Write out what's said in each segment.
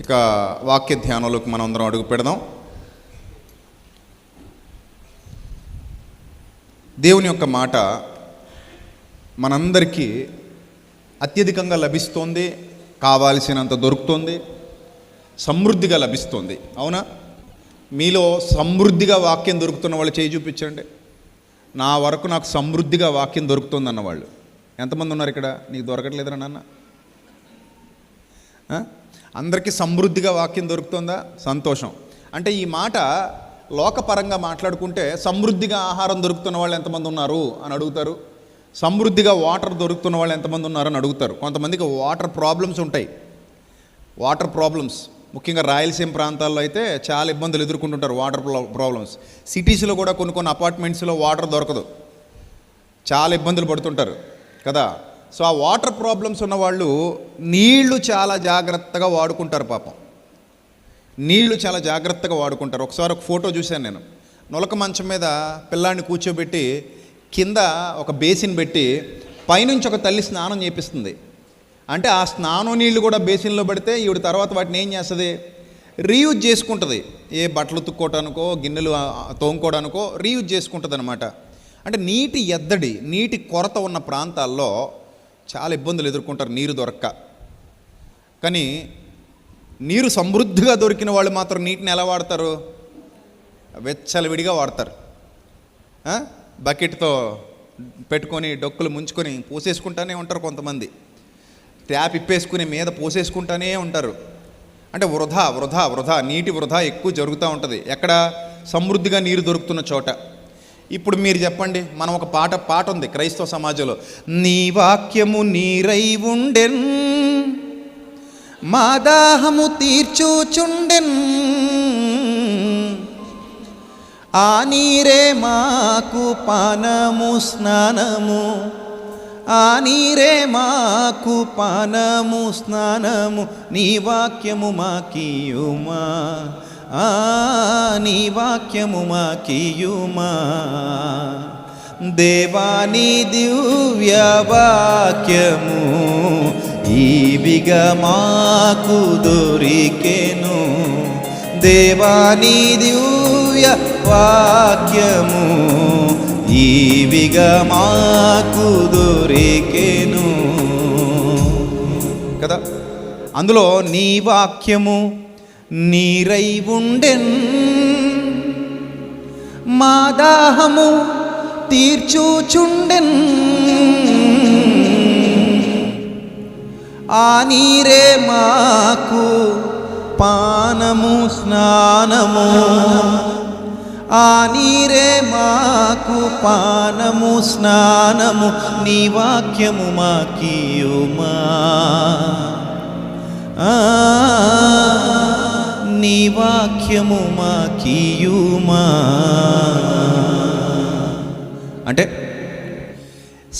ఇక వాక్య ధ్యానంలోకి మనం అందరం అడుగు పెడదాం. దేవుని యొక్క మాట మనందరికీ అత్యధికంగా లభిస్తోంది, కావాల్సినంత దొరుకుతోంది, సమృద్ధిగా లభిస్తోంది. అవునా? మీలో సమృద్ధిగా వాక్యం దొరుకుతున్న వాళ్ళు చేయి చూపించండి. నా వరకు నాకు సమృద్ధిగా వాక్యం దొరుకుతుంది అన్నవాళ్ళు ఎంతమంది ఉన్నారు ఇక్కడ? నీకు దొరకట్లేదురా నాన్న? అందరికీ సమృద్ధిగా వాక్యం దొరుకుతుందా? సంతోషం. అంటే ఈ మాట లోకపరంగా మాట్లాడుకుంటే సమృద్ధిగా ఆహారం దొరుకుతున్న వాళ్ళు ఎంతమంది ఉన్నారు అని అడుగుతారు. సమృద్ధిగా వాటర్ దొరుకుతున్న వాళ్ళు ఎంతమంది ఉన్నారు అని అడుగుతారు. కొంతమందికి వాటర్ ప్రాబ్లమ్స్ ఉంటాయి. వాటర్ ప్రాబ్లమ్స్ ముఖ్యంగా రాయలసీమ ప్రాంతాల్లో అయితే చాలా ఇబ్బందులు ఎదుర్కొంటుంటారు. వాటర్ ప్రాబ్లమ్స్ సిటీస్లో కూడా కొన్ని అపార్ట్మెంట్స్లో వాటర్ దొరకదు, చాలా ఇబ్బందులు పడుతుంటారు కదా. సో ఆ వాటర్ ప్రాబ్లమ్స్ ఉన్నవాళ్ళు నీళ్లు చాలా జాగ్రత్తగా వాడుకుంటారు. పాపం నీళ్లు చాలా జాగ్రత్తగా వాడుకుంటారు. ఒకసారి ఒక ఫోటో చూశాను నేను. నులక మంచం మీద పిల్లాడిని కూర్చోబెట్టి కింద ఒక బేసిన్ పెట్టి పైనుంచి ఒక తల్లి స్నానం చేపిస్తుంది. అంటే ఆ స్నానం నీళ్లు కూడా బేసిన్లో పడితే ఈవిడ తర్వాత వాటిని ఏం చేస్తుంది? రీయూజ్ చేసుకుంటుంది. ఏ బట్టలు ఉతుక్కోవడానికో గిన్నెలు తోముకోవడానికో రీయూజ్ చేసుకుంటుంది అనమాట. అంటే నీటి ఎద్దడి, నీటి కొరత ఉన్న ప్రాంతాల్లో చాలా ఇబ్బందులు ఎదుర్కొంటారు నీరు దొరక్క. కానీ నీరు సమృద్ధిగా దొరికిన వాళ్ళు మాత్రం నీటిని ఎలా వాడతారు? వెచ్చలవిడిగా వాడతారు. బకెట్తో పెట్టుకొని డొక్కులు ముంచుకొని పోసేసుకుంటానే ఉంటారు. కొంతమంది ట్యాప్ ఇప్పేసుకుని మీద పోసేసుకుంటానే ఉంటారు. అంటే వృధా వృధా వృధా, నీటి వృధా ఎక్కువ జరుగుతూ ఉంటుంది ఎక్కడ? సమృద్ధిగా నీరు దొరుకుతున్న చోట. ఇప్పుడు మీరు చెప్పండి, మనం ఒక పాట ఉంది క్రైస్తవ సమాజంలో. నీ వాక్యము నీరై ఉండెన్, మా దాహము తీర్చుచుండెన్, ఆ నీరే మాకు పానము స్నానము, ఆ నీరే మాకు పానము స్నానము, నీ వాక్యము మాకియుమా, నీ వాక్యము మాకియుమా. దేవాని దివ్య వాక్యము ఈవిగా మాకు దొరికెను, దేవాని దివ్య వాక్యము ఈవిగా మాకు దొరికెను కదా. అందులో నీ వాక్యము నీరై ఉండెన్, మా దాహము తీర్చుచుండెన్, ఆ నీరే మాకు పానము స్నానము, ఆ నీరే మాకు పానము స్నానము, నీ వాక్యము మాకియుమా, నీ వాక్యము మాకియుమా. అంటే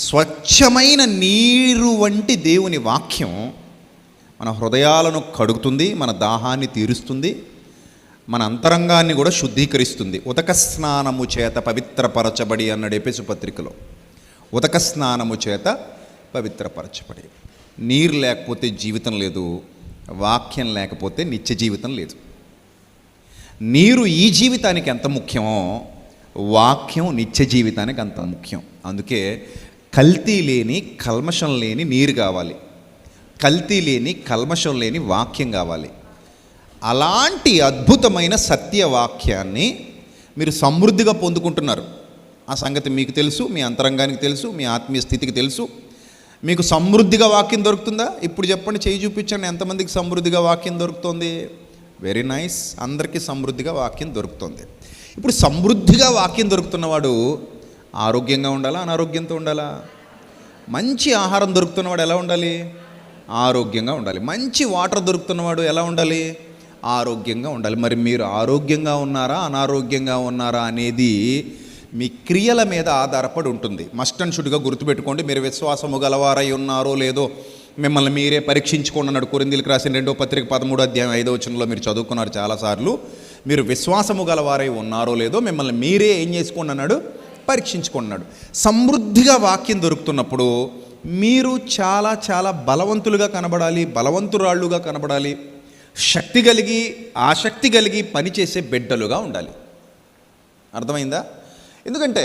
స్వచ్ఛమైన నీరు వంటి దేవుని వాక్యం మన హృదయాలను కడుగుతుంది, మన దాహాన్ని తీరుస్తుంది, మన అంతరంగాన్ని కూడా శుద్ధీకరిస్తుంది. ఉదక స్నానము చేత పవిత్రపరచబడి అన్నాడు ఎఫెసు పత్రికలో. ఉదక స్నానము చేత పవిత్రపరచబడి. నీరు లేకపోతే జీవితం లేదు, వాక్యం లేకపోతే నిత్య జీవితం లేదు. నీరు ఈ జీవితానికి ఎంత ముఖ్యమో వాక్యం నిత్య జీవితానికి అంత ముఖ్యం. అందుకే కల్తీ లేని కల్మషం లేని నీరు కావాలి, కల్తీ లేని కల్మషం లేని వాక్యం కావాలి. అలాంటి అద్భుతమైన సత్యవాక్యాన్ని మీరు సమృద్ధిగా పొందుకుంటున్నారు. ఆ సంగతి మీకు తెలుసు, మీ అంతరంగానికి తెలుసు, మీ ఆత్మీయ స్థితికి తెలుసు. మీకు సమృద్ధిగా వాక్యం దొరుకుతుందా? ఇప్పుడు చెప్పండి, చేయి చూపించండి, ఎంతమందికి సమృద్ధిగా వాక్యం దొరుకుతుంది? వెరీ నైస్, అందరికీ సమృద్ధిగా వాక్యం దొరుకుతుంది. ఇప్పుడు సమృద్ధిగా వాక్యం దొరుకుతున్నవాడు ఆరోగ్యంగా ఉండాలా, అనారోగ్యంతో ఉండాలా? మంచి ఆహారం దొరుకుతున్నవాడు ఎలా ఉండాలి? ఆరోగ్యంగా ఉండాలి. మంచి వాటర్ దొరుకుతున్నవాడు ఎలా ఉండాలి? ఆరోగ్యంగా ఉండాలి. మరి మీరు ఆరోగ్యంగా ఉన్నారా, అనారోగ్యంగా ఉన్నారా అనేది మీ క్రియల మీద ఆధారపడి ఉంటుంది. మస్ట్ అండ్ షుడ్గా గుర్తుపెట్టుకోండి. మీరు విశ్వాసము గలవారై ఉన్నారో లేదో మిమ్మల్ని మీరే పరీక్షించుకోండి అన్నాడు కొరింథీయులకు రాసిన 2వ పత్రిక 13వ అధ్యాయం 5వ వచనంలో. మీరు చదువుకున్నారు చాలాసార్లు. మీరు విశ్వాసము గలవారై ఉన్నారో లేదో మిమ్మల్ని మీరే ఏం చేసుకోండి అన్నాడు? పరీక్షించుకున్నాడు. సమృద్ధిగా వాక్యం దొరుకుతున్నప్పుడు మీరు చాలా చాలా బలవంతులుగా కనబడాలి, బలవంతురాళ్ళుగా కనబడాలి, శక్తి కలిగి ఆసక్తి కలిగి పనిచేసే బిడ్డలుగా ఉండాలి. అర్థమైందా? ఎందుకంటే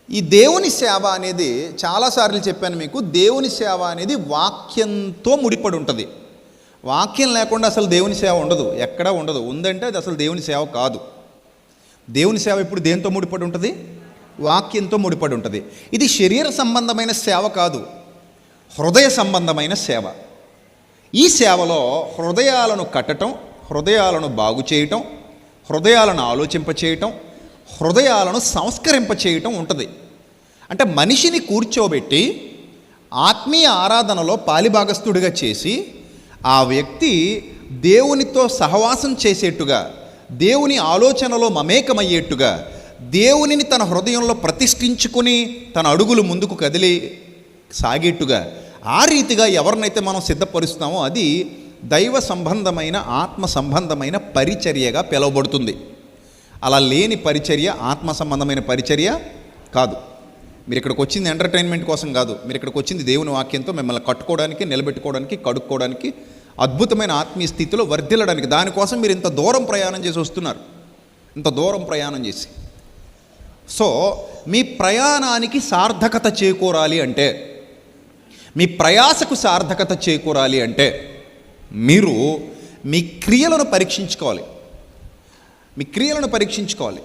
ఈ దేవుని సేవ అనేది, చాలాసార్లు చెప్పాను మీకు, దేవుని సేవ అనేది వాక్యంతో ముడిపడి ఉంటుంది. వాక్యం లేకుండా అసలు దేవుని సేవ ఉండదు, ఎక్కడా ఉండదు. ఉందంటే అది అసలు దేవుని సేవ కాదు. దేవుని సేవ ఇప్పుడు దేంతో ముడిపడి ఉంటుంది? వాక్యంతో ముడిపడి ఉంటుంది. ఇది శరీర సంబంధమైన సేవ కాదు, హృదయ సంబంధమైన సేవ. ఈ సేవలో హృదయాలను కట్టడం, హృదయాలను బాగు చేయటం, హృదయాలను ఆలోచింపచేయటం, హృదయాలను సంస్కరింపచేయటం ఉంటుంది. అంటే మనిషిని కూర్చోబెట్టి ఆత్మీయ ఆరాధనలో పాలిభాగస్థుడిగా చేసి ఆ వ్యక్తి దేవునితో సహవాసం చేసేట్టుగా, దేవుని ఆలోచనలో మమేకమయ్యేట్టుగా, దేవునిని తన హృదయంలో ప్రతిష్ఠించుకుని తన అడుగులు ముందుకు కదిలి సాగేట్టుగా, ఆ రీతిగా ఎవరినైతే మనం సిద్ధపరుస్తామో అది దైవ సంబంధమైన, ఆత్మ సంబంధమైన పరిచర్యగా పిలువబడుతుంది. అలా లేని పరిచర్య ఆత్మ సంబంధమైన పరిచర్య కాదు. మీరు ఇక్కడికి వచ్చింది ఎంటర్టైన్మెంట్ కోసం కాదు. మీరు ఇక్కడికి వచ్చింది దేవుని వాక్యంతో మిమ్మల్ని కట్టుకోవడానికి, నిలబెట్టుకోవడానికి, కడుక్కోవడానికి, అద్భుతమైన ఆత్మీయ స్థితిలో వర్ధిల్లడానికి. దానికోసం మీరు ఇంత దూరం ప్రయాణం చేసి వస్తున్నారు, ఇంత దూరం ప్రయాణం చేసి. సో మీ ప్రయాణానికి సార్థకత చేకూరాలి అంటే, మీ ప్రయాసకు సార్థకత చేకూరాలి అంటే మీరు మీ క్రియలను పరీక్షించుకోవాలి. మీ క్రియలను పరీక్షించుకోవాలి.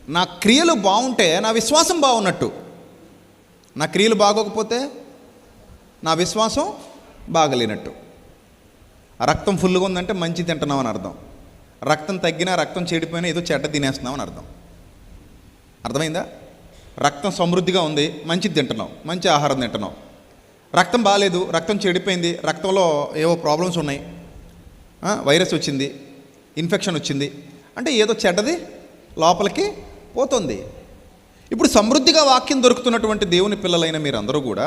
నా క్రియలు బాగుంటే నా విశ్వాసం బాగున్నట్టు, నా క్రియలు బాగోకపోతే నా విశ్వాసం బాగలేనట్టు. రక్తం ఫుల్గా ఉందంటే మంచి తింటున్నాం అని అర్థం. రక్తం తగ్గినా, రక్తం చెడిపోయినా ఏదో చెడ్డ తినేస్తున్నాం అని అర్థం. అర్థమైందా? రక్తం సమృద్ధిగా ఉంది, మంచిది తింటున్నాం, మంచి ఆహారం తింటున్నాం. రక్తం బాగాలేదు, రక్తం చెడిపోయింది, రక్తంలో ఏవో ప్రాబ్లమ్స్ ఉన్నాయి, వైరస్ వచ్చింది, ఇన్ఫెక్షన్ వచ్చింది అంటే ఏదో చెడ్డది లోపలికి పోతుంది. ఇప్పుడు సమృద్ధిగా వాక్యం దొరుకుతున్నటువంటి దేవుని పిల్లలైన మీరందరూ కూడా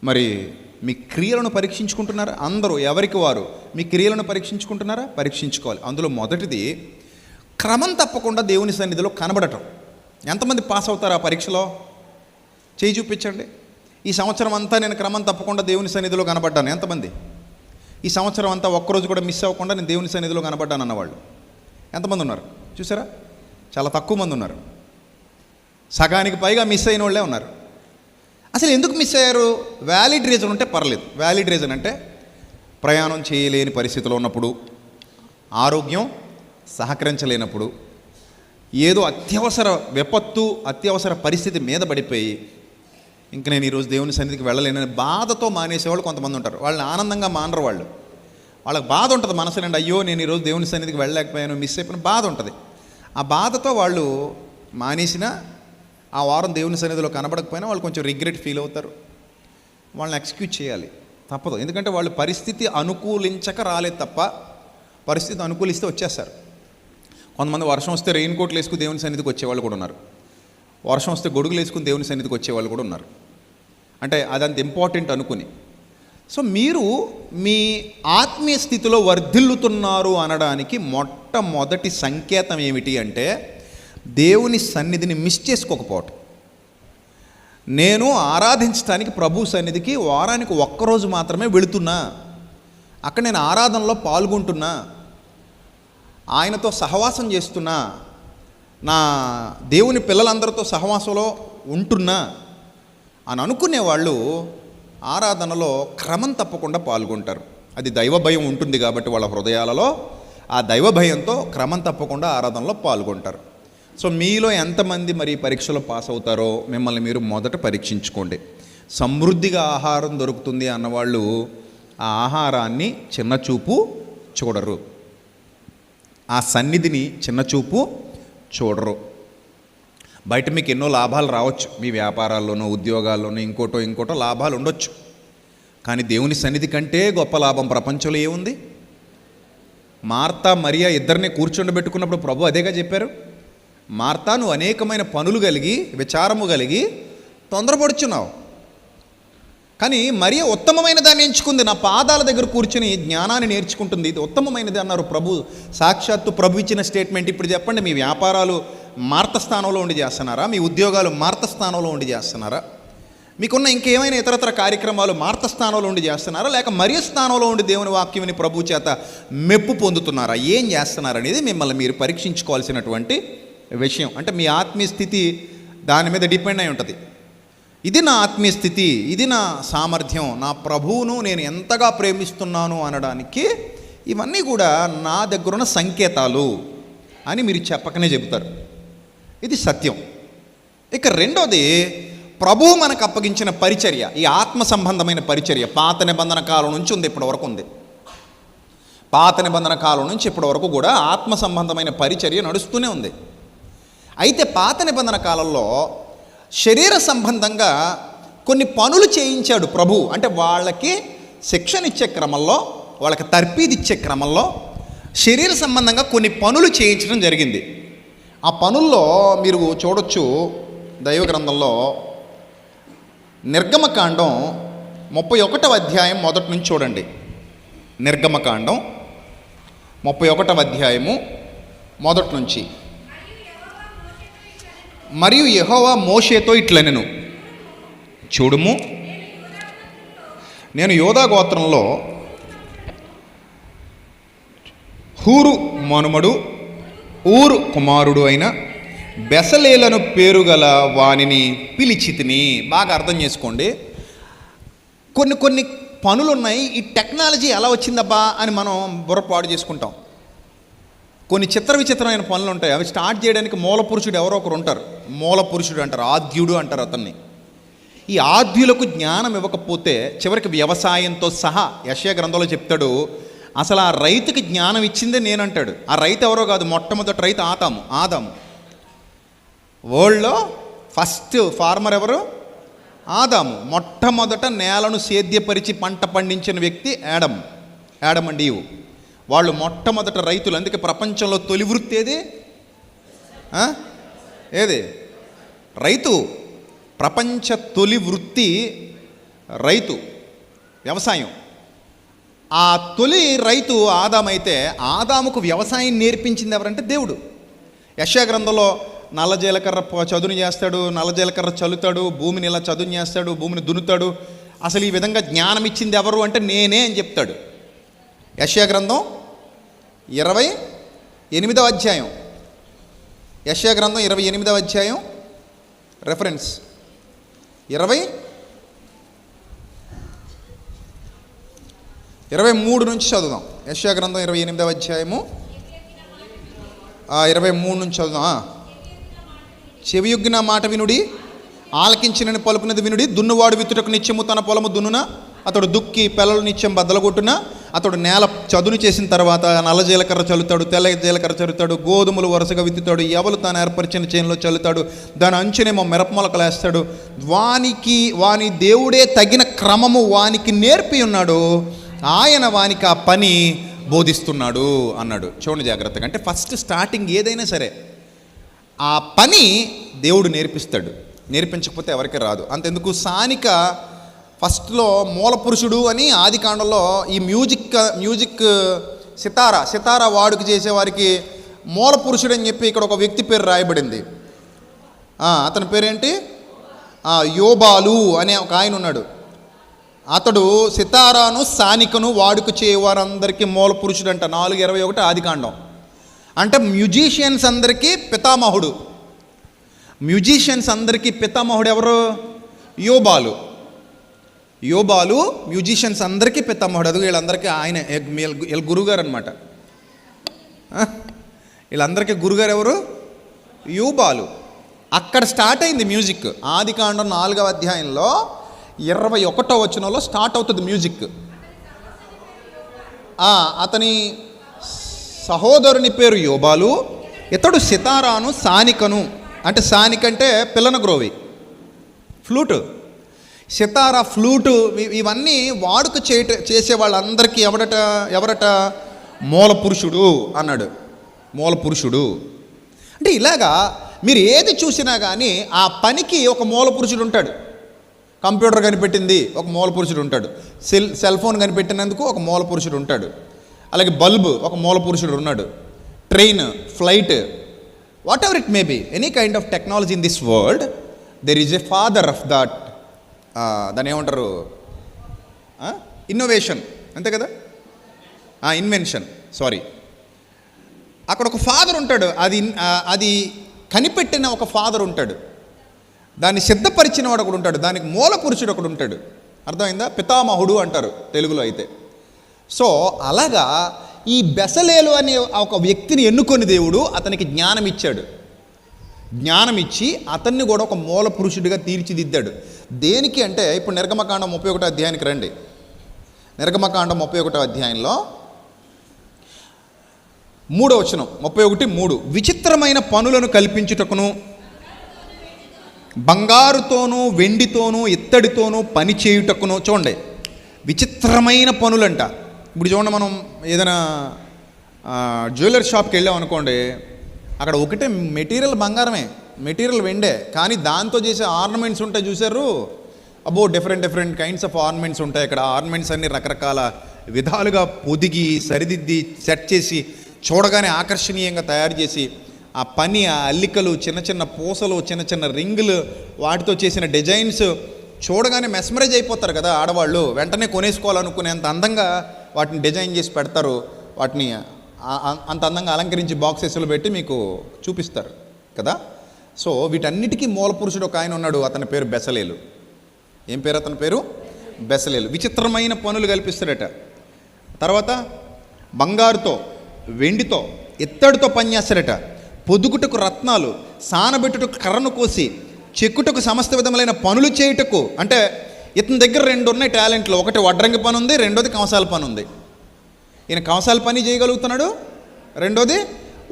మరి మీ క్రియలను పరీక్షించుకుంటున్నారా? అందరూ ఎవరికి వారు మీ క్రియలను పరీక్షించుకుంటున్నారా? పరీక్షించుకోవాలి. అందులో మొదటిది క్రమం తప్పకుండా దేవుని సన్నిధిలో కనబడటం. ఎంతమంది పాస్ అవుతారు ఆ పరీక్షలో? చేయి చూపించండి. ఈ సంవత్సరం అంతా నేను క్రమం తప్పకుండా దేవుని సన్నిధిలో కనబడ్డాను. ఎంతమంది? ఈ సంవత్సరం అంతా ఒక్కరోజు కూడా మిస్ అవ్వకుండా నేను దేవుని సన్నిధిలో కనబడ్డాను అన్నవాళ్ళు ఎంతమంది ఉన్నారు? చూసారా? చాలా తక్కువ మంది ఉన్నారు. సగానికి పైగా మిస్ అయిన వాళ్ళే ఉన్నారు. అసలు ఎందుకు మిస్ అయ్యారు? వ్యాలిడ్ రీజన్ ఉంటే పర్లేదు. వ్యాలిడ్ రీజన్ అంటే ప్రయాణం చేయలేని పరిస్థితిలో ఉన్నప్పుడు, ఆరోగ్యం సహకరించలేనప్పుడు, ఏదో అత్యవసర విపత్తు, అత్యవసర పరిస్థితి మీద పడిపోయి ఇంక నేను ఈరోజు దేవుని సన్నిధికి వెళ్ళలేనని బాధతో మానేసేవాళ్ళు కొంతమంది ఉంటారు. వాళ్ళని ఆనందంగా మానరు. వాళ్ళకి బాధ ఉంటుంది మనసులండి. అయ్యో నేను ఈరోజు దేవుని సన్నిధికి వెళ్ళలేకపోయాను, మిస్ అయిపోయిన బాధ ఉంటుంది. ఆ బాధతో వాళ్ళు మానేసినా, ఆ వారం దేవుని సన్నిధిలో కనబడకపోయినా వాళ్ళు కొంచెం రిగ్రెట్ ఫీల్ అవుతారు. వాళ్ళని ఎక్స్క్యూజ్ చేయాలి, తప్పదు. ఎందుకంటే వాళ్ళు పరిస్థితి అనుకూలించక రాలేదు తప్ప, పరిస్థితి అనుకూలిస్తే వచ్చేస్తారు. కొంతమంది వర్షం వస్తే రెయిన్ కోట్లు వేసుకుని దేవుని సన్నిధికి వచ్చేవాళ్ళు కూడా ఉన్నారు. వర్షం వస్తే గొడుగులు వేసుకుని దేవుని సన్నిధికి వచ్చేవాళ్ళు కూడా ఉన్నారు. అంటే అదంత ఇంపార్టెంట్ అనుకుని. సో మీరు మీ ఆత్మీయ స్థితిలో వర్ధిల్లుతున్నారు అనడానికి మొట్టమొదటి సంకేతం ఏమిటి అంటే దేవుని సన్నిధిని మిస్ చేసుకోకపోవటం. నేను ఆరాధించడానికి ప్రభు సన్నిధికి వారానికి ఒక్కరోజు మాత్రమే వెళుతున్నా, అక్కడ నేను ఆరాధనలో పాల్గొంటున్నా, ఆయనతో సహవాసం చేస్తున్నా, నా దేవుని పిల్లలందరితో సహవాసంలో ఉంటున్నా అని అనుకునేవాళ్ళు ఆరాధనలో క్రమం తప్పకుండా పాల్గొంటారు. అది దైవ భయం ఉంటుంది కాబట్టి వాళ్ళ హృదయాలలో ఆ దైవ భయంతో క్రమం తప్పకుండా ఆరాధనలో పాల్గొంటారు. సో మీలో ఎంతమంది మరి పరీక్షలో పాస్ అవుతారో మిమ్మల్ని మీరు మొదట పరీక్షించుకోండి. సమృద్ధిగా ఆహారం దొరుకుతుంది అన్నవాళ్ళు ఆ ఆహారాన్ని చిన్నచూపు చూడరు, ఆ సన్నిధిని చిన్నచూపు చూడరు. బయట మీకు ఎన్నో లాభాలు రావచ్చు, మీ వ్యాపారాల్లోనో ఉద్యోగాల్లోనో ఇంకోటో లాభాలు ఉండొచ్చు. కానీ దేవుని సన్నిధి కంటే గొప్ప లాభం ప్రపంచంలో ఏముంది? మార్తా మరియా ఇద్దరిని కూర్చోబెట్టుకున్నప్పుడు ప్రభు అదేగా చెప్పారు. మార్తా, నువ్వు అనేకమైన పనులు కలిగి, విచారము కలిగి తొందరపడుచున్నావు, కానీ మరియా ఉత్తమమైన దాన్ని ఎంచుకుంది. నా పాదాల దగ్గర కూర్చుని జ్ఞానాన్ని నేర్చుకుంటుంది, ఇది ఉత్తమమైనది అన్నారు ప్రభు. సాక్షాత్తు ప్రభు ఇచ్చిన స్టేట్మెంట్. ఇప్పుడు చెప్పండి, మీ వ్యాపారాలు మార్త స్థానంలో ఉండి చేస్తున్నారా? మీ ఉద్యోగాలు మార్త స్థానంలో ఉండి చేస్తున్నారా? మీకున్న ఇంకేమైనా ఇతరతర కార్యక్రమాలు మార్త స్థానంలో ఉండి చేస్తున్నారా, లేక మరియ స్థానంలో ఉండి దేవుని వాక్యంని ప్రభు చేత మెప్పు పొందుతున్నారా, ఏం చేస్తున్నారనేది మిమ్మల్ని మీరు పరీక్షించుకోవాల్సినటువంటి విషయం. అంటే మీ ఆత్మీయ స్థితి దాని మీద డిపెండ్ అయి ఉంటుంది. ఇది నా ఆత్మీయ స్థితి, ఇది నా సామర్థ్యం, నా ప్రభువును నేను ఎంతగా ప్రేమిస్తున్నాను అనడానికి ఇవన్నీ కూడా నా దగ్గరున్న సంకేతాలు అని మీరు చెప్పకనే చెబుతారు. ఇది సత్యం. ఇక రెండోది, ప్రభువు మనకు అప్పగించిన పరిచర్య, ఈ ఆత్మ సంబంధమైన పరిచర్య పాత నిబంధన కాలం నుంచి ఉంది, ఇప్పటి వరకు ఉంది. పాత నిబంధన కాలం నుంచి ఇప్పటి వరకు కూడా ఆత్మ సంబంధమైన పరిచర్య నడుస్తూనే ఉంది. అయితే పాత నిబంధన కాలంలో శరీర సంబంధంగా కొన్ని పనులు చేయించాడు ప్రభు. అంటే వాళ్ళకి శిక్షణ ఇచ్చే క్రమంలో, వాళ్ళకి తర్పీది ఇచ్చే క్రమంలో శరీర సంబంధంగా కొన్ని పనులు చేయించడం జరిగింది. ఆ పనుల్లో మీరు చూడొచ్చు దైవ గ్రంథంలో నిర్గమకాండం 31వ అధ్యాయం మొదటి నుంచి చూడండి. నిర్గమకాండం 31వ అధ్యాయము మొదటి నుంచి. మరియు యెహోవా మోషేతో ఇట్లనెను, చూడుము, నేను యోధా గోత్రంలో హూరు మనుమడు ఊరు కుమారుడు అయిన బెసలేలను పేరుగల వానిని పిలిచితిని. బాగా అర్థం చేసుకోండి. కొన్ని పనులు ఉన్నాయి. ఈ టెక్నాలజీ ఎలా వచ్చిందబ్బా అని మనం బుర్రపాడు చేసుకుంటాం. కొన్ని విచిత్రమైన పనులు ఉంటాయి. అవి స్టార్ట్ చేయడానికి మూల పురుషుడు ఎవరో ఒకరు ఉంటారు. మూల పురుషుడు అంటారు, ఆద్యుడు అంటారు అతన్ని. ఈ ఆద్యులకు జ్ఞానం ఇవ్వకపోతే చివరికి వ్యవసాయంతో సహా యెషయా గ్రంథంలో చెప్తాడు, అసలు ఆ రైతుకి జ్ఞానం ఇచ్చిందే నేనంటాడు. ఆ రైతు ఎవరో కాదు, మొట్టమొదటి రైతు ఆదాము. వరల్డ్లో ఫస్ట్ ఫార్మర్ ఎవరు? ఆదాము. మొట్టమొదట నేలను సేద్యపరిచి పంట పండించిన వ్యక్తి యాడమ్ అండ్ ఈవ్. వాళ్ళు మొట్టమొదట రైతులు. అందుకే ప్రపంచంలో తొలి వృత్తి ఏది? రైతు. ప్రపంచ తొలి వృత్తి రైతు, వ్యవసాయం. ఆ తొలి రైతు ఆదామైతే ఆదాముకు వ్యవసాయం నేర్పించింది ఎవరంటే దేవుడు. యెషయా గ్రంథంలో నల్ల జీలకర్ర చదును చేస్తాడు, నల్ల జీలకర్ర చల్లుతాడు, భూమిని ఇలా చదును చేస్తాడు, భూమిని దున్నుతాడు. అసలు ఈ విధంగా జ్ఞానం ఇచ్చింది ఎవరు అంటే నేనే అని చెప్తాడు. యెషయా గ్రంథం 28వ అధ్యాయం. యెషయా గ్రంథం 28వ అధ్యాయం రెఫరెన్స్ 23 నుంచి చదువుదాం. యెషయా గ్రంథం 28వ అధ్యాయము 23 నుంచి చదువుదాం. చెవియొగ్గిన మాట వినుడి, ఆలకించినని పలుకున్నది వినుడి. దున్నువాడు విత్తుటకు నిత్యము తన పొలము దున్నున, అతడు దుక్కి పెళ్ళలు నిత్యం బద్దలగొట్టున. అతడు నేల చదును చేసిన తర్వాత నల్ల జీలకర్ర చల్లుతాడు, తెల్ల జీలకర్ర చల్లుతాడు, గోధుమలు వరుసగా విత్తుతాడు, ఎవరు తాను ఏర్పరిచిన చేనులో చల్లుతాడు, దాని అంచునేమో మిరప మొలకలు వేస్తాడు. వాని దేవుడే తగిన క్రమము వానికి నేర్పి ఉన్నాడు, ఆయన వానికి ఆ పని బోధిస్తున్నాడు అన్నాడు. చూడండి జాగ్రత్తగా. అంటే ఫస్ట్ స్టార్టింగ్ ఏదైనా సరే ఆ పని దేవుడు నేర్పిస్తాడు. నేర్పించకపోతే ఎవరికి రాదు. అంతెందుకు, సానిక ఫస్ట్లో మూల పురుషుడు అని ఆది కాండంలో ఈ మ్యూజిక్ సితారా వాడుక చేసేవారికి మూల పురుషుడు అని చెప్పి ఇక్కడ ఒక వ్యక్తి పేరు రాయబడింది. అతని పేరేంటి? యోబాలు అనే ఒక ఆయన ఉన్నాడు. అతడు సితారాను సానికను వాడుక చేయవారందరికీ మూల పురుషుడు అంట. 4:21 ఆది కాండం. అంటే మ్యూజిషియన్స్ అందరికీ పితామహుడు. మ్యూజిషియన్స్ అందరికీ పితామహుడు ఎవరు? యోబాలు మ్యూజిషియన్స్ అందరికీ పితామహుడు. అది వీళ్ళందరికీ ఆయన వీళ్ళ గురుగారు అనమాట. వీళ్ళందరికీ గురుగారు ఎవరు? యోబాలు. అక్కడ స్టార్ట్ అయింది మ్యూజిక్. ఆది కాండం 4వ అధ్యాయంలో 21వ వచనంలో స్టార్ట్ అవుతుంది మ్యూజిక్. అతని సహోదరుని పేరు యోబాలు, ఇతడు సితారాను సానికను. అంటే సానిక అంటే పిల్లన గ్రోవి, ఫ్లూటు, సితారా, ఫ్లూటు, ఇవన్నీ వాడుక చేసే వాళ్ళందరికీ ఎవరట? మూల పురుషుడు అన్నాడు. మూల పురుషుడు అంటే ఇలాగా మీరు ఏది చూసినా కానీ ఆ పనికి ఒక మూల పురుషుడు ఉంటాడు. కంప్యూటర్ కనిపెట్టింది ఒక మూల పురుషుడు ఉంటాడు. సెల్ ఫోన్ కనిపెట్టినందుకు ఒక మూల పురుషుడు ఉంటాడు. అలాగే బల్బు ఒక మూల పురుషుడు ఉన్నాడు. Train, flight, what ever it may be, any kind of technology in this world, there is a father of that దాన్ని ఏమంటారు, ఇన్నోవేషన్, అంతే కదా, ఇన్వెన్షన్, సారీ. అక్కడ ఒక ఫాదర్ ఉంటాడు, అది కనిపెట్టిన ఒక ఫాదర్ ఉంటాడు, దాన్ని సిద్ధపరిచిన వాడు ఒకడు ఉంటాడు, దానికి మూల పురుషుడు ఒకడు ఉంటాడు. అర్థమైందా? పితామహుడు అంటారు తెలుగులో అయితే. సో అలాగా ఈ బెసలేలు అనే ఒక వ్యక్తిని ఎన్నుకొని దేవుడు అతనికి జ్ఞానం ఇచ్చాడు. జ్ఞానం ఇచ్చి అతన్ని కూడా ఒక మూల పురుషుడిగా తీర్చిదిద్దాడు. దేనికి అంటే, ఇప్పుడు నిర్గమకాండం 31 అధ్యాయానికి రండి. నిర్గమకాండం 31 అధ్యాయంలో 3వ వచనం, 31:3, విచిత్రమైన పనులను కల్పించుటకును బంగారుతోనూ వెండితోనూ ఇత్తడితోనూ పని చేయుటకును. చూడండి, విచిత్రమైన పనులంట. ఇప్పుడు చూడండి, మనం ఏదైనా జ్యువెలరీ షాప్కి వెళ్ళాం అనుకోండి, అక్కడ ఒకటే మెటీరియల్ బంగారమే, మెటీరియల్ వెండే, కానీ దాంతో చేసే ఆర్నమెంట్స్ ఉంటాయి చూసారు, అబ్బో డిఫరెంట్ కైండ్స్ ఆఫ్ ఆర్నమెంట్స్ ఉంటాయి అక్కడ. ఆర్నమెంట్స్ అన్ని రకరకాల విధాలుగా పొదిగి సరిదిద్ది సెట్ చేసి చూడగానే ఆకర్షణీయంగా తయారు చేసి, ఆ పని, ఆ అల్లికలు, చిన్న చిన్న పూసలు, చిన్న చిన్న రింగులు, వాటితో చేసిన డిజైన్స్ చూడగానే మెస్మరైజ్ అయిపోతారు కదా ఆడవాళ్ళు. వెంటనే కొనేసుకోవాలనుకునేంత అందంగా వాటిని డిజైన్ చేసి పెడతారు. వాటిని అంత అందంగా అలంకరించి బాక్సెస్లో పెట్టి మీకు చూపిస్తారు కదా. సో వీటన్నిటికీ మూల పురుషుడు ఒక ఆయన ఉన్నాడు, అతని పేరు బెసలేలు. ఏం పేరు అతని పేరు? బెసలేలు. విచిత్రమైన పనులు కల్పిస్తాడట. తర్వాత బంగారుతో, వెండితో, ఇత్తడితో పనిచేస్తాడట. పొదుగుటకు రత్నాలు, సానబెట్టుటకు కర్రను కోసి, చెక్కుటకు సమస్త విధములైన పనులు చేయుటకు. అంటే ఇతని దగ్గర 2 ఉన్నాయి టాలెంట్లు. ఒకటి వడ్రంగి పని ఉంది, రెండోది కంసాల పని ఉంది. ఈయన కంసాల పని చేయగలుగుతున్నాడు, రెండోది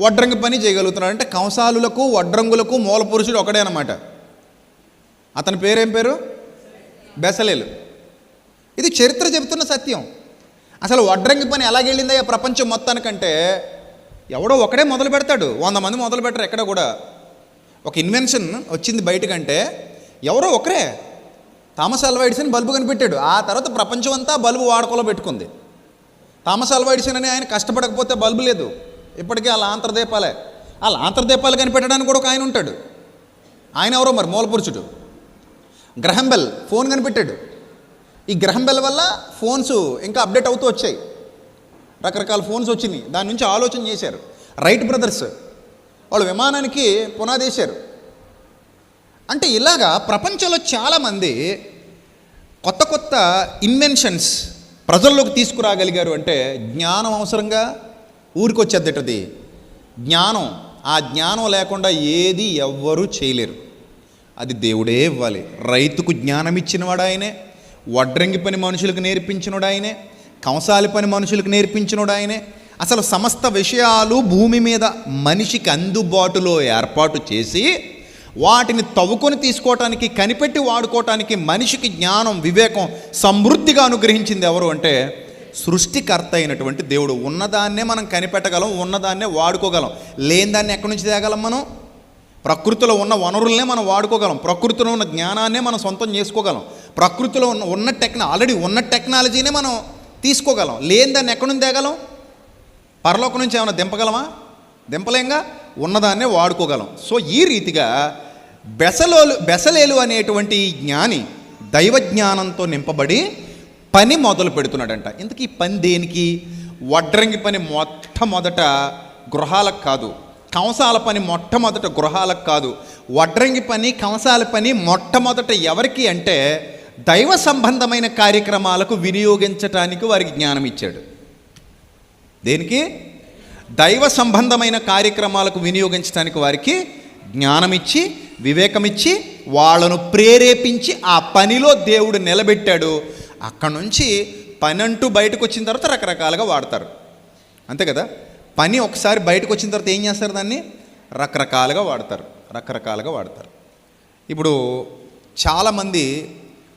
వడ్రంగి పని చేయగలుగుతున్నాడు. అంటే కంసాలులకు వడ్రంగులకు మూల పురుషుడు ఒకడే అన్నమాట. అతని పేరేం పేరు? బెసలేలు. ఇది చరిత్ర చెబుతున్న సత్యం. అసలు వడ్రంగి పని ఎలాగెళ్ళిందయ్యా ప్రపంచం మొత్తానికంటే, ఎవడో ఒకడే మొదలు పెడతాడు, 100 మంది మొదలు పెట్టరు ఎక్కడ కూడా. ఒక ఇన్వెన్షన్ వచ్చింది బయటకంటే ఎవరో ఒకరే. థామస్ ఆల్వా ఎడిసన్ బల్బు కనిపెట్టాడు, ఆ తర్వాత ప్రపంచం అంతా బల్బు వాడుకలో పెట్టుకుంది. థామస్ ఆల్వా ఎడిసన్ అని ఆయన కష్టపడకపోతే బల్బు లేదు. ఇప్పటికీ ఆ లాంతర్దీపాలే. ఆ లాంతర్దీపాలు కనిపెట్టడానికి కూడా ఒక ఆయన ఉంటాడు. ఆయన ఎవరో మరి మూల పురుషుడు. గ్రహం బెల్ ఫోన్ కనిపెట్టాడు. ఈ గ్రహం బెల్ వల్ల ఫోన్స్ ఇంకా అప్డేట్ అవుతూ వచ్చాయి, రకరకాల ఫోన్స్ వచ్చినాయి. దాని నుంచి ఆలోచన చేశారు. రైట్ బ్రదర్స్ వాళ్ళు విమానానికి పునాది వేశారు. అంటే ఇలాగా ప్రపంచంలో చాలామంది కొత్త కొత్త ఇన్వెన్షన్స్ ప్రజల్లోకి తీసుకురాగలిగారు. అంటే జ్ఞానం అవసరంగా ఊరికొచ్చేద్దటది జ్ఞానం. ఆ జ్ఞానం లేకుండా ఏది ఎవ్వరూ చేయలేరు. అది దేవుడే ఇవ్వాలి. రైతుకు జ్ఞానం ఇచ్చినవాడు ఆయనే, వడ్రంగి పని మనుషులకు నేర్పించినవాడు ఆయనే, కంసాలి పని మనుషులకు నేర్పించినవాడు ఆయనే. అసలు సమస్త విషయాలు భూమి మీద మనిషికి అందుబాటులో ఏర్పాటు చేసి వాటిని తవ్వుకొని తీసుకోవటానికి, కనిపెట్టి వాడుకోవటానికి మనిషికి జ్ఞానం, వివేకం సమృద్ధిగా అనుగ్రహించింది ఎవరు అంటే సృష్టికర్త అయినటువంటి దేవుడు. ఉన్నదాన్నే మనం కనిపెట్టగలం, ఉన్నదాన్నే వాడుకోగలం. లేని దాన్ని ఎక్కడి నుంచి తేగలం? మనం ప్రకృతిలో ఉన్న వనరులనే మనం వాడుకోగలం. ప్రకృతిలో ఉన్న జ్ఞానాన్నే మనం సొంతం చేసుకోగలం. ప్రకృతిలో ఆల్రెడీ ఉన్న టెక్నాలజీనే మనం తీసుకోగలం. లేని దాన్ని ఎక్కడి నుంచి తేగలం? పరలోకం నుంచి ఏమైనా దింపగలమా? దింపలేంగా. ఉన్నదాన్నే వాడుకోగలం. సో ఈ రీతిగా బెసలేలు అనేటువంటి జ్ఞాని దైవ జ్ఞానంతో నింపబడి పని మొదలు పెడుతున్నాడంట. ఇంతకీ పని దేనికి? వడ్రంగి పని మొట్టమొదట గృహాలకు కాదు, కంసాల పని మొట్టమొదట గృహాలకు కాదు. వడ్రంగి పని, కంసాల పని మొట్టమొదట ఎవరికి అంటే దైవ సంబంధమైన కార్యక్రమాలకు వినియోగించటానికి వారికి జ్ఞానం ఇచ్చాడు. దేనికి? దైవ సంబంధమైన కార్యక్రమాలకు వినియోగించడానికి వారికి జ్ఞానమిచ్చి, వివేకమిచ్చి, వాళ్ళను ప్రేరేపించి ఆ పనిలో దేవుడు నిలబెట్టాడు. అక్కడి నుంచి పని అంటూ బయటకు వచ్చిన తర్వాత రకరకాలుగా వాడతారు, అంతే కదా. పని ఒకసారి బయటకు వచ్చిన తర్వాత ఏం చేస్తారు? దాన్ని రకరకాలుగా వాడతారు. ఇప్పుడు చాలామంది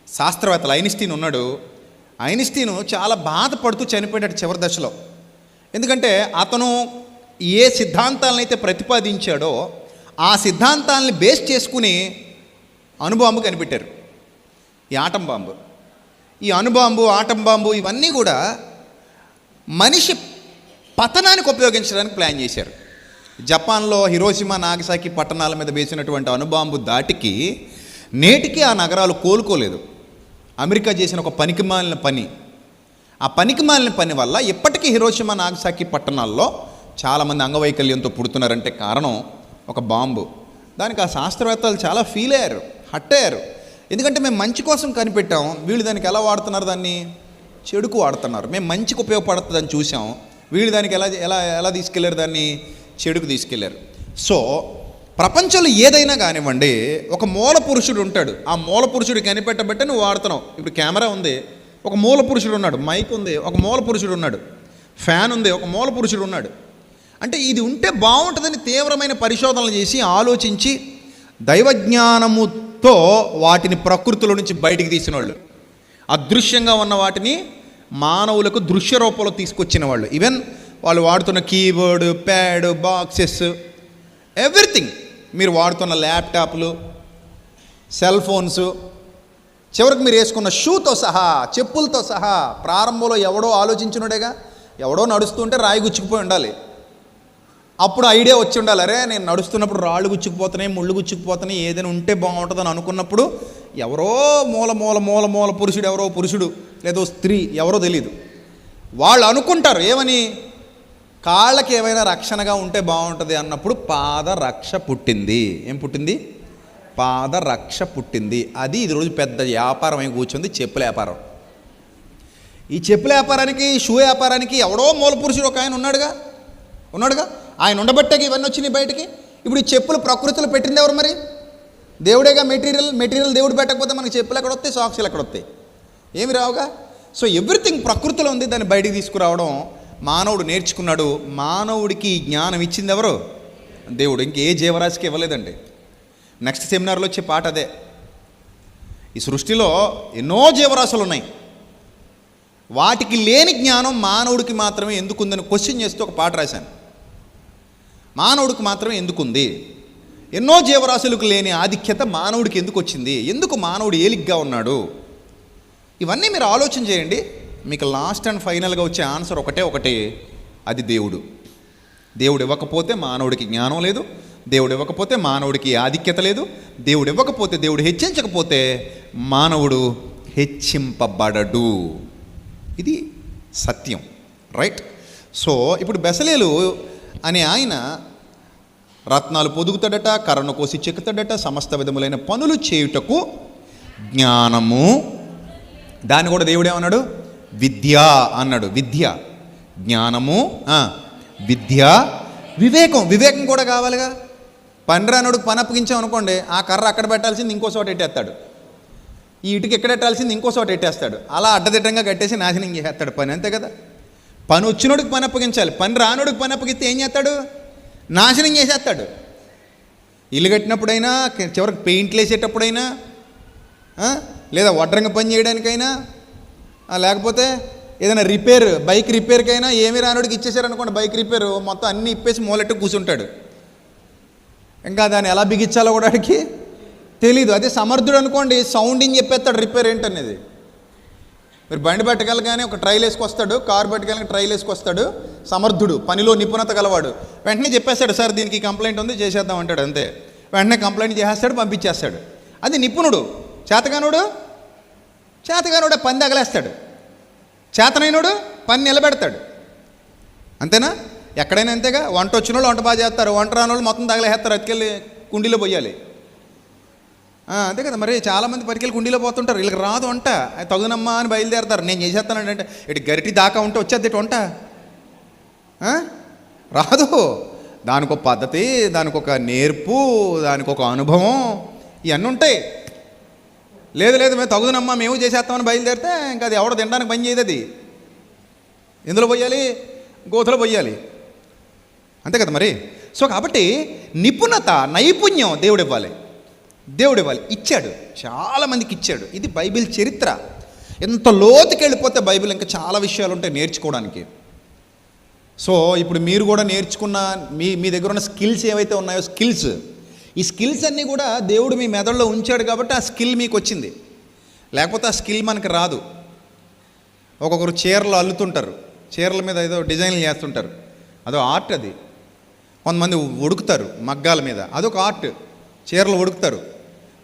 శాస్త్రవేత్తలు, ఐన్స్టీన్ ఉన్నాడు. ఐన్స్టీన్ చాలా బాధపడుతూ చనిపోయాడు చివరి దశలో. ఎందుకంటే అతను ఏ సిద్ధాంతాలను అయితే ప్రతిపాదించాడో ఆ సిద్ధాంతాలని బేస్ చేసుకుని అణుబాంబు కనిపెట్టారు. ఈ ఆటం బాంబు, ఈ అణుబాంబు, ఆటం బాంబు ఇవన్నీ కూడా మనిషి పతనానికి ఉపయోగించడానికి ప్లాన్ చేశారు. జపాన్లో హిరోషిమా, నాగసాకి పట్టణాల మీద వేసినటువంటి అణుబాంబు దాటికి నేటికి ఆ నగరాలు కోలుకోలేదు. అమెరికా చేసిన ఒక పనికిమాలిన పని. ఆ పనికిమాలిన పని వల్ల ఇప్పటికీ హిరోషిమా నాగసాకి పట్టణాల్లో చాలామంది అంగవైకల్యంతో పుడుతున్నారంటే కారణం ఒక బాంబు. దానికి ఆ శాస్త్రవేత్తలు చాలా ఫీల్ అయ్యారు, హట్ అయ్యారు. ఎందుకంటే మేము మంచి కోసం కనిపెట్టాం, వీళ్ళు దానికి ఎలా వాడుతున్నారు, దాన్ని చెడుకు వాడుతున్నారు. మేము మంచికి ఉపయోగపడుతుందని చూసాం, వీళ్ళు దానికి ఎలా ఎలా ఎలా తీసుకెళ్లారు, దాన్ని చెడుకు తీసుకెళ్లారు. సో ప్రపంచంలో ఏదైనా కానివ్వండి, ఒక మూల పురుషుడు ఉంటాడు. ఆ మూల పురుషుడు కనిపెట్టబట్టే నువ్వు వాడుతున్నావు. ఇప్పుడు కెమెరా ఉంది, ఒక మూల పురుషుడు ఉన్నాడు. మైక్ ఉంది, ఒక మూల పురుషుడు ఉన్నాడు. ఫ్యాన్ ఉంది, ఒక మూల పురుషుడు ఉన్నాడు. అంటే ఇది ఉంటే బాగుంటుందని తీవ్రమైన పరిశోధనలు చేసి ఆలోచించి దైవజ్ఞానముతో వాటిని ప్రకృతిలో నుంచి బయటికి తీసిన వాళ్ళు, అదృశ్యంగా ఉన్న వాటిని మానవులకు దృశ్య రూపంలో తీసుకొచ్చిన వాళ్ళు. ఈవెన్ వాళ్ళు వాడుతున్న కీబోర్డు, ప్యాడ్, బాక్సెస్, ఎవ్రీథింగ్, మీరు వాడుతున్న ల్యాప్టాప్లు, సెల్ ఫోన్స్, చివరికి మీరు వేసుకున్న షూతో సహా, చెప్పులతో సహా, ప్రారంభంలో ఎవడో ఆలోచించినోడేగా. ఎవడో నడుస్తుంటే రాయి గుచ్చుకుపోయి ఉండాలి, అప్పుడు ఐడియా వచ్చి ఉండాలి. అరే నేను నడుస్తున్నప్పుడు రాళ్ళు గుచ్చుకుపోతున్నాయి, ముళ్ళు గుచ్చుకుపోతున్నాయి, ఏదైనా ఉంటే బాగుంటుందని అనుకున్నప్పుడు ఎవరో మూల మూల మూల మూల పురుషుడు, ఎవరో పురుషుడు లేదో స్త్రీ, ఎవరో తెలియదు, వాళ్ళు అనుకుంటారు ఏమని, కాళ్ళకి ఏమైనా రక్షణగా ఉంటే బాగుంటుంది అన్నప్పుడు పాదరక్ష పుట్టింది. ఏం పుట్టింది? పాదరక్ష పుట్టింది. అది ఇది రోజు పెద్ద వ్యాపారం అయి కూర్చుంది, చెప్పుల వ్యాపారం. ఈ చెప్పుల వ్యాపారానికి, షూ వ్యాపారానికి ఎవడో మూల పురుషుడు ఒక ఆయన ఉన్నాడుగా. ఆయన ఉండబట్టే ఇవన్నీ వచ్చినాయి బయటికి. ఇప్పుడు ఈ చెప్పులు ప్రకృతిలో పెట్టింది ఎవరు మరి? దేవుడేగా. మెటీరియల్ దేవుడు పెట్టకపోతే మనకి చెప్పులు ఎక్కడ వస్తాయి, సాక్స్లు ఎక్కడ వస్తాయి? ఏమి రావుగా. సో ఎవ్రీథింగ్ ప్రకృతిలో ఉంది, దాన్ని బయటికి తీసుకురావడం మానవుడు నేర్చుకున్నాడు. మానవుడికి జ్ఞానం ఇచ్చింది ఎవరు? దేవుడు. ఇంకే జీవరాశికి ఇవ్వలేదండి. నెక్స్ట్ సెమినార్లో వచ్చే పాట అదే. ఈ సృష్టిలో ఎన్నో జీవరాశులు ఉన్నాయి, వాటికి లేని జ్ఞానం మానవుడికి మాత్రమే ఎందుకుందని క్వశ్చన్ చేస్తూ ఒక పాట రాశాను. మానవుడికి మాత్రమే ఎందుకుంది? ఎన్నో జీవరాశులకు లేని ఆధిక్యత మానవుడికి ఎందుకు వచ్చింది? ఎందుకు మానవుడు ఏలిగ్గా ఉన్నాడు? ఇవన్నీ మీరు ఆలోచన చేయండి. మీకు లాస్ట్ అండ్ ఫైనల్గా వచ్చే ఆన్సర్ ఒకటే, అది దేవుడు. దేవుడు ఇవ్వకపోతే మానవుడికి జ్ఞానం లేదు, దేవుడు ఇవ్వకపోతే మానవుడికి ఆధిక్యత లేదు, దేవుడు ఇవ్వకపోతే, దేవుడు హెచ్చించకపోతే మానవుడు హెచ్చింపబడడు. ఇది సత్యం, రైట్? సో ఇప్పుడు బెసలేలు అనే ఆయన రత్నాలు పొదుగుతాడట, కర్రను కోసి చెక్కుతాడట, సమస్త విధములైన పనులు చేయుటకు జ్ఞానము, దాన్ని కూడా దేవుడేమన్నాడు? విద్య అన్నాడు. విద్య, జ్ఞానము, విద్య, వివేకం కూడా కావాలిగా. పని రానుడికి పని అప్పగించాం అనుకోండి, ఆ కర్ర అక్కడ పెట్టాల్సింది ఇంకో చోట ఎట్టేస్తాడు, ఈ ఇటుకి ఎక్కడ పెట్టాల్సింది ఇంకో చోట ఎట్టేస్తాడు. అలా అడ్డదిడ్డంగా కట్టేసి నాశనం చేసేస్తాడు పని, అంతే కదా. పని వచ్చినోడికి పని అప్పగించాలి, పని రానుడికి పని అప్పగిస్తే ఏం చేస్తాడు? నాశనం చేసేస్తాడు. ఇల్లు కట్టినప్పుడైనా, చివరికి పెయింట్లు వేసేటప్పుడైనా, లేదా వడ్రంగ పని చేయడానికైనా, లేకపోతే ఏదైనా రిపేర్, బైక్ రిపేర్కైనా ఏమి రానుడికి ఇచ్చేసారనుకోండి, బైక్ రిపేరు మొత్తం అన్నీ ఇప్పేసి మూలెట్టు కూర్చుంటాడు. ఇంకా దాన్ని ఎలా బిగించాలో కూడా వాడికి తెలీదు. అదే సమర్థుడు అనుకోండి, సౌండింగ్ చెప్పేస్తాడు రిపేర్ ఏంటనేది. మీరు బండి పట్టుకెళ్ళగానే ఒక ట్రైల్ వేసుకొస్తాడు, కారు పట్టుకెళ్ళగానే ట్రైల్ వేసుకొస్తాడు. సమర్థుడు, పనిలో నిపుణత గలవాడు, వెంటనే చెప్పేస్తాడు, సార్ దీనికి కంప్లైంట్ ఉంది చేసేద్దాం అంటాడు, అంతే. వెంటనే కంప్లైంట్ చేసేస్తాడు, పంపించేస్తాడు. అది నిపుణుడు. చేతగానుడు పని తగలేస్తాడు, చేతనైనడు పని నిలబెడతాడు, అంతేనా? ఎక్కడైనా అంతేగా. వంట వచ్చిన వాళ్ళు వంట బాగా చేస్తారు, వంట రాని వాళ్ళు మొత్తం తగలేస్తారు, అతికెళ్ళి కుండీలో పోయాలి, అంతే కదా. మరి చాలామంది పట్టుకెళ్ళి కుండీలో పోతుంటారు, వీళ్ళకి రాదు వంట, తగునమ్మా అని బయలుదేరతారు. నేను చేసేస్తానంటే ఇటు గరిటి దాకా ఉంటే వచ్చేది ఇటు వంట రాదు. దానికి ఒక పద్ధతి, దానికి ఒక నేర్పు, దానికి ఒక అనుభవం, ఇవన్నీ ఉంటాయి. లేదు మేము తగుదనమ్మా మేము చేసేస్తామని బయలుదేరితే ఇంకా అది ఎవడో తినడానికి పని చేయదు. అది ఎందులో పోయాలి? గోతులో పోయాలి, అంతే కదా మరి. సో కాబట్టి నిపుణత, నైపుణ్యం దేవుడు ఇవ్వాలి, ఇచ్చాడు, చాలామందికి ఇచ్చాడు. ఇది బైబిల్ చరిత్ర. ఎంత లోతుకి వెళ్ళిపోతే బైబిల్ ఇంకా చాలా విషయాలు ఉంటాయి నేర్చుకోవడానికి. సో ఇప్పుడు మీరు కూడా నేర్చుకున్న మీ దగ్గర ఉన్న స్కిల్స్ ఏవైతే ఉన్నాయో, ఈ స్కిల్స్ అన్నీ కూడా దేవుడు మీ మెదడులో ఉంచాడు కాబట్టి ఆ స్కిల్ మీకు వచ్చింది, లేకపోతే ఆ స్కిల్ మనకి రాదు. ఒక్కొక్కరు చీరలు అల్లుతుంటారు, చీరల మీద ఏదో డిజైన్లు చేస్తుంటారు, అదో ఆర్ట్. అది కొంతమంది ఉడుకుతారు మగ్గాల మీద, అదొక ఆర్ట్. చీరలు ఉడుకుతారు,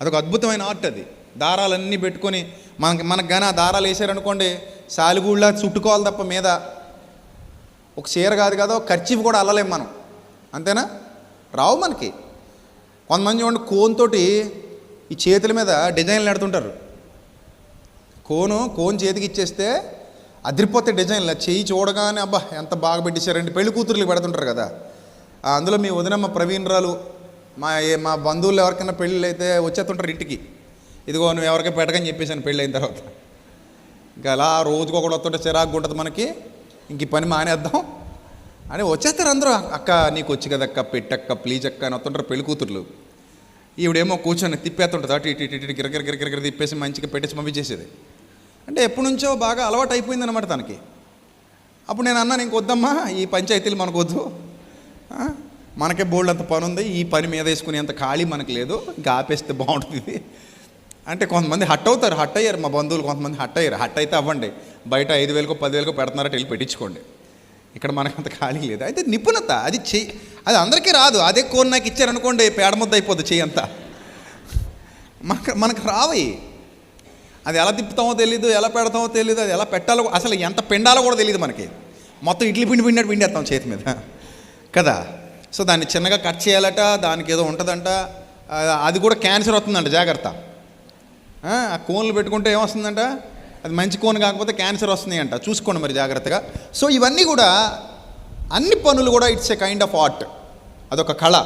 అదొక అద్భుతమైన ఆర్ట్. అది దారాలన్నీ పెట్టుకొని మనకు కానీ ఆ దారాలు వేసారనుకోండి, సాలిగూళ్ళ చుట్టుకోవాలి తప్ప మీద ఒక చీర కాదు కదా, ఒక కర్చీఫ్ కూడా అల్లలేం మనం, అంతేనా? రావు మనకి. కొంతమంది చూడండి కోన్తోటి ఈ చేతుల మీద డిజైన్లు పెడుతుంటారు. కోన్ చేతికి ఇచ్చేస్తే అదిరిపోతే డిజైన్లు, చెయ్యి చూడగానే అబ్బా ఎంత బాగా పెట్టేశారండి. పెళ్లి కూతుర్లు పెడుతుంటారు కదా, అందులో మీ వదినమ్మ ప్రవీణరాలు మా బంధువులు ఎవరికైనా పెళ్ళిళ్ళు అయితే వచ్చేస్తుంటారు ఇంటికి, ఇదిగో నువ్వు ఎవరికైనా పెట్టకని చెప్పేసాను పెళ్ళి అయిన తర్వాత. ఇంకా అలా రోజుకొకటి వస్తుంటే చిరాకు ఉంటుంది మనకి, ఇంక ఈ పని మానేద్దాం అని వచ్చేస్తారు అందరూ. అక్క నీకు వచ్చి కదా అక్క, పెట్టక్క ప్లీజ్ అక్క అని వస్తుంటారు పెళ్లి కూతుర్లు. ఈవిడేమో కూర్చొని తిప్పేస్తుంటుంది, అటు ఇటు ఇటు గిరగిర తిప్పేసి మంచిగా పెట్టేసి పంపించేసేది. అంటే ఎప్పటి నుంచో బాగా అలవాటు అయిపోయింది అనమాట తనకి. అప్పుడు నేను అన్నాను, ఇంకొద్దమ్మా ఈ పంచాయతీలు మనకు వద్దు, మనకే బోల్డ్ అంత పని ఉంది, ఈ పని మీద వేసుకునేంత ఖాళీ మనకు లేదు, ఇంకా ఆపేస్తే బాగుంటుంది అంటే కొంతమంది హట్ అయ్యారు మా బంధువులు, కొంతమంది హట్ అయితే అవ్వండి, బయట 5,000కో 10,000కో పెడుతున్నారట, వెళ్ళి పెట్టించుకోండి, ఇక్కడ మనకంత ఖాళీ లేదు. అయితే నిపుణత అది అది అందరికీ రాదు. అదే కోన్ నాకు ఇచ్చారనుకోండి, పేడ ముద్ద అయిపోద్ది చెయ్యి అంతా. మనకు రావి, అది ఎలా తిప్పుతామో తెలీదు, ఎలా పెడతామో తెలీదు, అది ఎలా పెట్టాలో అసలు ఎంత పిండాలో కూడా తెలియదు మనకి. మొత్తం ఇడ్లీ పిండినట్టు పిండేస్తాం చేతి మీద కదా. సో దాన్ని చిన్నగా కట్ చేయాలట, దానికి ఏదో ఉంటుందంట, అది కూడా క్యాన్సర్ వస్తుందంట, జాగ్రత్త. ఆ కోన్లు పెట్టుకుంటే ఏమొస్తుందంట, అది మంచి కోన్ కాకపోతే క్యాన్సర్ వస్తుంది అంట, చూసుకోండి మరి జాగ్రత్తగా. సో ఇవన్నీ కూడా అన్ని పనులు కూడా it's a kind of art, అదొక కళ.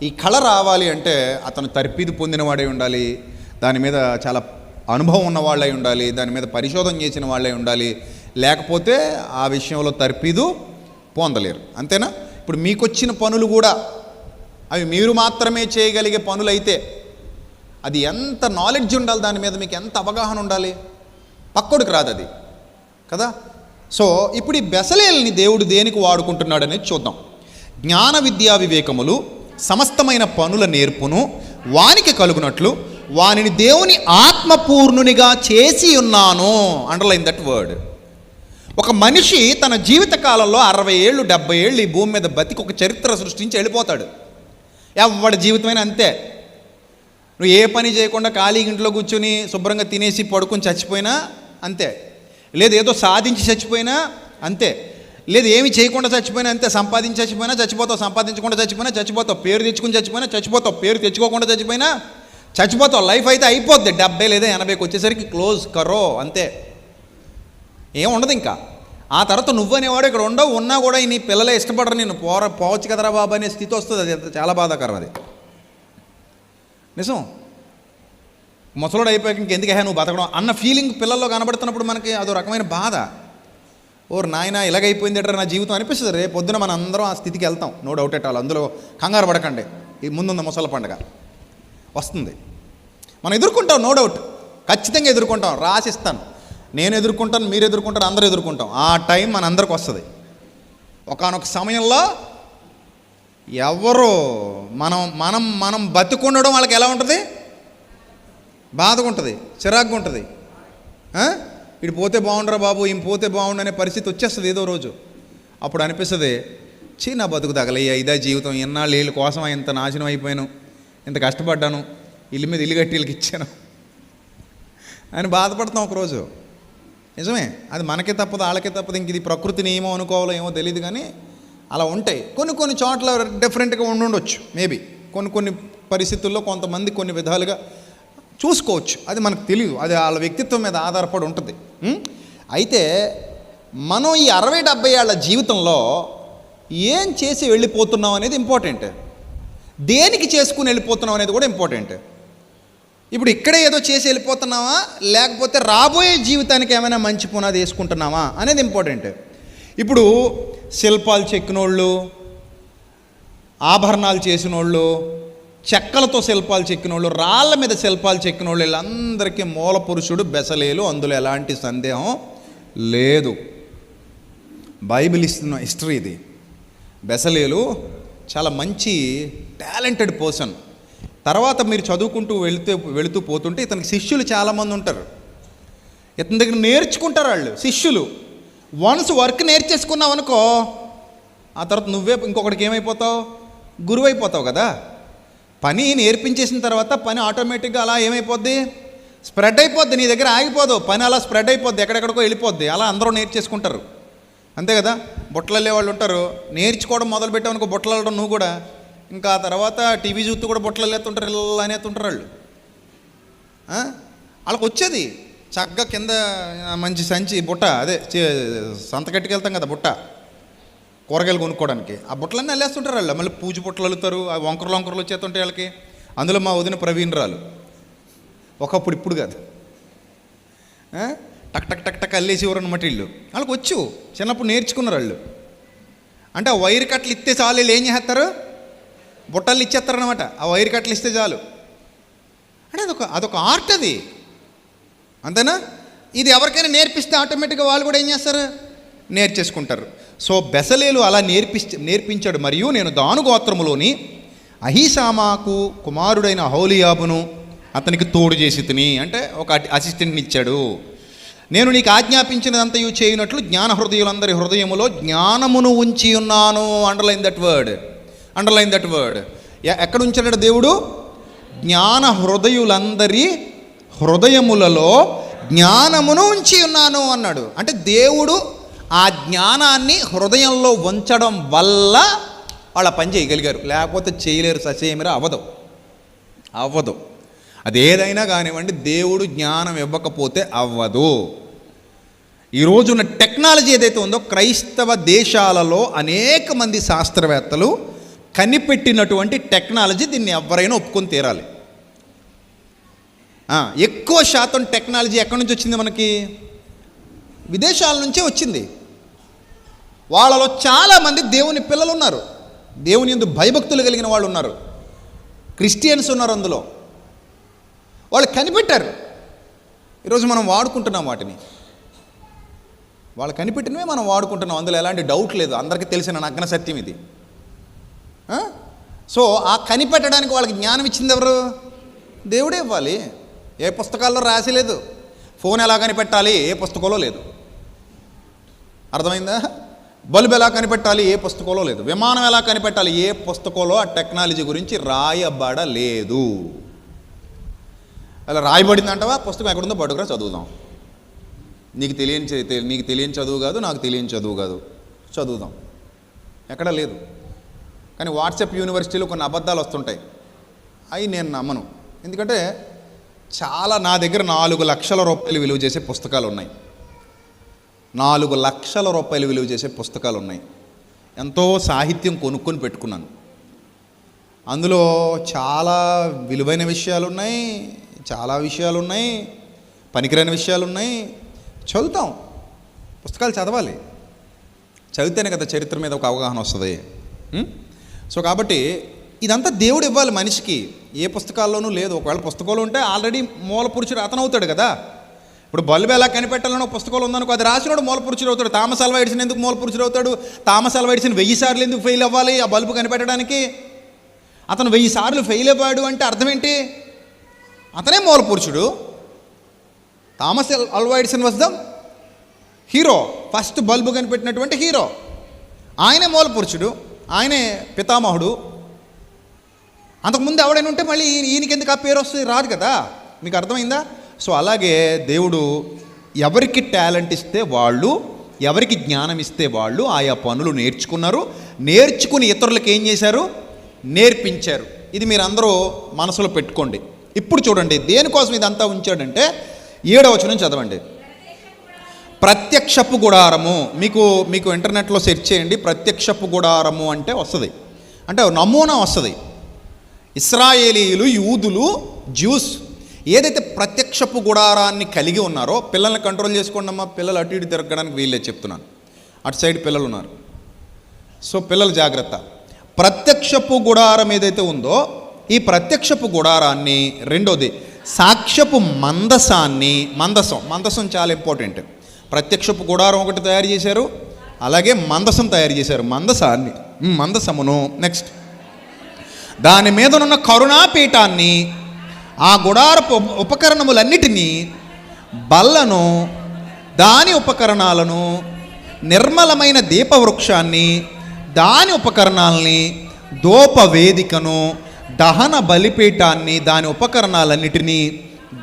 ఈ కళ రావాలి అంటే అతను తర్పీదు పొందిన వాడే ఉండాలి, దాని మీద చాలా అనుభవం ఉన్న వాళ్ళై ఉండాలి, దాని మీద పరిశోధన చేసిన వాళ్ళే ఉండాలి, లేకపోతే ఆ విషయంలో తర్పీదు పొందలేరు, అంతేనా? ఇప్పుడు మీకు వచ్చిన పనులు కూడా అవి మీరు మాత్రమే చేయగలిగే పనులు అయితే అది ఎంత నాలెడ్జ్ ఉండాలి, దాని మీద మీకు ఎంత అవగాహన ఉండాలి, పక్కోడికి రాదు అది కదా. సో ఇప్పుడు ఈ బెసలేల్ని దేవుడు దేనికి వాడుకుంటున్నాడు అనేది చూద్దాం. జ్ఞాన విద్యా వివేకములు సమస్తమైన పనుల నేర్పును వానికి కలుగునట్లు వానిని దేవుని ఆత్మపూర్ణునిగా చేసి ఉన్నాను. Underline that word. ఒక మనిషి తన జీవిత కాలంలో 60 ఏళ్ళు 70 ఏళ్ళు ఈ భూమి మీద బతికి ఒక చరిత్ర సృష్టించి వెళ్ళిపోతాడు. ఎవడి జీవితమైనా అంతే. నువ్వు ఏ పని చేయకుండా ఖాళీ ఇంట్లో కూర్చొని శుభ్రంగా తినేసి పడుకొని చచ్చిపోయినా అంతే, లేదు ఏదో సాధించి చచ్చిపోయినా అంతే, లేదు ఏమి చేయకుండా చచ్చిపోయినా అంతే. సంపాదించి చచ్చిపోయినా చచ్చిపోతావు, సంపాదించకుండా చచ్చిపోయినా చచ్చిపోతావు, పేరు తెచ్చుకుని చచ్చిపోయినా చచ్చిపోతావు, పేరు తెచ్చుకోకుండా చచ్చిపోయినా చచ్చిపోతావు. లైఫ్ అయితే అయిపోద్ది, 70 లేదా 80కి వచ్చేసరికి క్లోజ్ కరో, అంతే, ఏం ఉండదు ఇంకా. ఆ తర్వాత నువ్వనేవాడు ఇక్కడ ఉండవు, ఉన్నా కూడా నీ పిల్లలే ఇష్టపడరు, నేను పోవచ్చు కదరా బాబా అనే స్థితి వస్తుంది. అది చాలా బాధాకరం, అది నిజం. ముసలోడు అయిపోయాక ఇంకెందుకు నువ్వు బతకడం అన్న ఫీలింగ్ పిల్లల్లో కనబడుతున్నప్పుడు మనకి అదో రకమైన బాధ. ఓరు నాయన ఇలాగైపోయింది ఎట్రా నా జీవితం అనిపిస్తుంది. రేపు పొద్దున మన అందరం ఆ స్థితికి వెళ్తాం, నో డౌట్ ఎట్ ఆల్. అందులో కంగారు పడకండి, ఈ ముందున్న ముసల పండుగ వస్తుంది, మనం ఎదుర్కొంటాం, నో డౌట్, ఖచ్చితంగా ఎదుర్కొంటాం. రాసిస్తాను, నేను ఎదుర్కొంటాను, మీరు ఎదుర్కొంటారు, అందరూ ఎదుర్కొంటాం. ఆ టైం మన అందరికి వస్తుంది. ఒకానొక సమయంలో ఎవరు మనం బతుకుండడం వాళ్ళకి ఎలా ఉంటుంది, బాధగా ఉంటుంది, చిరాకుగా ఉంటుంది. ఇటు పోతే బాగుండరా బాబు, ఈమె పోతే బాగుండు అనే పరిస్థితి వచ్చేస్తుంది ఏదో రోజు. అప్పుడు అనిపిస్తుంది, నా బతుకు తగలయ్యా, ఇదే జీవితం, ఎన్నాళ్ళు వీళ్ళ కోసం ఇంత నాశనం అయిపోయాను, ఇంత కష్టపడ్డాను, ఇల్లు మీద ఇల్లు కట్టి వీళ్ళకి ఇచ్చాను అని బాధపడతాం ఒకరోజు. నిజమే, అది మనకే తప్పదు, వాళ్ళకే తప్పదు. ఇంక ఇది ప్రకృతి నియమం అనుకోవాలో ఏమో తెలియదు, కానీ అలా ఉంటాయి. కొన్ని చోట్ల డిఫరెంట్గా ఉండొచ్చు, మేబీ కొన్ని పరిస్థితుల్లో కొంతమంది కొన్ని విధాలుగా చూసుకోవచ్చు, అది మనకు తెలియదు, అది వాళ్ళ వ్యక్తిత్వం మీద ఆధారపడి ఉంటుంది. అయితే మనం ఈ 60-70 ఏళ్ల జీవితంలో ఏం చేసి వెళ్ళిపోతున్నాం అనేది ఇంపార్టెంట్, దేనికి చేసుకుని వెళ్ళిపోతున్నాం అనేది కూడా ఇంపార్టెంట్. ఇప్పుడు ఇక్కడే ఏదో చేసి వెళ్ళిపోతున్నావా, లేకపోతే రాబోయే జీవితానికి ఏమైనా మంచి పునాది వేసుకుంటున్నావా అనేది ఇంపార్టెంట్. ఇప్పుడు శిల్పాలు చెక్కినోళ్ళు, ఆభరణాలు చేసినోళ్ళు, చెక్కలతో శిల్పాలు చెక్కినోళ్ళు, రాళ్ళ మీద శిల్పాలు చెక్కినోళ్ళు, వీళ్ళందరికీ మూల పురుషుడు బెసలేలు, అందులో ఎలాంటి సందేహం లేదు. బైబిల్ ఇస్తున్న హిస్టరీ ఇది. బెసలేలు చాలా మంచి టాలెంటెడ్ పర్సన్. తర్వాత మీరు చదువుకుంటూ వెళుతూ పోతుంటే ఇతనికి శిష్యులు చాలామంది ఉంటారు, ఇతని దగ్గర నేర్చుకుంటారు వాళ్ళు శిష్యులు. వన్స్ వర్క్ నేర్చేసుకున్నావు అనుకో, ఆ తర్వాత నువ్వే ఇంకొకటికి ఏమైపోతావు, గురువు అయిపోతావు కదా. పని నేర్పించేసిన తర్వాత పని ఆటోమేటిక్గా అలా ఏమైపోద్ది, స్ప్రెడ్ అయిపోద్ది, నీ దగ్గర ఆగిపోదు, పని అలా స్ప్రెడ్ అయిపోద్ది, ఎక్కడెక్కడికో వెళ్ళిపోద్ది. అలా అందరూ నేర్చేసుకుంటారు, అంతే కదా. బుట్టలు వెళ్ళే వాళ్ళు ఉంటారు, నేర్చుకోవడం మొదలు పెట్టామనుకో బుట్టలు వెళ్ళడం నువ్వు కూడా, ఇంకా ఆ తర్వాత టీవీ చూస్తూ కూడా బుట్టలు వెళ్ళేస్తుంటారు, ఇలా అనేస్తుంటారు వాళ్ళు. వాళ్ళకి వచ్చేది చక్కగా కింద మంచి సంచి బుట్ట, అదే సంతకట్టుకు వెళ్తాం కదా బుట్ట, కూరగాయలు కొనుక్కోవడానికి, ఆ బుట్టలన్నీ వెళ్ళేస్తుంటారు వాళ్ళు. మళ్ళీ పూజ బుట్టలు వెళ్తారు, ఆ వంకరలు వచ్చేస్తుంటాయి వాళ్ళకి. అందులో మా వదిన ప్రవీణరాలు, ఒకప్పుడు ఇప్పుడు కాదు, టక్ టక్ టక్ టక్ అల్లేసేవారు అనమాట వీళ్ళు. వాళ్ళకి వచ్చు, చిన్నప్పుడు నేర్చుకున్నారు వాళ్ళు. అంటే ఆ వైర్ కట్టలు ఇస్తే చాలు, వీళ్ళు ఏం చేస్తారు, బుట్టలు ఇచ్చేస్తారనమాట. ఆ వైర్ కట్టలు ఇస్తే చాలు. అంటే అదొక ఆర్ట్ అది, అంతేనా. ఇది ఎవరికైనా నేర్పిస్తే ఆటోమేటిక్గా వాళ్ళు కూడా ఏం చేస్తారు, నేర్చేసుకుంటారు. సో బెసలేలు అలా నేర్పించాడు. మరియు నేను దాను గోత్రములోని అహీసామాకు కుమారుడైన అహోలియాబును అతనికి తోడు చేసి తిని, అంటే ఒక అసిస్టెంట్ని ఇచ్చాడు. నేను నీకు ఆజ్ఞాపించినదంతయు చేయనట్లు జ్ఞాన హృదయులందరి హృదయములో జ్ఞానమును ఉంచి ఉన్నాను. Underline that word. ఎక్కడ ఉంచాడు దేవుడు? జ్ఞాన హృదయులందరి హృదయములలో జ్ఞానమును ఉంచి ఉన్నాను అన్నాడు. అంటే దేవుడు ఆ జ్ఞానాన్ని హృదయంలో ఉంచడం వల్ల వాళ్ళ పని చేయగలిగారు, లేకపోతే చేయలేరు, ససేమిరా అవ్వదు. అదేదైనా కానివ్వండి, దేవుడు జ్ఞానం ఇవ్వకపోతే అవ్వదు. ఈరోజున్న టెక్నాలజీ ఏదైతే ఉందో, క్రైస్తవ దేశాలలో అనేక మంది శాస్త్రవేత్తలు కనిపెట్టినటువంటి టెక్నాలజీ, దీన్ని ఎవరైనా ఒప్పుకొని తీరాలి. ఎక్కువ శాతం టెక్నాలజీ ఎక్కడి నుంచి వచ్చింది మనకి? విదేశాల నుంచే వచ్చింది. వాళ్ళలో చాలామంది దేవుని పిల్లలు ఉన్నారు, దేవుని యందు భయభక్తులు కలిగిన వాళ్ళు ఉన్నారు, క్రిస్టియన్స్ ఉన్నారు. అందులో వాళ్ళు కనిపెట్టారు. ఈరోజు మనం వాడుకుంటున్నాం వాటిని, వాళ్ళు కనిపెట్టినవే మనం వాడుకుంటున్నాం. అందులో ఎలాంటి డౌట్ లేదు, అందరికీ తెలిసిన నగ్న సత్యం ఇది. సో ఆ కనిపెట్టడానికి వాళ్ళకి జ్ఞానం ఇచ్చింది ఎవరు? దేవుడే ఇవ్వాలి. ఏ పుస్తకాల్లో రాసి లేదు. ఫోన్ ఎలా కనిపెట్టాలి, ఏ పుస్తకంలో లేదు. అర్థమైందా? బల్బు ఎలా కనిపెట్టాలి, ఏ పుస్తకంలో లేదు. విమానం ఎలా కనిపెట్టాలి, ఏ పుస్తకంలో ఆ టెక్నాలజీ గురించి రాయబడలేదు. అలా రాయబడిందంటవా, పుస్తకం ఎక్కడుందో పట్టుకురా చదువుదాం. నీకు తెలియని చదువు కాదు, నాకు తెలియని చదువు కాదు, చదువుదాం. ఎక్కడా లేదు. కానీ వాట్సాప్ యూనివర్సిటీలో కొన్ని అబద్ధాలు వస్తుంటాయి, అవి నేను నమ్మను. ఎందుకంటే నా దగ్గర 4 లక్షల రూపాయలు విలువ చేసే పుస్తకాలు ఉన్నాయి. 4 లక్షల రూపాయలు విలువ చేసే పుస్తకాలు ఉన్నాయి. ఎంతో సాహిత్యం కొనుక్కొని పెట్టుకున్నాను. అందులో చాలా విలువైన విషయాలు ఉన్నాయి, చాలా విషయాలు ఉన్నాయి, పనికిరాని విషయాలు ఉన్నాయి. చదువుతాం, పుస్తకాలు చదవాలి. చదివితేనే కదా చరిత్ర మీద ఒక అవగాహన వస్తుంది. సో కాబట్టి ఇదంతా దేవుడు ఇవ్వాలి మనిషికి. ఏ పుస్తకాల్లోనూ లేదు. ఒకవేళ పుస్తకంలో ఉంటే ఆల్రెడీ మూల పురుషుడు అతను అవుతాడు కదా. ఇప్పుడు బల్బు ఎలా కనిపెట్టాలని ఒక పుస్తకంలో ఉందనుకో, అది రాసినోడు మూల పురుషుడు అవుతాడు. థామస్ ఆల్వా ఎడిసన్ ఎందుకు మూల పురుషుడు అవుతాడు? థామస్ ఆల్వా ఎడిసన్ 1000 సార్లు ఎందుకు ఫెయిల్ అవ్వాలి ఆ బల్బు కనిపెట్టడానికి? అతను 1000 సార్లు ఫెయిల్ అవ్వాడు అంటే అర్థం ఏంటి? అతనే మూల పురుషుడు. Thomas Alva Edison was the hero, first bulb కనిపెట్టినటువంటి హీరో. ఆయనే మూల పురుషుడు, ఆయనే పితామహుడు. అంతకుముందు ఎవడైనా ఉంటే మళ్ళీ ఈయనకి ఎందుకు ఆ పేరు వస్తుంది? రాదు కదా. మీకు అర్థమైందా? సో అలాగే దేవుడు ఎవరికి టాలెంట్ ఇస్తే వాళ్ళు, ఎవరికి జ్ఞానం ఇస్తే వాళ్ళు ఆయా పనులు నేర్చుకున్నారు. నేర్చుకుని ఇతరులకు ఏం చేశారు? నేర్పించారు. ఇది మీరు అందరూ మనసులో పెట్టుకోండి. ఇప్పుడు చూడండి దేనికోసం ఇదంతా ఉంచాడంటే 7వ వచనం చదవండి. ప్రత్యక్షపు గుడారము. మీకు ఇంటర్నెట్లో సెర్చ్ చేయండి. ప్రత్యక్షపు గుడారము అంటే వస్తుంది, అంటే నమూనా వస్తుంది. ఇశ్రాయేలీయులు, యూదులు, జ్యూస్ ఏదైతే ప్రత్యక్షపు గుడారాన్ని కలిగి ఉన్నారో, పిల్లల్ని కంట్రోల్ చేసుకోండి అమ్మా, పిల్లలు అటు ఇటు తిరగడానికి వీళ్ళే చెప్తున్నాను. అటు సైడ్ పిల్లలు ఉన్నారు, సో పిల్లలు జాగ్రత్త. ప్రత్యక్షపు గుడారం ఏదైతే ఉందో, ఈ ప్రత్యక్షపు గుడారాన్ని, రెండోది సాక్ష్యపు మందసాన్ని, మందసం చాలా ఇంపార్టెంట్. ప్రత్యక్షపు గుడారం ఒకటి తయారు చేశారు, అలాగే మందసం తయారు చేశారు. మందసమును, నెక్స్ట్ దాని మీదనున్న కరుణాపీఠాన్ని, ఆ గుడారపు ఉపకరణములన్నిటినీ, బల్లను, దాని ఉపకరణాలను, నిర్మలమైన దీపవృక్షాన్ని, దాని ఉపకరణాలని, ధూపవేదికను, దహన బలిపీఠాన్ని, దాని ఉపకరణాలన్నిటినీ,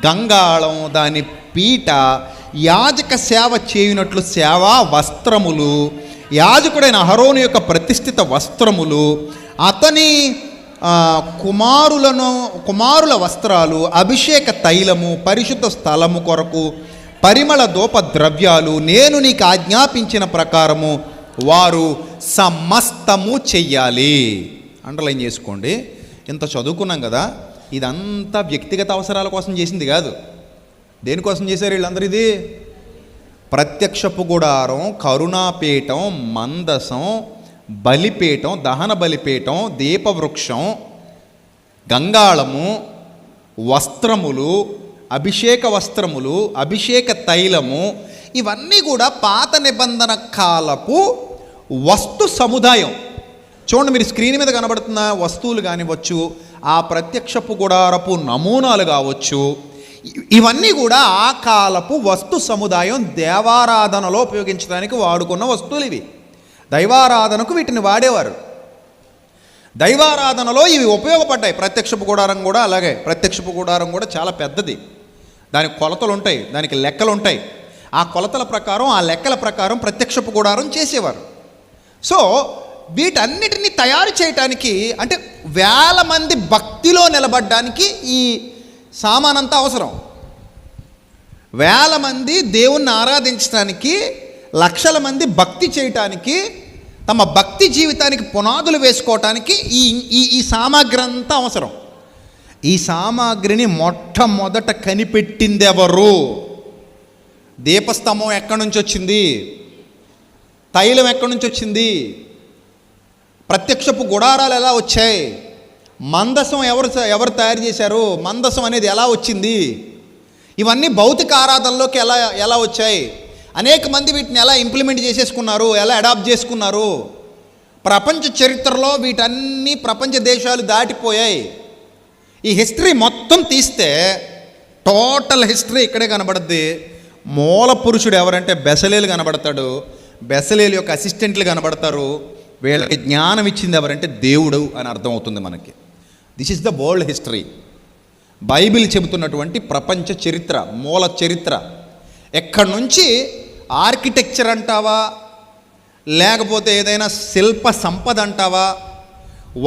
గంగాళం దాని పీట, యాజక సేవ చేయునట్లు సేవా వస్త్రములు, యాజకుడైన అహరోను యొక్క ప్రతిష్ఠిత వస్త్రములు, అతని కుమారుల వస్త్రాలు, అభిషేక తైలము, పరిశుద్ధ స్థలము కొరకు పరిమళ ధూప ద్రవ్యాలు, నేను నీకు ఆజ్ఞాపించిన ప్రకారము వారు సమస్తము చెయ్యాలి. అండర్లైన్ చేసుకోండి. ఇంత చదువుకున్నాం కదా, ఇదంతా వ్యక్తిగత అవసరాల కోసం చేసింది కాదు. దేనికోసం చేశారు వీళ్ళందరూ? ఇది ప్రత్యక్షపు గుడారం, కరుణాపీఠం, మందసం, బలిపీఠం, దహన బలిపీఠం, దీపవృక్షం, గంగాళము, వస్త్రములు, అభిషేక వస్త్రములు, అభిషేక తైలము, ఇవన్నీ కూడా పాత నిబంధన కాలపు వస్తు సముదాయం. చూడండి, మీరు స్క్రీన్ మీద కనబడుతున్న వస్తువులు కానివచ్చు, ఆ ప్రత్యక్షపు గుడారపు నమూనాలు కావచ్చు, ఇవన్నీ కూడా ఆ కాలపు వస్తు సముదాయం దేవారాధనలో ఉపయోగించడానికి వాడుకున్న వస్తువులు ఇవి. దైవారాధనకు వీటిని వాడేవారు. దైవారాధనలో ఇవి ఉపయోగపడ్డాయి. ప్రత్యక్షపు గుడారం కూడా అలాగే. ప్రత్యక్షపు గుడారం కూడా చాలా పెద్దది. దానికి కొలతలు ఉంటాయి, దానికి లెక్కలు ఉంటాయి. ఆ కొలతల ప్రకారం, ఆ లెక్కల ప్రకారం ప్రత్యక్షపు గుడారం చేసేవారు. సో వీటన్నిటిని తయారు చేయటానికి, అంటే వేల మంది భక్తిలో నిలబడడానికి ఈ సామానంతా అవసరం. వేల మంది దేవుణ్ణి ఆరాధించడానికి, లక్షల మంది భక్తి చేయటానికి, తమ భక్తి జీవితానికి పునాదులు వేసుకోవటానికి ఈ సామాగ్రి అంతా అవసరం. ఈ సామాగ్రిని మొట్టమొదట కనిపెట్టింది ఎవరు? దీపస్తంభం ఎక్కడి నుంచి వచ్చింది? తైలం ఎక్కడి నుంచి వచ్చింది? ప్రత్యక్షపు గుడారాలు ఎలా వచ్చాయి? మందసం ఎవరు తయారు చేశారు? మందసం అనేది ఎలా వచ్చింది? ఇవన్నీ భౌతిక ఆరాధనలోకి ఎలా వచ్చాయి? అనేక మంది వీటిని ఎలా ఇంప్లిమెంట్ చేసేసుకున్నారు, ఎలా అడాప్ట్ చేసుకున్నారు? ప్రపంచ చరిత్రలో వీటన్నీ ప్రపంచ దేశాలు దాటిపోయాయి. ఈ హిస్టరీ మొత్తం తీస్తే టోటల్ హిస్టరీ ఇక్కడే కనబడుద్ది. మూల పురుషుడు ఎవరంటే బెసలేలు కనబడతాడు, బెసలేలు యొక్క అసిస్టెంట్లు కనబడతారు. వీళ్ళకి జ్ఞానం ఇచ్చింది ఎవరంటే దేవుడు అని అర్థమవుతుంది మనకి. This is the world history. Bible చెబుతున్నటువంటి ప్రపంచ చరిత్ర, మూల చరిత్ర. ఎక్కడి నుంచి ఆర్కిటెక్చర్ అంటావా, లేకపోతే ఏదైనా శిల్ప సంపద అంటావా,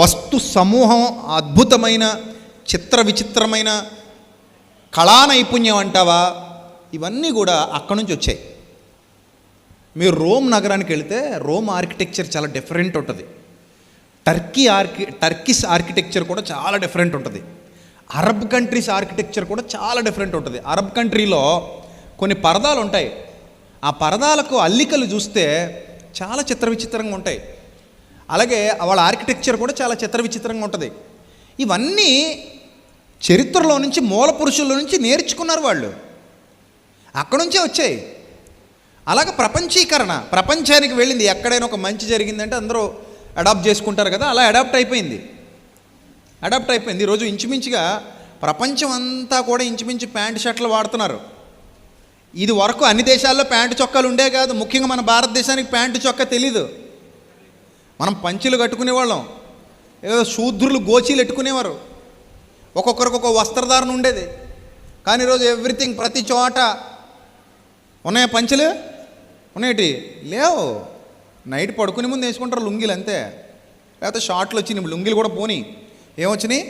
వస్తు సమూహం, అద్భుతమైన చిత్ర విచిత్రమైన కళా నైపుణ్యం అంటావా, ఇవన్నీ కూడా అక్కడి నుంచి వచ్చాయి. మీరు రోమ్ నగరానికి వెళితే రోమ్ ఆర్కిటెక్చర్ చాలా డిఫరెంట్ ఉంటుంది. టర్కిష్ ఆర్కిటెక్చర్ కూడా చాలా డిఫరెంట్ ఉంటుంది. అరబ్ కంట్రీస్ ఆర్కిటెక్చర్ కూడా చాలా డిఫరెంట్ ఉంటుంది. అరబ్ కంట్రీలో కొన్ని పరదాలు ఉంటాయి. ఆ పరదాలకు అల్లికలు చూస్తే చాలా చిత్ర విచిత్రంగా ఉంటాయి. అలాగే వాళ్ళ ఆర్కిటెక్చర్ కూడా చాలా చిత్ర విచిత్రంగా ఉంటుంది. ఇవన్నీ చరిత్రలో నుంచి, మూల పురుషుల నుంచి నేర్చుకున్నారు వాళ్ళు. అక్కడి నుంచే వచ్చాయి. అలాగే ప్రపంచీకరణ, ప్రపంచానికి వెళ్ళింది. ఎక్కడైనా ఒక మంచి జరిగిందంటే అందరూ అడాప్ట్ చేసుకుంటారు కదా, అలా అడాప్ట్ అయిపోయింది. ఈరోజు ఇంచుమించుగా ప్రపంచం అంతా కూడా ఇంచుమించు ప్యాంటు షర్ట్లు వాడుతున్నారు. ఇది వరకు అన్ని దేశాల్లో ప్యాంటు చొక్కాలు ఉండే కాదు. ముఖ్యంగా మన భారతదేశానికి ప్యాంటు చొక్కా తెలీదు. మనం పంచెలు కట్టుకునేవాళ్ళం, ఏదో శూద్రులు గోచీలు ఎట్టుకునేవారు. ఒక్కొక్కరికి ఒక వస్త్రధారణ ఉండేది. కానీ ఈరోజు ఎవ్రీథింగ్, ప్రతి చోట ఉన్నాయా పంచెలు? ఉన్నాయటి? లేవు. నైట్ పడుకునే ముందు వేసుకుంటారు లుంగీలు అంతే. లేకపోతే షార్ట్లు వచ్చినాయి. లుంగీలు కూడా పోనీ ఏమొచ్చినాయి?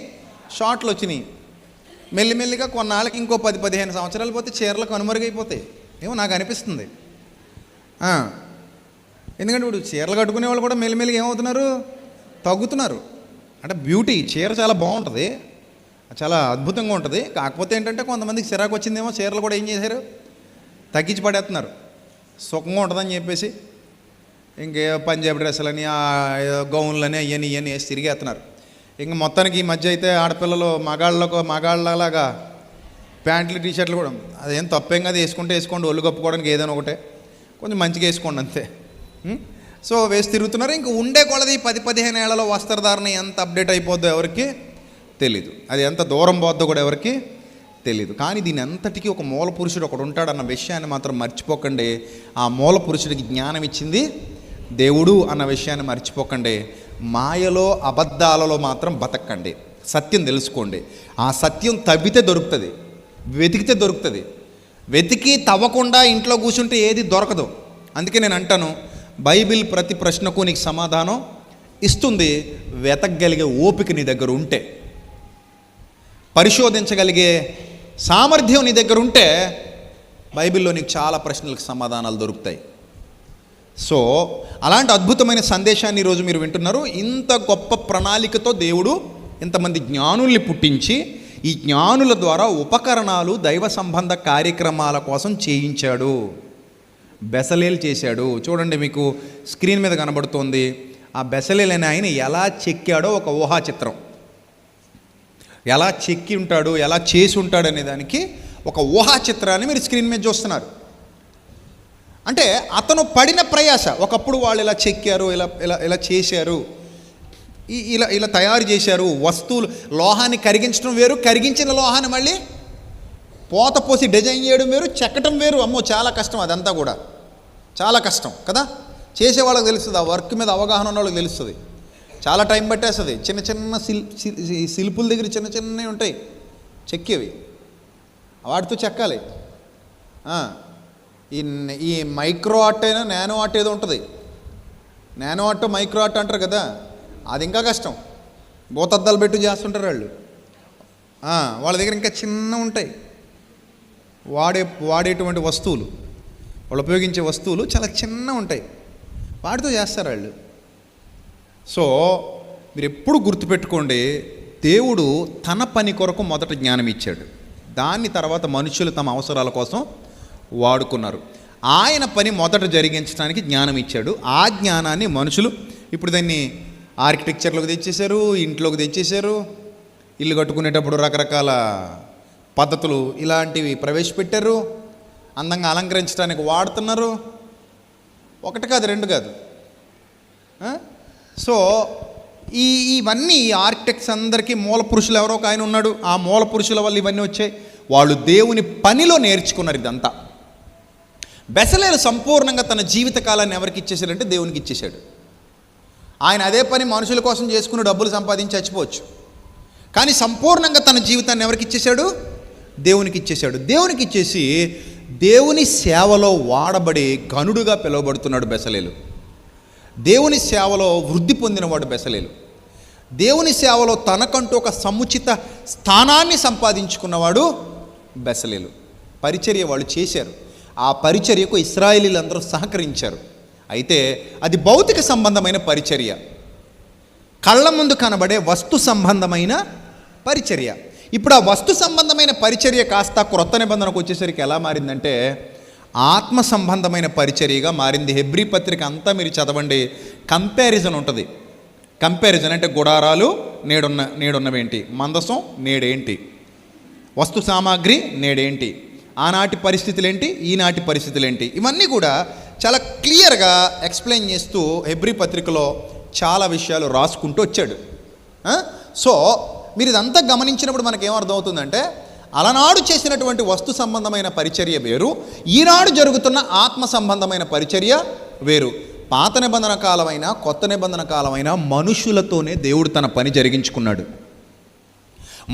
షార్ట్లు వచ్చినాయి. మెల్లిమెల్లిగా కొన్నాళ్ళకి ఇంకో 10-15 సంవత్సరాలు పోతే చీరలు కనుమరుగైపోతాయి. ఏమో నాకు అనిపిస్తుంది. ఎందుకంటే ఇప్పుడు చీరలు కట్టుకునే వాళ్ళు కూడా మెల్లిమెల్లిగా ఏమవుతున్నారు? తగ్గుతున్నారు. అంటే బ్యూటీ, చీర చాలా బాగుంటుంది, చాలా అద్భుతంగా ఉంటుంది. కాకపోతే ఏంటంటే కొంతమందికి చిరాకు వచ్చిందేమో, చీరలు కూడా ఏం చేశారు? తగ్గించి పడేస్తున్నారు. సుఖంగా ఉంటుందని చెప్పేసి ఇంకే పంజాబీ డ్రెస్సులని, గౌన్లని, అవన్నీ వేసి తిరిగేస్తున్నారు. ఇంక మొత్తానికి ఈ మధ్య అయితే ఆడపిల్లలు మగాళ్ళలాగా ప్యాంట్లు, టీషర్ట్లు కూడా, అదేం తప్పేం కదా, వేసుకోండి. ఒళ్ళు కప్పుకోవడానికి ఏదైనా ఒకటే, కొంచెం మంచిగా వేసుకోండి అంతే. సో వేసి తిరుగుతున్నారు. ఇంక ఉండే కొలది 10-15 ఏళ్లలో వస్త్రధారణ ఎంత అప్డేట్ అయిపోద్దో ఎవరికి తెలీదు. అది ఎంత దూరం పోద్దో కూడా ఎవరికి తెలీదు. కానీ దీని అంతటికీ ఒక మూల పురుషుడు ఒకడు ఉంటాడన్న విషయాన్ని మాత్రం మర్చిపోకండి. ఆ మూల పురుషుడికి జ్ఞానం ఇచ్చింది దేవుడు అన్న విషయాన్ని మర్చిపోకండి. మాయలో, అబద్ధాలలో మాత్రం బతకండి. సత్యం తెలుసుకోండి. ఆ సత్యం తవ్వితే దొరుకుతుంది. వెతికితే దొరుకుతుంది. వెతికి తవ్వకుండా ఇంట్లో కూర్చుంటే ఏది దొరకదు. అందుకే నేను అంటాను, బైబిల్ ప్రతి ప్రశ్నకు నీకు సమాధానం ఇస్తుంది. వెతకగలిగే ఓపిక నీ దగ్గర ఉంటే, పరిశోధించగలిగే సామర్థ్యం నీ దగ్గర ఉంటే బైబిల్లో నీకు చాలా ప్రశ్నలకు సమాధానాలు దొరుకుతాయి. సో అలాంటి అద్భుతమైన సందేశాన్ని ఈరోజు మీరు వింటున్నారు. ఇంత గొప్ప ప్రణాళికతో దేవుడు ఇంతమంది జ్ఞానుల్ని పుట్టించి ఈ జ్ఞానుల ద్వారా ఉపకరణాలు దైవ సంబంధ కార్యక్రమాల కోసం చేయించాడు. బెసలేల్ చేశాడు. చూడండి, మీకు స్క్రీన్ మీద కనబడుతోంది. ఆ బెసలేల్ అనే ఆయన ఎలా చెక్కాడో ఒక ఊహా చిత్రం. ఎలా చెక్కి ఉంటాడు, ఎలా చేసి ఉంటాడు అనే దానికి ఒక ఊహా చిత్రాన్ని మీరు స్క్రీన్ మీద చూస్తున్నారు. అంటే అతను పడిన ప్రయాస, ఒకప్పుడు వాళ్ళు ఇలా చెక్కారు, ఇలా ఇలా ఇలా చేశారు, ఇలా ఇలా తయారు చేశారు. వస్తువులు, లోహాన్ని కరిగించడం వేరు, కరిగించిన లోహాన్ని మళ్ళీ పోత పోసి డిజైన్ చేయడం వేరు, చెక్కటం వేరు. అమ్మో, చాలా కష్టం. అదంతా కూడా చాలా కష్టం కదా. చేసే వాళ్ళకి తెలుస్తుంది, ఆ వర్క్ మీద అవగాహన ఉన్న వాళ్ళకి తెలుస్తుంది. చాలా టైం పట్టేస్తుంది. చిన్న చిన్న శిల్పుల దగ్గర చిన్న చిన్నవి ఉంటాయి చెక్కేవి, వాటితో చెక్కాలి. ఈ మైక్రో ఆర్ట్ అయినా నానో ఆర్ట్ ఏదో ఉంటుంది. నానో ఆర్ట్ మైక్రో ఆర్ట్ అంటారు కదా, అది ఇంకా కష్టం. భూతద్దాలు పెట్టి చేస్తుంటారు వాళ్ళు. వాళ్ళ దగ్గర ఇంకా చిన్న ఉంటాయి. వాడేటువంటి వస్తువులు, వాళ్ళు ఉపయోగించే వస్తువులు చాలా చిన్న ఉంటాయి, వాటితో చేస్తారు వాళ్ళు. సో మీరు ఎప్పుడు గుర్తుపెట్టుకోండి, దేవుడు తన పని కొరకు మొదట జ్ఞానం ఇచ్చాడు. దాన్ని తర్వాత మనుషులు తమ అవసరాల కోసం వాడుకున్నారు. ఆయన పని మొదట జరిగించడానికి జ్ఞానం ఇచ్చాడు. ఆ జ్ఞానాన్ని మనుషులు ఇప్పుడు దాన్ని ఆర్కిటెక్చర్లోకి తెచ్చేశారు, ఇంట్లోకి తెచ్చేశారు. ఇల్లు కట్టుకునేటప్పుడు రకరకాల పద్ధతులు ఇలాంటివి ప్రవేశపెట్టారు. అందంగా అలంకరించడానికి వాడుతున్నారు. ఒకటి కాదు, రెండు కాదు. సో ఇవన్నీ ఆర్కిటెక్ట్స్ అందరికీ మూల పురుషులు ఎవరో ఒక ఆయన ఉన్నాడు. ఆ మూల పురుషుల వల్ల ఇవన్నీ వచ్చాయి. వాళ్ళు దేవుని పనిలో నేర్చుకున్నారు ఇదంతా. బెసలేలు సంపూర్ణంగా తన జీవితకాలాన్ని ఎవరికి ఇచ్చేసాడంటే దేవునికి ఇచ్చేశాడు. ఆయన అదే పని మనుషుల కోసం చేసుకుని డబ్బులు సంపాదించి చచ్చిపోవచ్చు, కానీ సంపూర్ణంగా తన జీవితాన్ని ఎవరికి ఇచ్చేశాడు? దేవునికి ఇచ్చేశాడు. దేవునికి ఇచ్చేసి దేవుని సేవలో వాడబడి ఘనుడుగా పిలువబడుతున్నాడు బెసలేలు. దేవుని సేవలో వృద్ధి పొందినవాడు బెసలేలు. దేవుని సేవలో తనకంటూ ఒక సముచిత స్థానాన్ని సంపాదించుకున్నవాడు బెసలేలు. పరిచర్య వాళ్ళు చేశారు. ఆ పరిచర్యకు ఇశ్రాయేలీలందరూ సహకరించారు. అయితే అది భౌతిక సంబంధమైన పరిచర్య, కళ్ళ ముందు కనబడే వస్తు సంబంధమైన పరిచర్య. ఇప్పుడు ఆ వస్తు సంబంధమైన పరిచర్య కాస్త క్రొత్త నిబంధనకు వచ్చేసరికి ఎలా మారిందంటే ఆత్మ సంబంధమైన పరిచర్యగా మారింది. హెబ్రీ పత్రిక అంతా మీరు చదవండి, కంపారిజన్ ఉంటుంది. కంపారిజన్ అంటే గుడారాలు నేడున్నవేంటి, మందసం నేడేంటి, వస్తు సామాగ్రి నేడేంటి, ఆనాటి పరిస్థితులేంటి, ఈనాటి పరిస్థితులేంటి, ఇవన్నీ కూడా చాలా క్లియర్గా ఎక్స్ప్లెయిన్ చేస్తూ హెబ్రీ పత్రికలో చాలా విషయాలు రాసుకుంటూ వచ్చాడు. సో మీరు ఇదంతా గమనించినప్పుడు మనకేమర్థమవుతుందంటే అలనాడు చేసినటువంటి వస్తు సంబంధమైన పరిచర్య వేరు, ఈనాడు జరుగుతున్న ఆత్మ సంబంధమైన పరిచర్య వేరు. పాత నిబంధన కాలమైన కొత్త నిబంధన కాలమైన మనుషులతోనే దేవుడు తన పని జరిగించుకున్నాడు.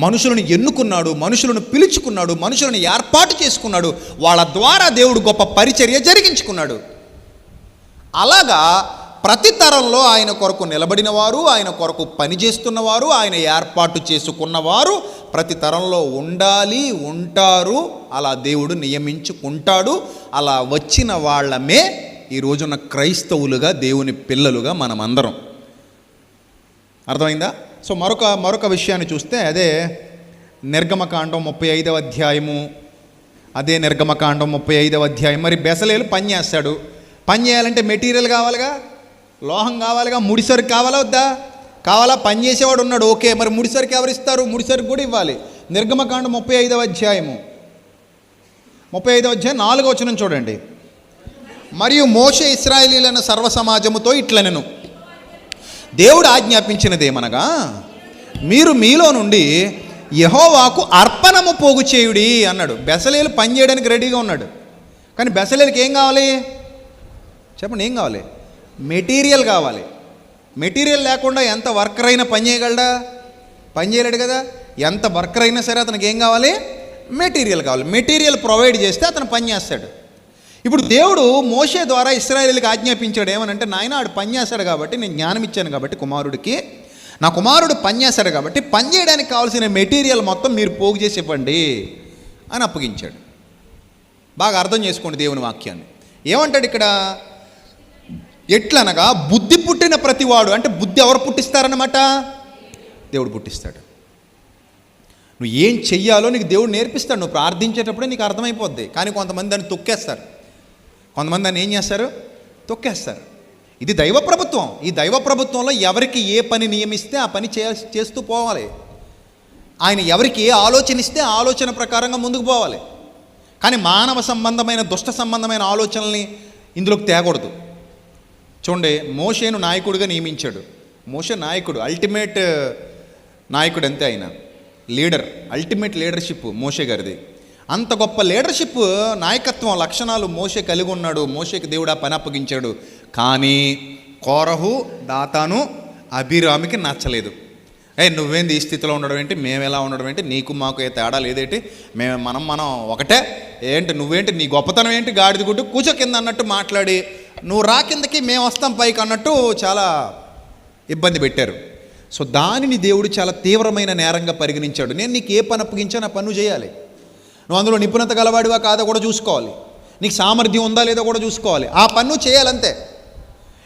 మనుషులను ఎన్నుకున్నాడు, మనుషులను పిలుచుకున్నాడు, మనుషులను ఏర్పాటు చేసుకున్నాడు. వాళ్ళ ద్వారా దేవుడు గొప్ప పరిచర్య జరిగించుకున్నాడు. అలాగా ప్రతి తరంలో ఆయన కొరకు నిలబడిన వారు, ఆయన కొరకు పనిచేస్తున్నవారు, ఆయన ఏర్పాటు చేసుకున్నవారు ప్రతి తరంలో ఉండాలి, ఉంటారు. అలా దేవుడు నియమించుకుంటాడు. అలా వచ్చిన వాళ్ళమే ఈ రోజున క్రైస్తవులుగా, దేవుని పిల్లలుగా మనమందరం. అర్థమైందా? సో మరొక విషయాన్ని చూస్తే అదే నిర్గమకాండం 35వ అధ్యాయము. అదే నిర్గమకాండం 35వ అధ్యాయం. మరి బెసలేలు పని చేస్తాడు. పని చేయాలంటే మెటీరియల్ కావాలిగా, లోహం కావాలిగా, ముడిసరికి కావాలా వద్దా? కావాలా? పని చేసేవాడు ఉన్నాడు, ఓకే. మరి ముడిసరికి ఎవరిస్తారు? ముడిసరికి కూడా ఇవ్వాలి. నిర్గమకాండం 35వ అధ్యాయము 35వ అధ్యాయం 4వ వచనం చూడండి. మరియు మోషే ఇశ్రాయేలీయులైన సర్వ సమాజముతో ఇట్లనెను, దేవుడు ఆజ్ఞాపించినదేమనగా మీరు మీలో నుండి యెహోవాకు అర్పణము పోగు చేయుడి అన్నాడు. బెసలేలు పని చేయడానికి రెడీగా ఉన్నాడు, కానీ బెసలేలుకి ఏం కావాలి చెప్పండి? ఏం కావాలి? మెటీరియల్ కావాలి. మెటీరియల్ లేకుండా ఎంత వర్కర్ అయినా పని చేయగలడా? పని చేయలేడు కదా. ఎంత వర్కర్ అయినా సరే అతనికి ఏం కావాలి? మెటీరియల్ కావాలి. మెటీరియల్ ప్రొవైడ్ చేస్తే అతను పని చేస్తాడు. ఇప్పుడు దేవుడు మోషే ద్వారా ఇశ్రాయేలుకి ఆజ్ఞాపించాడు ఏమనంటే, నాయన ఆడు పని చేస్తాడు కాబట్టి, నేను జ్ఞానం ఇచ్చాను కాబట్టి కుమారుడికి, నా కుమారుడు పని చేస్తాడు కాబట్టి పని చేయడానికి కావాల్సిన మెటీరియల్ మొత్తం మీరు పోగు చేసి ఇవ్వండి అని అప్పగించాడు. బాగా అర్థం చేసుకోండి దేవుని వాక్యాన్ని. ఏమంటాడు ఇక్కడ? ఎట్లనగా బుద్ధి పుట్టిన ప్రతివాడు, అంటే బుద్ధి ఎవరు పుట్టిస్తారన్నమాట? దేవుడు పుట్టిస్తాడు. నువ్వు ఏం చెయ్యాలో నీకు దేవుడు నేర్పిస్తాడు. నువ్వు ప్రార్థించేటప్పుడే నీకు అర్థమైపోద్ది. కానీ కొంతమంది దాన్ని తొక్కేస్తారు, కొంతమంది దాన్ని ఏం చేస్తారు? తొక్కేస్తారు. ఇది దైవ ప్రభుత్వం. ఈ దైవ ప్రభుత్వంలో ఎవరికి ఏ పని నియమిస్తే ఆ పని చేస్తూ పోవాలి. ఆయన ఎవరికి ఏ ఆలోచన ఇస్తే ఆ ఆలోచన ప్రకారంగా ముందుకు పోవాలి. కానీ మానవ సంబంధమైన దుష్ట సంబంధమైన ఆలోచనల్ని ఇందులోకి తేకూడదు. చూడండి, మోషేను నాయకుడిగా నియమించాడు. మోషే నాయకుడు, అల్టిమేట్ నాయకుడు అంతే. ఆయన లీడర్, అల్టిమేట్ లీడర్షిప్ మోషే గారిది. అంత గొప్ప లీడర్షిప్ నాయకత్వం లక్షణాలు మోషే కలిగి ఉన్నాడు. మోషేకి దేవుడు ఆ పని అప్పగించాడు. కానీ కోరహు, దాతాను, అభిరామికి నచ్చలేదు. నువ్వేంది ఈ స్థితిలో ఉండడం ఏంటి, మేము ఎలా ఉండడం ఏంటి, నీకు మాకు ఏ తేడా లేదేంటి, మనం ఒకటే ఏంటి, నువ్వేంటి, నీ గొప్పతనం ఏంటి, గాడిద గుడ్డు కూచో కింద అన్నట్టు మాట్లాడి, నువ్వు రా కిందకి మేము వస్తాం పైకి అన్నట్టు చాలా ఇబ్బంది పెట్టారు. సో దానిని దేవుడు చాలా తీవ్రమైన నేరంగా పరిగణించాడు. నేను నీకు ఏ పని అప్పగించాను ఆ పన్ను చేయాలి. నువ్వు అందులో నిపుణత గలవాడివా కాదో కూడా చూసుకోవాలి. నీకు సామర్థ్యం ఉందా లేదో కూడా చూసుకోవాలి. ఆ పన్ను చేయాలంతే.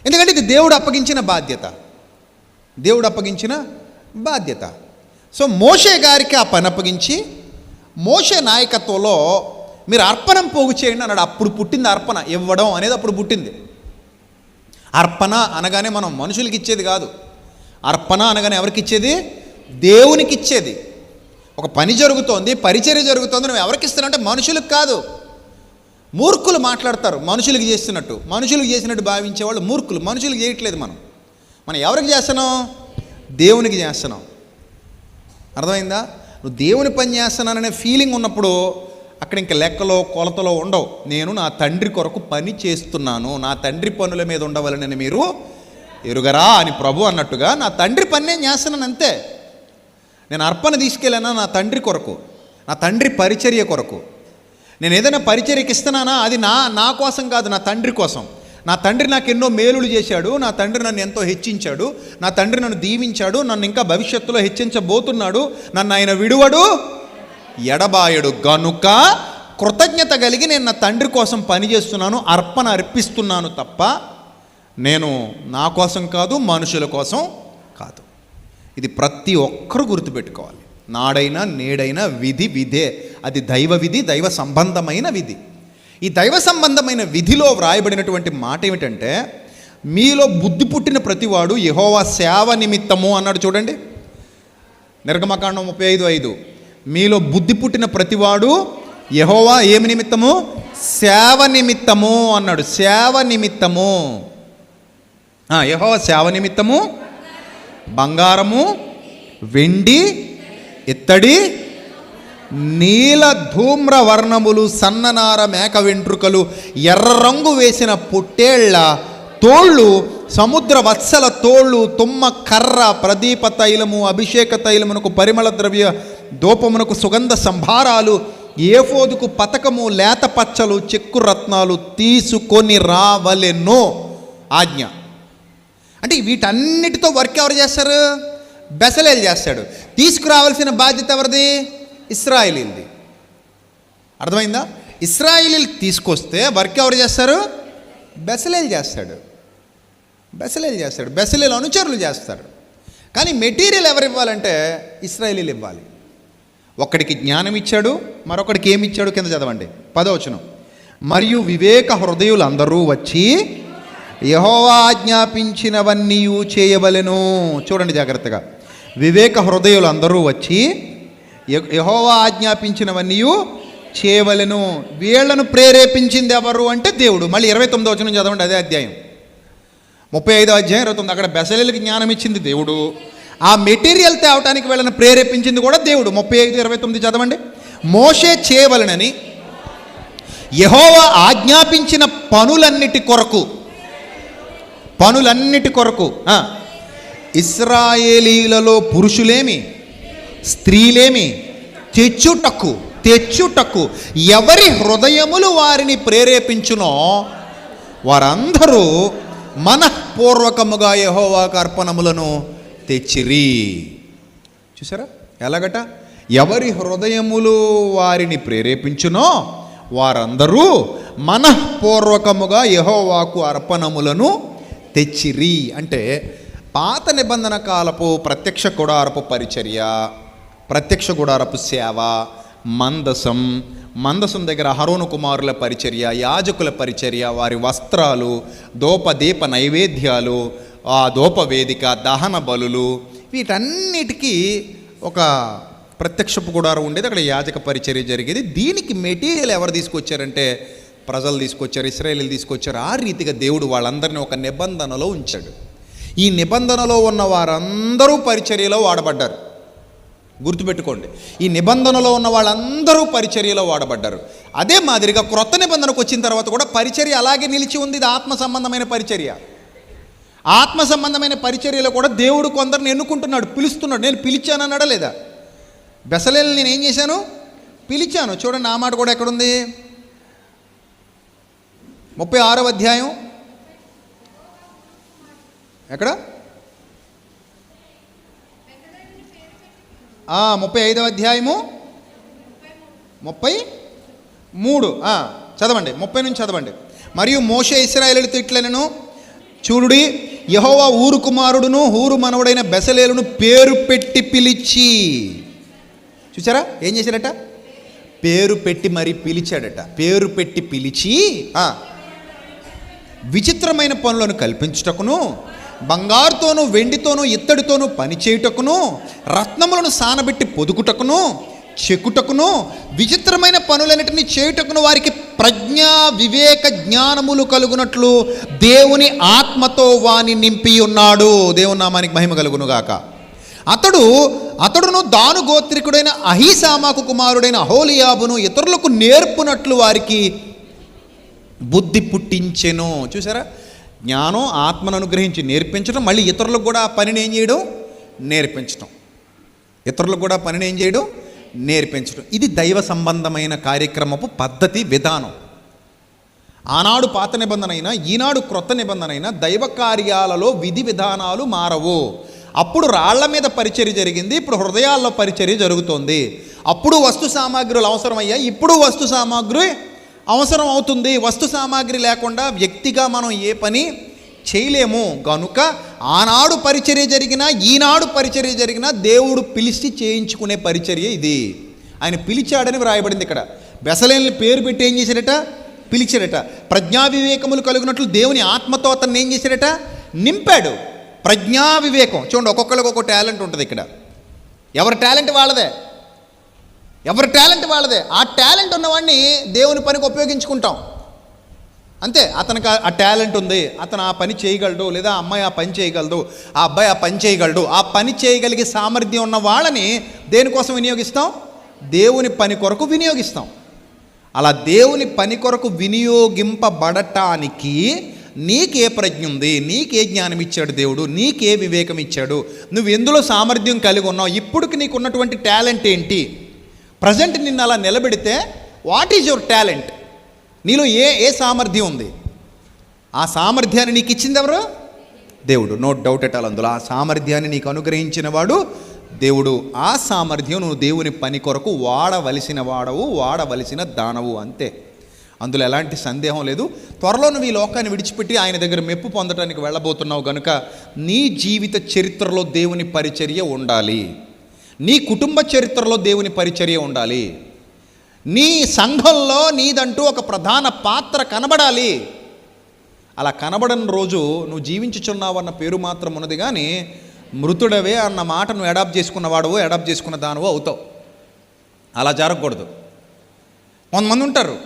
ఎందుకంటే ఇది దేవుడు అప్పగించిన బాధ్యత, దేవుడు అప్పగించిన బాధ్యత. సో మోషే గారికి ఆ పని అప్పగించి, మోషే నాయకత్వంలో మీరు అర్పణం పోగు చేయండి అన్నాడు. అప్పుడు పుట్టింది అర్పణ. ఇవ్వడం అనేది అప్పుడు పుట్టింది. అర్పణ అనగానే మనం మనుషులకి ఇచ్చేది కాదు. అర్పణ అనగానే ఎవరికి ఇచ్చేది? దేవునికి ఇచ్చేది. ఒక పని జరుగుతోంది, పరిచర్య జరుగుతోంది, నువ్వు ఎవరికి ఇస్తానంటే మనుషులకు కాదు. మూర్ఖులు మాట్లాడతారు మనుషులకు చేస్తున్నట్టు. మనుషులకు చేసినట్టు భావించేవాళ్ళు మూర్ఖులు. మనుషులకు చేయట్లేదు. మనం ఎవరికి చేస్తున్నాం? దేవునికి చేస్తున్నాం. అర్థమైందా? నువ్వు దేవుని పని చేస్తున్నాననే ఫీలింగ్ ఉన్నప్పుడు అక్కడ ఇంక లెక్కలో కొలతలో ఉండవు. నేను నా తండ్రి కొరకు పని చేస్తున్నాను, నా తండ్రి పనుల మీద ఉండవలనని మీరు ఎరుగరా అని ప్రభు అన్నట్టుగా నా తండ్రి పని నేను చేస్తున్నాను అంతే. నేను అర్పణ తీసుకెళ్ళానా నా తండ్రి కొరకు, నా తండ్రి పరిచర్య కొరకు. నేను ఏదైనా పరిచర్యకి ఇస్తున్నానా అది నా కోసం కాదు, నా తండ్రి కోసం. నా తండ్రి నాకు ఎన్నో మేలులు చేశాడు, నా తండ్రి నన్ను ఎంతో హెచ్చించాడు, నా తండ్రి నన్ను దీవించాడు, నన్ను ఇంకా భవిష్యత్తులో హెచ్చించబోతున్నాడు, నన్ను ఆయన విడువడు ఎడబాయడు గనుక కృతజ్ఞత కలిగి నేను నా తండ్రి కోసం పనిచేస్తున్నాను, అర్పణ అర్పిస్తున్నాను తప్ప నేను నా కోసం కాదు, మనుషుల కోసం కాదు. ఇది ప్రతి ఒక్కరూ గుర్తుపెట్టుకోవాలి. నాడైనా నేడైనా విధి విధే. అది దైవ విధి, దైవ సంబంధమైన విధి. ఈ దైవ సంబంధమైన విధిలో వ్రాయబడినటువంటి మాట ఏమిటంటే, మీలో బుద్ధి పుట్టిన ప్రతివాడు యెహోవా సేవ నిమిత్తము అన్నాడు. చూడండి, నిర్గమకాండం 35:5. మీలో బుద్ధి పుట్టిన ప్రతివాడు యెహోవా ఏమి నిమిత్తము? సేవ నిమిత్తము అన్నాడు. సేవ నిమిత్తము. యెహోవా సేవ నిమిత్తము బంగారము, వెండి, ఇత్తడి, నీల ధూమ్ర వర్ణములు, సన్ననార మేక వెంట్రుకలు, ఎర్ర రంగు వేసిన పొట్టేళ్ల తోళ్ళు, సముద్ర వత్సల తోళ్ళు, తుమ్మ కర్ర, ప్రదీప తైలము, అభిషేక తైలమునకు, పరిమళ ద్రవ్య దూపమునకు, సుగంధ సంభారాలు, ఏఫోదుకు పతకము, లేత పచ్చలు, చెక్కు రత్నాలు తీసుకొని రావలెను ఆజ్ఞ. అంటే వీటన్నిటితో వర్క్ ఎవరు చేస్తారు? బెసలేలు చేస్తాడు. తీసుకురావాల్సిన బాధ్యత ఎవరిది? ఇశ్రాయేలీలది. అర్థమైందా? ఇశ్రాయేలీలు తీసుకొస్తే వర్క్ ఎవరు చేస్తారు? బెసలేలు చేస్తాడు. బెసలేలు అనుచరులు చేస్తారు. కానీ మెటీరియల్ ఎవరు ఇవ్వాలంటే ఇశ్రాయేలీలు ఇవ్వాలి. ఒక్కడికి జ్ఞానం ఇచ్చాడు, మరొకడికి ఏమి ఇచ్చాడు? కింద చదవండి 10వ వచనం. మరియు వివేక హృదయులందరూ వచ్చి యెహోవా ఆజ్ఞాపించినవన్నీ చేయవలెను. చూడండి జాగ్రత్తగా. వివేక హృదయులందరూ వచ్చి యెహోవా ఆజ్ఞాపించినవన్నీ చేయవలెను. వీళ్లను ప్రేరేపించింది ఎవరు అంటే దేవుడు. మళ్ళీ 29వ వచనం చదవండి, అదే అధ్యాయం 35వ అధ్యాయం 29. అక్కడ బెసలేలుకి జ్ఞానం ఇచ్చింది దేవుడు, ఆ మెటీరియల్ తేవటానికి వీళ్ళని ప్రేరేపించింది కూడా దేవుడు. 35:29 చదవండి. మోషే చేయవలెనని యెహోవా ఆజ్ఞాపించిన పనులన్నిటి కొరకు ఇశ్రాయేలీలలో పురుషులేమి స్త్రీలేమి తెచ్చుటకు తెచ్చుటకు ఎవరి హృదయములు వారిని ప్రేరేపించునో వారందరూ మనఃపూర్వకముగా యెహోవాకు అర్పణములను తెచ్చిరి. చూసారా ఎలాగట? ఎవరి హృదయములు వారిని ప్రేరేపించునో వారందరూ మనఃపూర్వకముగా యెహోవాకు అర్పణములను తెచ్చిరి. అంటే పాత నిబంధన కాలపు ప్రత్యక్ష గుడారపు పరిచర్య, ప్రత్యక్ష గుడారపు సేవ, మందసం దగ్గర అహరోను కుమారుల పరిచర్య, యాజకుల పరిచర్య, వారి వస్త్రాలు, దోపదీప నైవేద్యాలు, ఆ దోపవేదిక, దహన బలులు, వీటన్నిటికీ ఒక ప్రత్యక్షపు గుడారం ఉండేది. అక్కడ యాజక పరిచర్య జరిగేది. దీనికి మెటీరియల్ ఎవరు తీసుకొచ్చారంటే ప్రజలు తీసుకొచ్చారు, ఇశ్రాయేలీలు తీసుకొచ్చారు. ఆ రీతిగా దేవుడు వాళ్ళందరినీ ఒక నిబంధనలో ఉంచాడు. ఈ నిబంధనలో ఉన్న వారందరూ పరిచర్యలో వాడబడ్డారు. గుర్తుపెట్టుకోండి, ఈ నిబంధనలో ఉన్న వాళ్ళందరూ పరిచర్యలో వాడబడ్డారు. అదే మాదిరిగా క్రొత్త నిబంధనకు వచ్చిన తర్వాత కూడా పరిచర్య అలాగే నిలిచి ఉంది. ఇది ఆత్మ సంబంధమైన పరిచర్య. ఆత్మ సంబంధమైన పరిచర్యలో కూడా దేవుడు కొందరిని ఎన్నుకుంటున్నాడు, పిలుస్తున్నాడు. నేను పిలిచానన్నాడా లేదా? బెసలేలు నేను ఏం చేశాను? పిలిచాను. చూడండి, ఆ మాట కూడా ఎక్కడుంది? 36వ అధ్యాయం ఎక్కడ? 35వ అధ్యాయము 33 చదవండి. 30 నుంచి చదవండి. మరియు మోషే ఇశ్రాయేలీయులతో ఇట్లనెను, చూడుడి, యెహోవా ఊరు కుమారుడును హూరు మనవడైన బెసలేలును పేరు పెట్టి పిలిచి. చూసారా ఏం చేశాడట? పేరు పెట్టి మరి పిలిచాడట. పేరు పెట్టి పిలిచి విచిత్రమైన పనులను కల్పించుటకును, బంగారుతోనూ వెండితోనూ ఇత్తడితోనూ పనిచేయుటకును, రత్నములను సానబెట్టి పొదుకుటకును, చెక్కుటకును, విచిత్రమైన పనులన్నిటినీ చేయుటకును వారికి ప్రజ్ఞా వివేక జ్ఞానములు కలుగునట్లు దేవుని ఆత్మతో వాని నింపి ఉన్నాడు. దేవుని నామానికి మహిమ కలుగునుగాక. అతడును దాను గోత్రికుడైన అహీసామాకు కుమారుడైన అహోలియాబును ఇతరులకు నేర్పునట్లు వారికి బుద్ధి పుట్టించెను. చూసారా, జ్ఞానం ఆత్మను అనుగ్రహించి నేర్పించడం, మళ్ళీ ఇతరులకు కూడా ఆ పనిని ఏం చేయడం? నేర్పించడం. ఇతరులకు కూడా పనిని ఏం చేయడం? నేర్పించడం. ఇది దైవ సంబంధమైన కార్యక్రమపు పద్ధతి, విధానం. ఆనాడు పాత నిబంధన అయినా ఈనాడు క్రొత్త నిబంధన అయినా దైవ కార్యాలలో విధి విధానాలు మారవు. అప్పుడు రాళ్ల మీద పరిచర్య జరిగింది, ఇప్పుడు హృదయాల్లో పరిచర్య జరుగుతోంది. అప్పుడు వస్తు సామాగ్రులు అవసరమయ్యాయి, ఇప్పుడు వస్తు సామాగ్రి అవసరం అవుతుంది. వస్తు సామాగ్రి లేకుండా వ్యక్తిగా మనం ఏ పని చేయలేము. కనుక ఆనాడు పరిచర్య జరిగినా ఈనాడు పరిచర్య జరిగినా దేవుడు పిలిచి చేయించుకునే పరిచర్య ఇది. ఆయన పిలిచాడని వ్రాయబడింది ఇక్కడ. బెసలేని పేరు పెట్టి ఏం చేశాడట? పిలిచాడట. ప్రజ్ఞా వివేకములు కలిగినట్లు దేవుని ఆత్మతో అతన్ని ఏం చేశాడట? నింపాడు. ప్రజ్ఞా వివేకం. చూడండి, ఒక్కొక్కరికి ఒక్కొక్క టాలెంట్ ఉంటుంది ఇక్కడ. ఎవరి టాలెంట్ వాళ్ళదే. ఆ టాలెంట్ ఉన్నవాడిని దేవుని పనికి ఉపయోగించుకుంటాం అంతే. అతనికి ఆ టాలెంట్ ఉంది, అతను ఆ పని చేయగలడు, లేదా ఆ అమ్మాయి ఆ పని చేయగలదు, ఆ అబ్బాయి ఆ పని చేయగలడు. ఆ పని చేయగలిగే సామర్థ్యం ఉన్న వాళ్ళని దేనికోసం వినియోగిస్తాం? దేవుని పని కొరకు వినియోగిస్తాం. అలా దేవుని పని కొరకు వినియోగింపబడటానికి నీకే ప్రజ్ఞ ఉంది, నీకే జ్ఞానం ఇచ్చాడు దేవుడు, నీకే వివేకం ఇచ్చాడు, నువ్వు ఎందులో సామర్థ్యం కలిగి ఉన్నావు, ఇప్పుడుకి నీకు ఉన్నటువంటి టాలెంట్ ఏంటి, ప్రజెంట్ నిన్ను అలా నిలబెడితే వాట్ ఈజ్ యువర్ టాలెంట్, నీలో ఏ సామర్థ్యం ఉంది? ఆ సామర్థ్యాన్ని నీకు ఇచ్చింది ఎవరు? దేవుడు. No doubt at all. అందులో ఆ సామర్థ్యాన్ని నీకు అనుగ్రహించిన వాడు దేవుడు. ఆ సామర్థ్యం నువ్వు దేవుని పని కొరకు వాడవలసిన వాడవు, వాడవలసిన దానవు, అంతే. అందులో ఎలాంటి సందేహం లేదు. త్వరలో నువ్వు ఈ లోకాన్ని విడిచిపెట్టి ఆయన దగ్గర మెప్పు పొందడానికి వెళ్ళబోతున్నావు కనుక నీ జీవిత చరిత్రలో దేవుని పరిచర్య ఉండాలి, నీ కుటుంబ చరిత్రలో దేవుని పరిచర్య ఉండాలి, నీ సంఘంలో నీదంటూ ఒక ప్రధాన పాత్ర కనబడాలి. అలా కనబడని రోజు నువ్వు జీవించుచున్నావు అన్న పేరు మాత్రం ఉన్నది, కానీ మృతుడవే అన్న మాట నువ్వు అడాప్ట్ చేసుకున్నవాడవో అడాప్ట్ చేసుకున్న దానవో అవుతావు. అలా జరగకూడదు. కొంతమంది ఉంటారు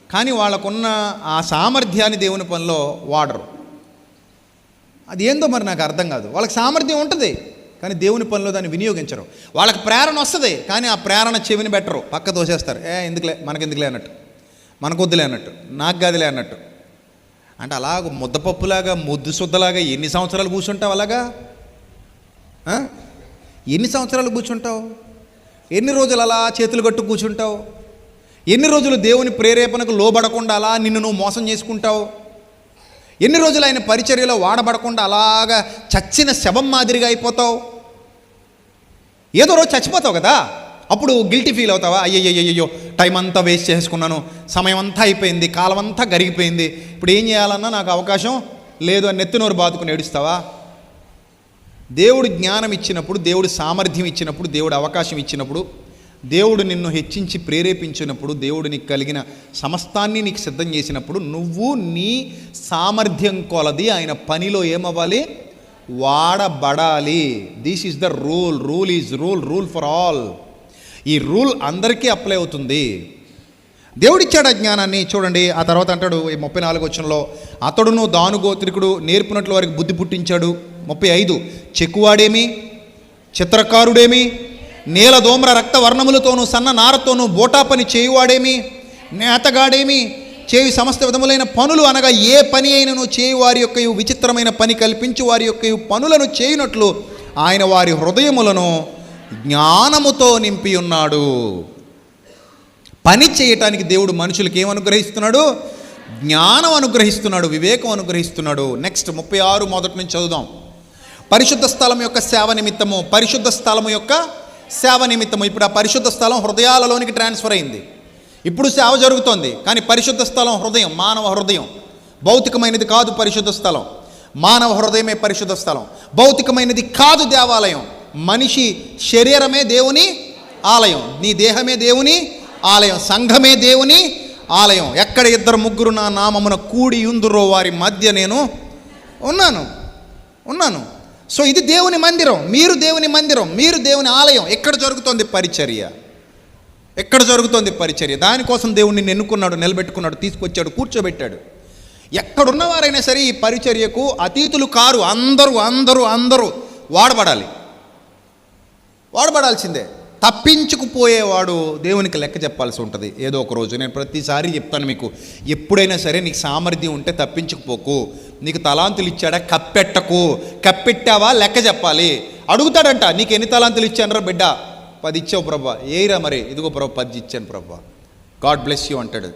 కానీ వాళ్ళకున్న ఆ సామర్థ్యాన్ని దేవుని పనిలో వాడరు. అది ఏందో మరి నాకు అర్థం కాదు. వాళ్ళకి సామర్థ్యం ఉంటుంది కానీ దేవుని పనిలో దాన్ని వినియోగించరు. వాళ్ళకి ప్రేరణ వస్తుంది కానీ ఆ ప్రేరణ చెవిని పెట్టరు, పక్క తోసేస్తారు. ఎందుకులే, మనకెందుకులే అన్నట్టు, మనకొద్దులే అన్నట్టు, నాకు గదిలే అన్నట్టు. అంటే అలాగ ముద్దపప్పులాగా ముద్దు శుద్ధలాగా ఎన్ని సంవత్సరాలు కూర్చుంటావు? అలాగా ఎన్ని సంవత్సరాలు కూర్చుంటావు? ఎన్ని రోజులు అలా చేతులు కట్టు కూర్చుంటావు? ఎన్ని రోజులు దేవుని ప్రేరేపణకు లోబడకుండా అలా నిన్ను నువ్వు మోసం చేసుకుంటావు? ఎన్ని రోజులు ఆయన పరిచర్యలో వాడబడకుండా అలాగా చచ్చిన శవం మాదిరిగా అయిపోతావు? ఏదో రోజు చచ్చిపోతావు కదా, అప్పుడు గిల్టీ ఫీల్ అవుతావా? అయ్యయ్యో టైం అంతా వేస్ట్ చేసుకున్నాను, సమయం అంతా అయిపోయింది, కాలం అంతా గరిగిపోయింది, ఇప్పుడు ఏం చేయాలన్నా నాకు అవకాశం లేదు అని నెత్తినోరు బాదుకుని ఏడుస్తావా? దేవుడు జ్ఞానం ఇచ్చినప్పుడు, దేవుడు సామర్థ్యం ఇచ్చినప్పుడు, దేవుడు అవకాశం ఇచ్చినప్పుడు, దేవుడు నిన్ను హెచ్చించి ప్రేరేపించినప్పుడు, దేవుడు నీకు కలిగిన సమస్తాన్ని నీకు సిద్ధం చేసినప్పుడు నువ్వు నీ సామర్థ్యం కొలది ఆయన పనిలో ఏమవ్వాలి? వాడబడాలి. This is the rule. Rule is rule for all. ఈ రూల్ అందరికీ అప్లై అవుతుంది. దేవుడిచ్చాడు ఆ జ్ఞానాన్ని. చూడండి, ఆ తర్వాత అంటాడు ఈ 34 వచనంలో, అతడును దాను గోత్రికుడు నేర్పినట్లు వారికి బుద్ధి పుట్టించాడు. 35, చెక్కువాడేమి, చిత్రకారుడేమి, నేల దోమ్ర రక్త వర్ణములతోనూ సన్న నారతోనూ బోటా పని చేయువాడేమి, నేతగాడేమి, చేయు సమస్త విధములైన పనులు అనగా ఏ పని అయినను చేయు వారి యొక్క విచిత్రమైన పని కల్పించి వారి యొక్క పనులను చేయునట్లు ఆయన వారి హృదయములను జ్ఞానముతో నింపి ఉన్నాడు. పని చేయటానికి దేవుడు మనుషులకి ఏమనుగ్రహిస్తున్నాడు? జ్ఞానం అనుగ్రహిస్తున్నాడు, వివేకం అనుగ్రహిస్తున్నాడు. నెక్స్ట్ 36 మొదటి నుంచి చదువుదాం. పరిశుద్ధ స్థలం యొక్క సేవ నిమిత్తము, పరిశుద్ధ స్థలం యొక్క సేవ నిమిత్తము. ఇప్పుడు ఆ పరిశుద్ధ స్థలం హృదయాలలోనికి ట్రాన్స్ఫర్ అయింది. ఇప్పుడు సేవ జరుగుతోంది, కానీ పరిశుద్ధ స్థలం హృదయం, మానవ హృదయం. భౌతికమైనది కాదు పరిశుద్ధ స్థలం, మానవ హృదయమే పరిశుద్ధ స్థలం. భౌతికమైనది కాదు దేవాలయం. మనిషి శరీరమే దేవుని ఆలయం, నీ దేహమే దేవుని ఆలయం, సంఘమే దేవుని ఆలయం. ఎక్కడ 2-3 నా నామమున కూడి ఉందురో వారి మధ్య నేను ఉన్నాను. సో ఇది దేవుని మందిరం, మీరు దేవుని మందిరం, మీరు దేవుని ఆలయం. ఎక్కడ జరుగుతోంది పరిచర్య? ఎక్కడ జరుగుతోంది పరిచర్య? దానికోసం దేవుడిని ఎన్నుకున్నాడు, నిలబెట్టుకున్నాడు, తీసుకొచ్చాడు, కూర్చోబెట్టాడు. ఎక్కడున్నవారైనా సరే ఈ పరిచర్యకు అతీతులు కారు. అందరూ వాడబడాల్సిందే. తప్పించుకుపోయేవాడు దేవునికి లెక్క చెప్పాల్సి ఉంటుంది ఏదో ఒక రోజు. నేను ప్రతిసారి చెప్తాను మీకు, ఎప్పుడైనా సరే నీకు సామర్థ్యం ఉంటే తప్పించుకుపోకు. నీకు తలాంతులు ఇచ్చాడా, కప్పెట్టావా లెక్క చెప్పాలి. అడుగుతాడంట, నీకు ఎన్ని తలాంతులు ఇచ్చానరా బిడ్డ? 10 ఇచ్చావు ప్రభా. ఏయిరా మరి? ఇదిగో ప్రభా 10 ఇచ్చాను ప్రభా, గాడ్ బ్లెస్ యూ అంటాడు.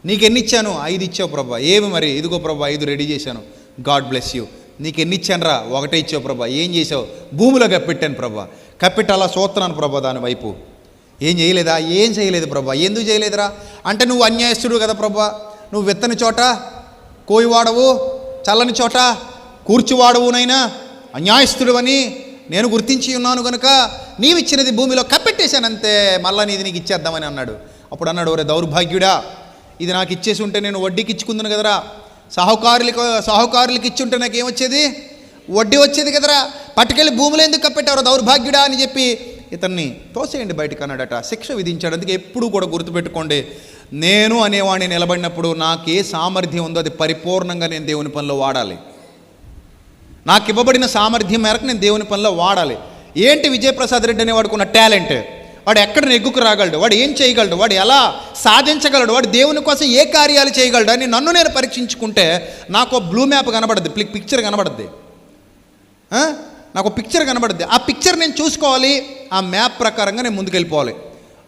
నీకు ఎన్ని ఇచ్చాను? 5 ఇచ్చావు ప్రభా. ఏమి మరి? ఇదిగో ప్రభా 5 రెడీ చేశాను, గాడ్ బ్లెస్ యూ. నీకు ఎన్ని ఇచ్చాను రా? 1 ఇచ్చావు ప్రభా. ఏం చేసావు? భూమిలో కప్పెట్టాను ప్రభా. కప్పెట్టి అలా చూస్తున్నాను ప్రభా దాని వైపు. ఏం చేయలేదా? ఏం చేయలేదు ప్రభా. ఎందుకు చేయలేదురా అంటే, నువ్వు అన్యాయస్తుడు కదా ప్రభా. నువ్వు విత్తని చోట కోయివాడవు, చల్లని చోట కూర్చువాడవునైనా అన్యాయస్తుడు అని నేను గుర్తించి ఉన్నాను కనుక నీవిచ్చినది భూమిలో కప్పెట్టేశానంతే, మళ్ళా నీది నీకు ఇచ్చేద్దామని అన్నాడు. అప్పుడు అన్నాడు, ఒరే దౌర్భాగ్యుడా, ఇది నాకు ఇచ్చేసి ఉంటే నేను వడ్డీకి ఇచ్చుకుందును కదరా. సాహుకారులకి ఇచ్చి ఉంటే నాకేమొచ్చేది? వడ్డీ వచ్చేది కదరా. పట్టుకెళ్ళి భూములు ఎందుకు కప్పెట్టారు దౌర్భాగ్యుడా అని చెప్పి ఇతన్ని తోసేయండి బయటకు అన్నాడట. శిక్ష విధించాడు. అందుకే ఎప్పుడు కూడా గుర్తుపెట్టుకోండి, నేను అనేవాడిని నిలబడినప్పుడు నాకు ఏ సామర్థ్యం ఉందో అది పరిపూర్ణంగా నేను దేవుని పనిలో వాడాలి. నాకు ఇవ్వబడిన సామర్థ్యం మేరకు నేను దేవుని పనిలో వాడాలి. ఏంటి విజయప్రసాద్ రెడ్డి అనేవాడికి ఉన్న టాలెంట్? వాడు ఎక్కడ నెగ్గుకు రాగలడు, వాడు ఏం చేయగలడు, వాడు ఎలా సాధించగలడు, వాడు దేవుని కోసం ఏ కార్యాలు చేయగలడు అని నన్ను నేను పరీక్షించుకుంటే నాకు బ్లూ మ్యాప్ కనబడుద్ది, పిక్చర్ కనబడుద్ది. నాకు పిక్చర్ కనబడుద్ది. ఆ పిక్చర్ నేను చూసుకోవాలి, ఆ మ్యాప్ ప్రకారంగా నేను ముందుకెళ్ళిపోవాలి.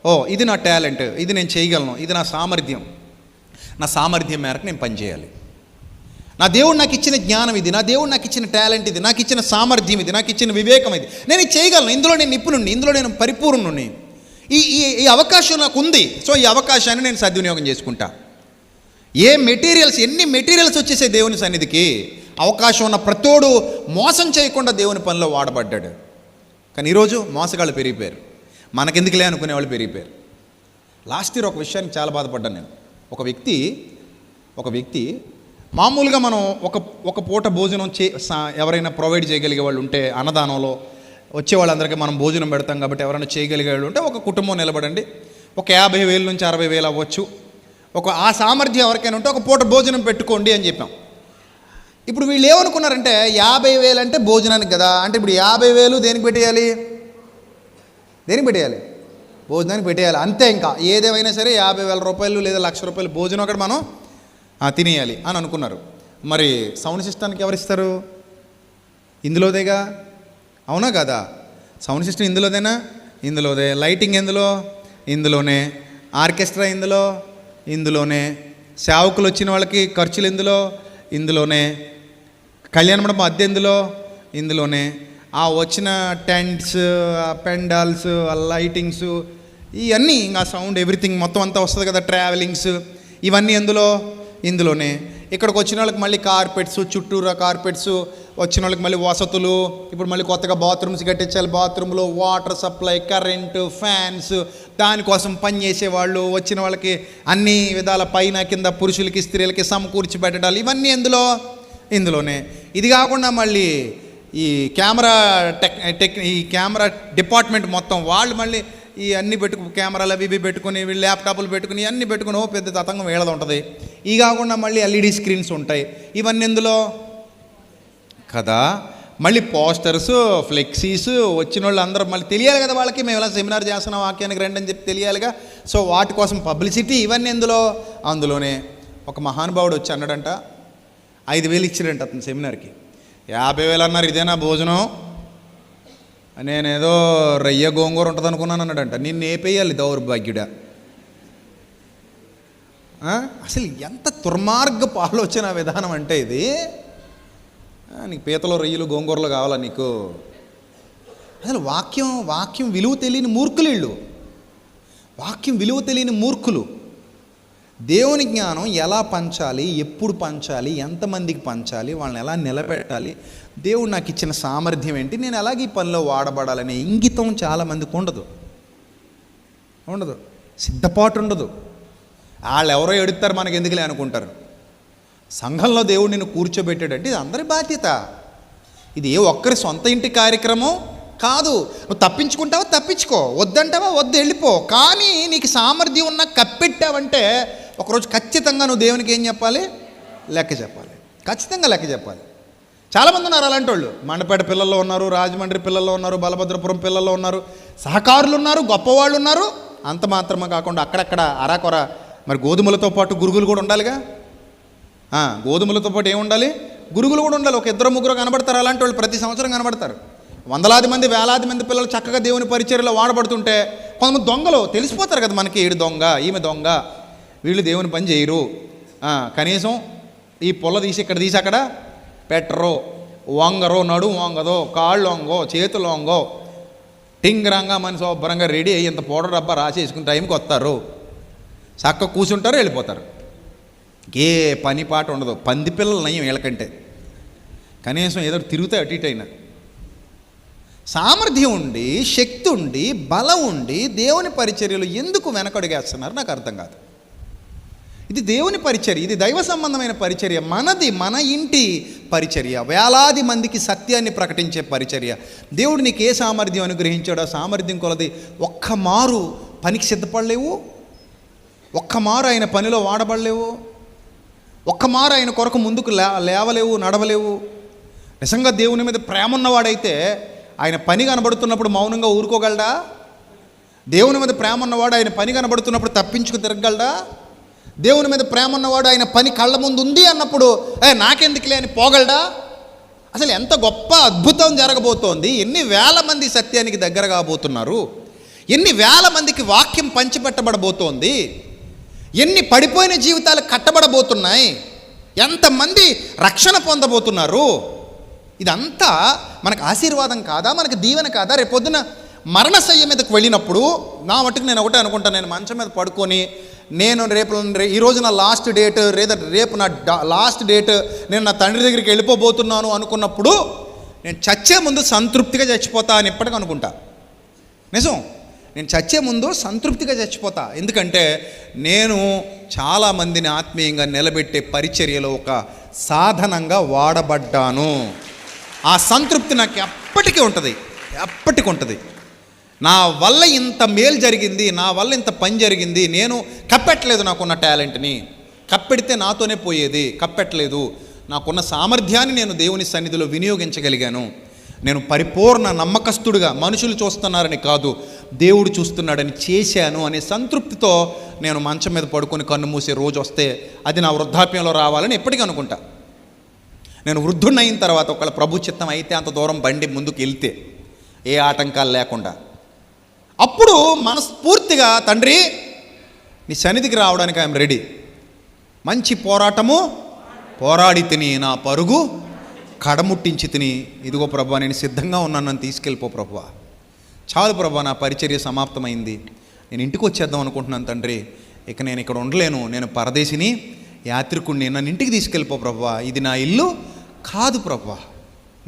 ఓ ఇది నా టాలెంట్, ఇది నేను చేయగలను, ఇది నా సామర్థ్యం, నా సామర్థ్యం మేరకు నేను పనిచేయాలి. నా దేవుడు నాకు ఇచ్చిన జ్ఞానం ఇది, నా దేవుడు నాకు ఇచ్చిన టాలెంట్ ఇది, నాకు ఇచ్చిన సామర్థ్యం ఇది, నాకు ఇచ్చిన వివేకం ఇది, నేను ఇది చేయగలను, ఇందులో నేను నిపుణుణ్ణి, ఇందులో నేను పరిపూర్ణుణ్ణి, ఈ అవకాశం నాకు ఉంది. సో ఈ అవకాశాన్ని నేను సద్వినియోగం చేసుకుంటా. ఎన్ని మెటీరియల్స్ వచ్చేసాయి దేవుని సన్నిధికి. అవకాశం ఉన్న ప్రతోడు మోసం చేయకుండా దేవుని పనిలో వాడబడ్డాడు. కానీ ఈరోజు మోసగాళ్ళు పెరిగిపోయారు, మనకెందుకులే అనుకునే వాళ్ళు పెరిగిపోయారు. లాస్ట్ ఇయర్ ఒక విషయానికి చాలా బాధపడ్డాను నేను. ఒక వ్యక్తి మామూలుగా మనం ఒక పూట భోజనం ఎవరైనా ప్రొవైడ్ చేయగలిగే వాళ్ళు ఉంటే, అన్నదానంలో వచ్చే వాళ్ళందరికీ మనం భోజనం పెడతాం కాబట్టి ఎవరైనా చేయగలిగే వాళ్ళు ఉంటే ఒక కుటుంబం నిలబడండి, ఒక 50,000 నుంచి 60,000 అవ్వచ్చు, ఆ సామర్థ్యం ఎవరికైనా ఉంటే ఒక పూట భోజనం పెట్టుకోండి అని చెప్పాం. ఇప్పుడు వీళ్ళు ఏమనుకున్నారంటే 50,000 అంటే భోజనానికి కదా, అంటే ఇప్పుడు 50,000 దేనికి పెట్టేయాలి? భోజనానికి పెట్టేయాలి అంతే. ఇంకా ఏదేమైనా సరే 50,000 రూపాయలు లేదా 1,00,000 రూపాయలు భోజనం అక్కడ మనం తినేయాలి అని అనుకున్నారు. మరి సౌండ్ సిస్టానికి ఎవరిస్తారు? ఇందులోదేగా, అవునా కదా? సౌండ్ సిస్టమ్ ఇందులోదేనా? ఇందులోదే, లైటింగ్ ఎందులో, ఇందులోనే, ఆర్కెస్ట్రా ఇందులోనే, సేవకులు వచ్చిన వాళ్ళకి ఖర్చులు ఇందులోనే, కళ్యాణ మండపం అద్దె ఇందులోనే, ఆ వచ్చిన టెంట్స్, ఆ పెండాల్స్, ఆ లైటింగ్స్, ఇవన్నీ ఇంకా సౌండ్ ఎవ్రీథింగ్ మొత్తం అంతా వస్తుంది కదా, ట్రావెలింగ్స్, ఇవన్నీ ఇందులోనే. ఇక్కడికి వచ్చిన వాళ్ళకి మళ్ళీ కార్పెట్స్, చుట్టూరా కార్పెట్స్, వచ్చిన వాళ్ళకి మళ్ళీ వసతులు, ఇప్పుడు మళ్ళీ కొత్తగా బాత్రూమ్స్ కట్టించాలి, బాత్రూంలో వాటర్ సప్లై, కరెంటు, ఫ్యాన్స్, దానికోసం పనిచేసేవాళ్ళు, వచ్చిన వాళ్ళకి అన్ని విధాల పైన కింద పురుషులకి స్త్రీలకి సమకూర్చి పెట్టడాలు, ఇవన్నీ ఇందులోనే. ఇది కాకుండా మళ్ళీ ఈ కెమెరా ఈ కెమెరా డిపార్ట్మెంట్ మొత్తం వాళ్ళు మళ్ళీ ఈ అన్నీ కెమెరాలు అవి పెట్టుకుని, వీళ్ళు ల్యాప్టాప్లు పెట్టుకుని, అన్నీ పెట్టుకుని పెద్ద తతంగం వేళది ఉంటుంది. ఇవి కాకుండా మళ్ళీ ఎల్ఈడి స్క్రీన్స్ ఉంటాయి, ఇవన్నీ కదా. మళ్ళీ పోస్టర్స్, ఫ్లెక్సీస్, వచ్చిన వాళ్ళు అందరూ మళ్ళీ తెలియాలి కదా వాళ్ళకి, మేము ఇలా సెమినార్ చేస్తున్నాం వాక్యానికి రండి అని చెప్పి తెలియాలిగా. సో వాటి కోసం పబ్లిసిటీ, ఇవన్నీ అందులోనే. ఒక మహానుభావుడు వచ్చి అన్నాడంట, 5,000 ఇచ్చాడంట అతను సెమినార్కి. 50,000 అన్నారు, ఇదేనా భోజనం, నేనేదో రయ్య గోంగూర ఉంటుంది అనుకున్నాను అన్నాడంట. నిన్ను ఏపేయాలి దౌర్భాగ్యుడా. అసలు ఎంత దుర్మార్గపు ఆలోచన విధానం అంటే ఇది. నీకు పీతలో రొయ్యలు గోంగూరలు కావాలా నీకు? అసలు వాక్యం విలువ తెలియని మూర్ఖులు వీళ్ళు. వాక్యం విలువ తెలియని మూర్ఖులు. దేవుని జ్ఞానం ఎలా పంచాలి, ఎప్పుడు పంచాలి, ఎంతమందికి పంచాలి, వాళ్ళని ఎలా నిలబెట్టాలి, దేవుడు నాకు ఇచ్చిన సామర్థ్యం ఏంటి, నేను ఎలాగ ఈ పనిలో వాడబడాలనే ఇంగితం చాలామందికి ఉండదు. సిద్ధపాటు ఉండదు. వాళ్ళు ఎవరో ఎడుతారు, మనకి ఎందుకులే అనుకుంటారు. సంఘంలో దేవుడు నిన్ను కూర్చోబెట్టాడంటే ఇది అందరి బాధ్యత. ఇది ఏ ఒక్కరి సొంత ఇంటి కార్యక్రమం కాదు. నువ్వు తప్పించుకుంటావా, తప్పించుకో, వద్దంటావా, వద్దు, వెళ్ళిపో. కానీ నీకు సామర్థ్యం ఉన్నా కప్పెట్టావంటే ఒకరోజు ఖచ్చితంగా నువ్వు దేవునికి ఏం చెప్పాలి, లెక్క చెప్పాలి. ఖచ్చితంగా లెక్క చెప్పాలి. చాలామంది ఉన్నారు అలాంటి వాళ్ళు. మండపేట పిల్లల్లో ఉన్నారు, రాజమండ్రి పిల్లల్లో ఉన్నారు, బలభద్రపురం పిల్లల్లో ఉన్నారు, సహకారులు ఉన్నారు, గొప్పవాళ్ళు ఉన్నారు. అంత మాత్రమే కాకుండా అక్కడక్కడ అరాకొర మరి గోధుమలతో పాటు గురుగులు కూడా ఉండాలిగా. గోధుమలతో పాటు ఏముండాలి, గురుగులు కూడా ఉండాలి. ఒక 2-3 కనబడతారు అలాంటి వాళ్ళు, ప్రతి సంవత్సరం కనబడతారు. వందలాది మంది, వేలాది మంది పిల్లలు చక్కగా దేవుని పరిచర్యలో వాడబడుతుంటే కొంతమంది దొంగలు తెలిసిపోతారు కదా మనకి, ఈడు దొంగ, ఈమె దొంగ, వీళ్ళు దేవుని పని చేయరు. కనీసం ఈ పొల్ల తీసి ఇక్కడ తీసి అక్కడ పెట్టరో, వంగరో, నడుము వంగదో, కాళ్ళు వంగో, చేతులు వంగో, టింగరంగా మనిషి శుభ్రంగా రెడీ అయ్యి ఇంత పౌడర్ డబ్బా రాసేసుకుని టైంకి వస్తారు, చక్క కూర్చుంటారు, వెళ్ళిపోతారు. ఏ పని పాట ఉండదు. పంది పిల్లలు నయం వీళ్ళకంటే, కనీసం ఏదో తిరుగుతాయి అటు ఇటు అయినా. సామర్థ్యం ఉండి, శక్తి ఉండి, బలం ఉండి దేవుని పరిచర్యలు ఎందుకు వెనకడుగేస్తున్నారు నాకు అర్థం కాదు. ఇది దేవుని పరిచర్య, ఇది దైవ సంబంధమైన పరిచర్య, మనది, మన ఇంటి పరిచర్య, వేలాది మందికి సత్యాన్ని ప్రకటించే పరిచర్య. దేవుడు నీకు ఏ సామర్థ్యం అనుగ్రహించాడో ఆ సామర్థ్యం కొలది ఒక్క మారు పనికి సిద్ధపడలేవు, ఒక్క మారు ఆయన పనిలో వాడబడలేవు, ఒక్క మారు ఆయన కొరకు ముందుకు లేవలేవు, నడవలేవు. నిజంగా దేవుని మీద ప్రేమ ఉన్నవాడైతే ఆయన పని కనబడుతున్నప్పుడు మౌనంగా ఊరుకోగలడా? దేవుని మీద ప్రేమ ఉన్నవాడు ఆయన పని కనబడుతున్నప్పుడు తప్పించుకు తిరగలడా? దేవుని మీద ప్రేమ ఉన్నవాడు ఆయన పని కళ్ళ ముందు ఉంది అన్నప్పుడు నాకెందుకులే అని పోగలడా? అసలు ఎంత గొప్ప అద్భుతం జరగబోతోంది. ఎన్ని వేల మంది సత్యానికి దగ్గర కాబోతున్నారు, ఎన్ని వేల మందికి వాక్యం పంచిపెట్టబడబోతోంది, ఎన్ని పడిపోయిన జీవితాలు కట్టబడబోతున్నాయి, ఎంతమంది రక్షణ పొందబోతున్నారు. ఇదంతా మనకు ఆశీర్వాదం కాదా, మనకు దీవెన కాదా? రేపొద్దున మరణశయ్య మీదకు వెళ్ళినప్పుడు నా మట్టుకు నేను ఒకటే అనుకుంటాను, నేను మంచం మీద పడుకొని నేను ఈరోజు నా లాస్ట్ డేట్, లేదా రేపు నా లాస్ట్ డేట్, నేను నా తండ్రి దగ్గరికి వెళ్ళిపోబోతున్నాను అనుకున్నప్పుడు నేను చచ్చే ముందు సంతృప్తిగా చచ్చిపోతా అని ఇప్పటికీ అనుకుంటా. నిజం, నేను చచ్చే ముందు సంతృప్తిగా చచ్చిపోతా. ఎందుకంటే నేను చాలామందిని ఆత్మీయంగా నిలబెట్టే పరిచర్యలో ఒక సాధనంగా వాడబడ్డాను. ఆ సంతృప్తి నాకు ఎప్పటికీ ఉంటుంది, ఎప్పటికీ ఉంటుంది. నా వల్ల ఇంత మేలు జరిగింది, నా వల్ల ఇంత పని జరిగింది, నేను కప్పెట్టలేదు నాకున్న టాలెంట్ని. కప్పెడితే నాతోనే పోయేది, కప్పెట్టలేదు. నాకున్న సామర్థ్యాన్ని నేను దేవుని సన్నిధిలో వినియోగించగలిగాను. నేను పరిపూర్ణ నమ్మకస్తుడుగా, మనుషులు చూస్తున్నారని కాదు, దేవుడు చూస్తున్నాడని చేశాను అనే సంతృప్తితో నేను మంచం మీద పడుకొని కన్ను మూసే రోజు వస్తే అది నా వృద్ధాప్యంలో రావాలని ఎప్పటికీ అనుకుంటా. నేను వృద్ధుడిని అయిన తర్వాత ఒకవేళ ప్రభు చిత్తం అయితే అంత దూరం బండి ముందుకు వెళ్తే ఏ ఆటంకాలు లేకుండా అప్పుడు మనస్ఫూర్తిగా తండ్రి నీ సన్నిధికి రావడానికి ఐఎమ్ రెడీ, మంచి పోరాటము పోరాడి తిని, నా పరుగు కడముట్టించి తిని, ఇదిగో ప్రభువా నేను సిద్ధంగా ఉన్నాను, నన్ను తీసుకెళ్ళిపో ప్రభువా, చాలు ప్రభువా నా పరిచర్య సమాప్తమైంది, నేను ఇంటికి వచ్చేద్దాం అనుకుంటున్నాను తండ్రి, ఇక నేను ఇక్కడ ఉండలేను, నేను పరదేశిని యాత్రికుడిని, నన్ను ఇంటికి తీసుకెళ్ళిపో ప్రభువా, ఇది నా ఇల్లు కాదు ప్రభువా,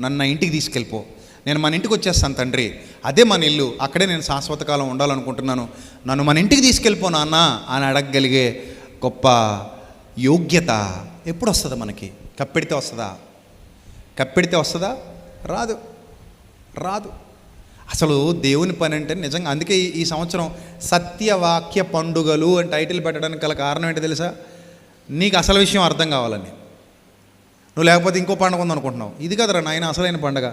నన్ను నా ఇంటికి తీసుకెళ్ళిపో, నేను మన ఇంటికి వచ్చేస్తాను తండ్రి, అదే మన ఇల్లు, అక్కడే నేను శాశ్వత కాలం ఉండాలనుకుంటున్నాను, నన్ను మన ఇంటికి తీసుకెళ్ళిపో నాన్న అని అడగగలిగే గొప్ప యోగ్యత ఎప్పుడు వస్తుందా మనకి? కప్పెడితే వస్తుందా? కప్పెడితే వస్తుందా? రాదు, రాదు. అసలు దేవుని పని అంటే నిజంగా, అందుకే ఈ సంవత్సరం సత్యవాక్య పండుగలు అని టైటిల్ పెట్టడానికి గల కారణం ఏంటో తెలుసా? నీకు అసలు విషయం అర్థం కావాలని. నువ్వు లేకపోతే ఇంకో పండుగ ఉందనుకుంటున్నావు. ఇది కదరా నాయన అసలైన పండుగ,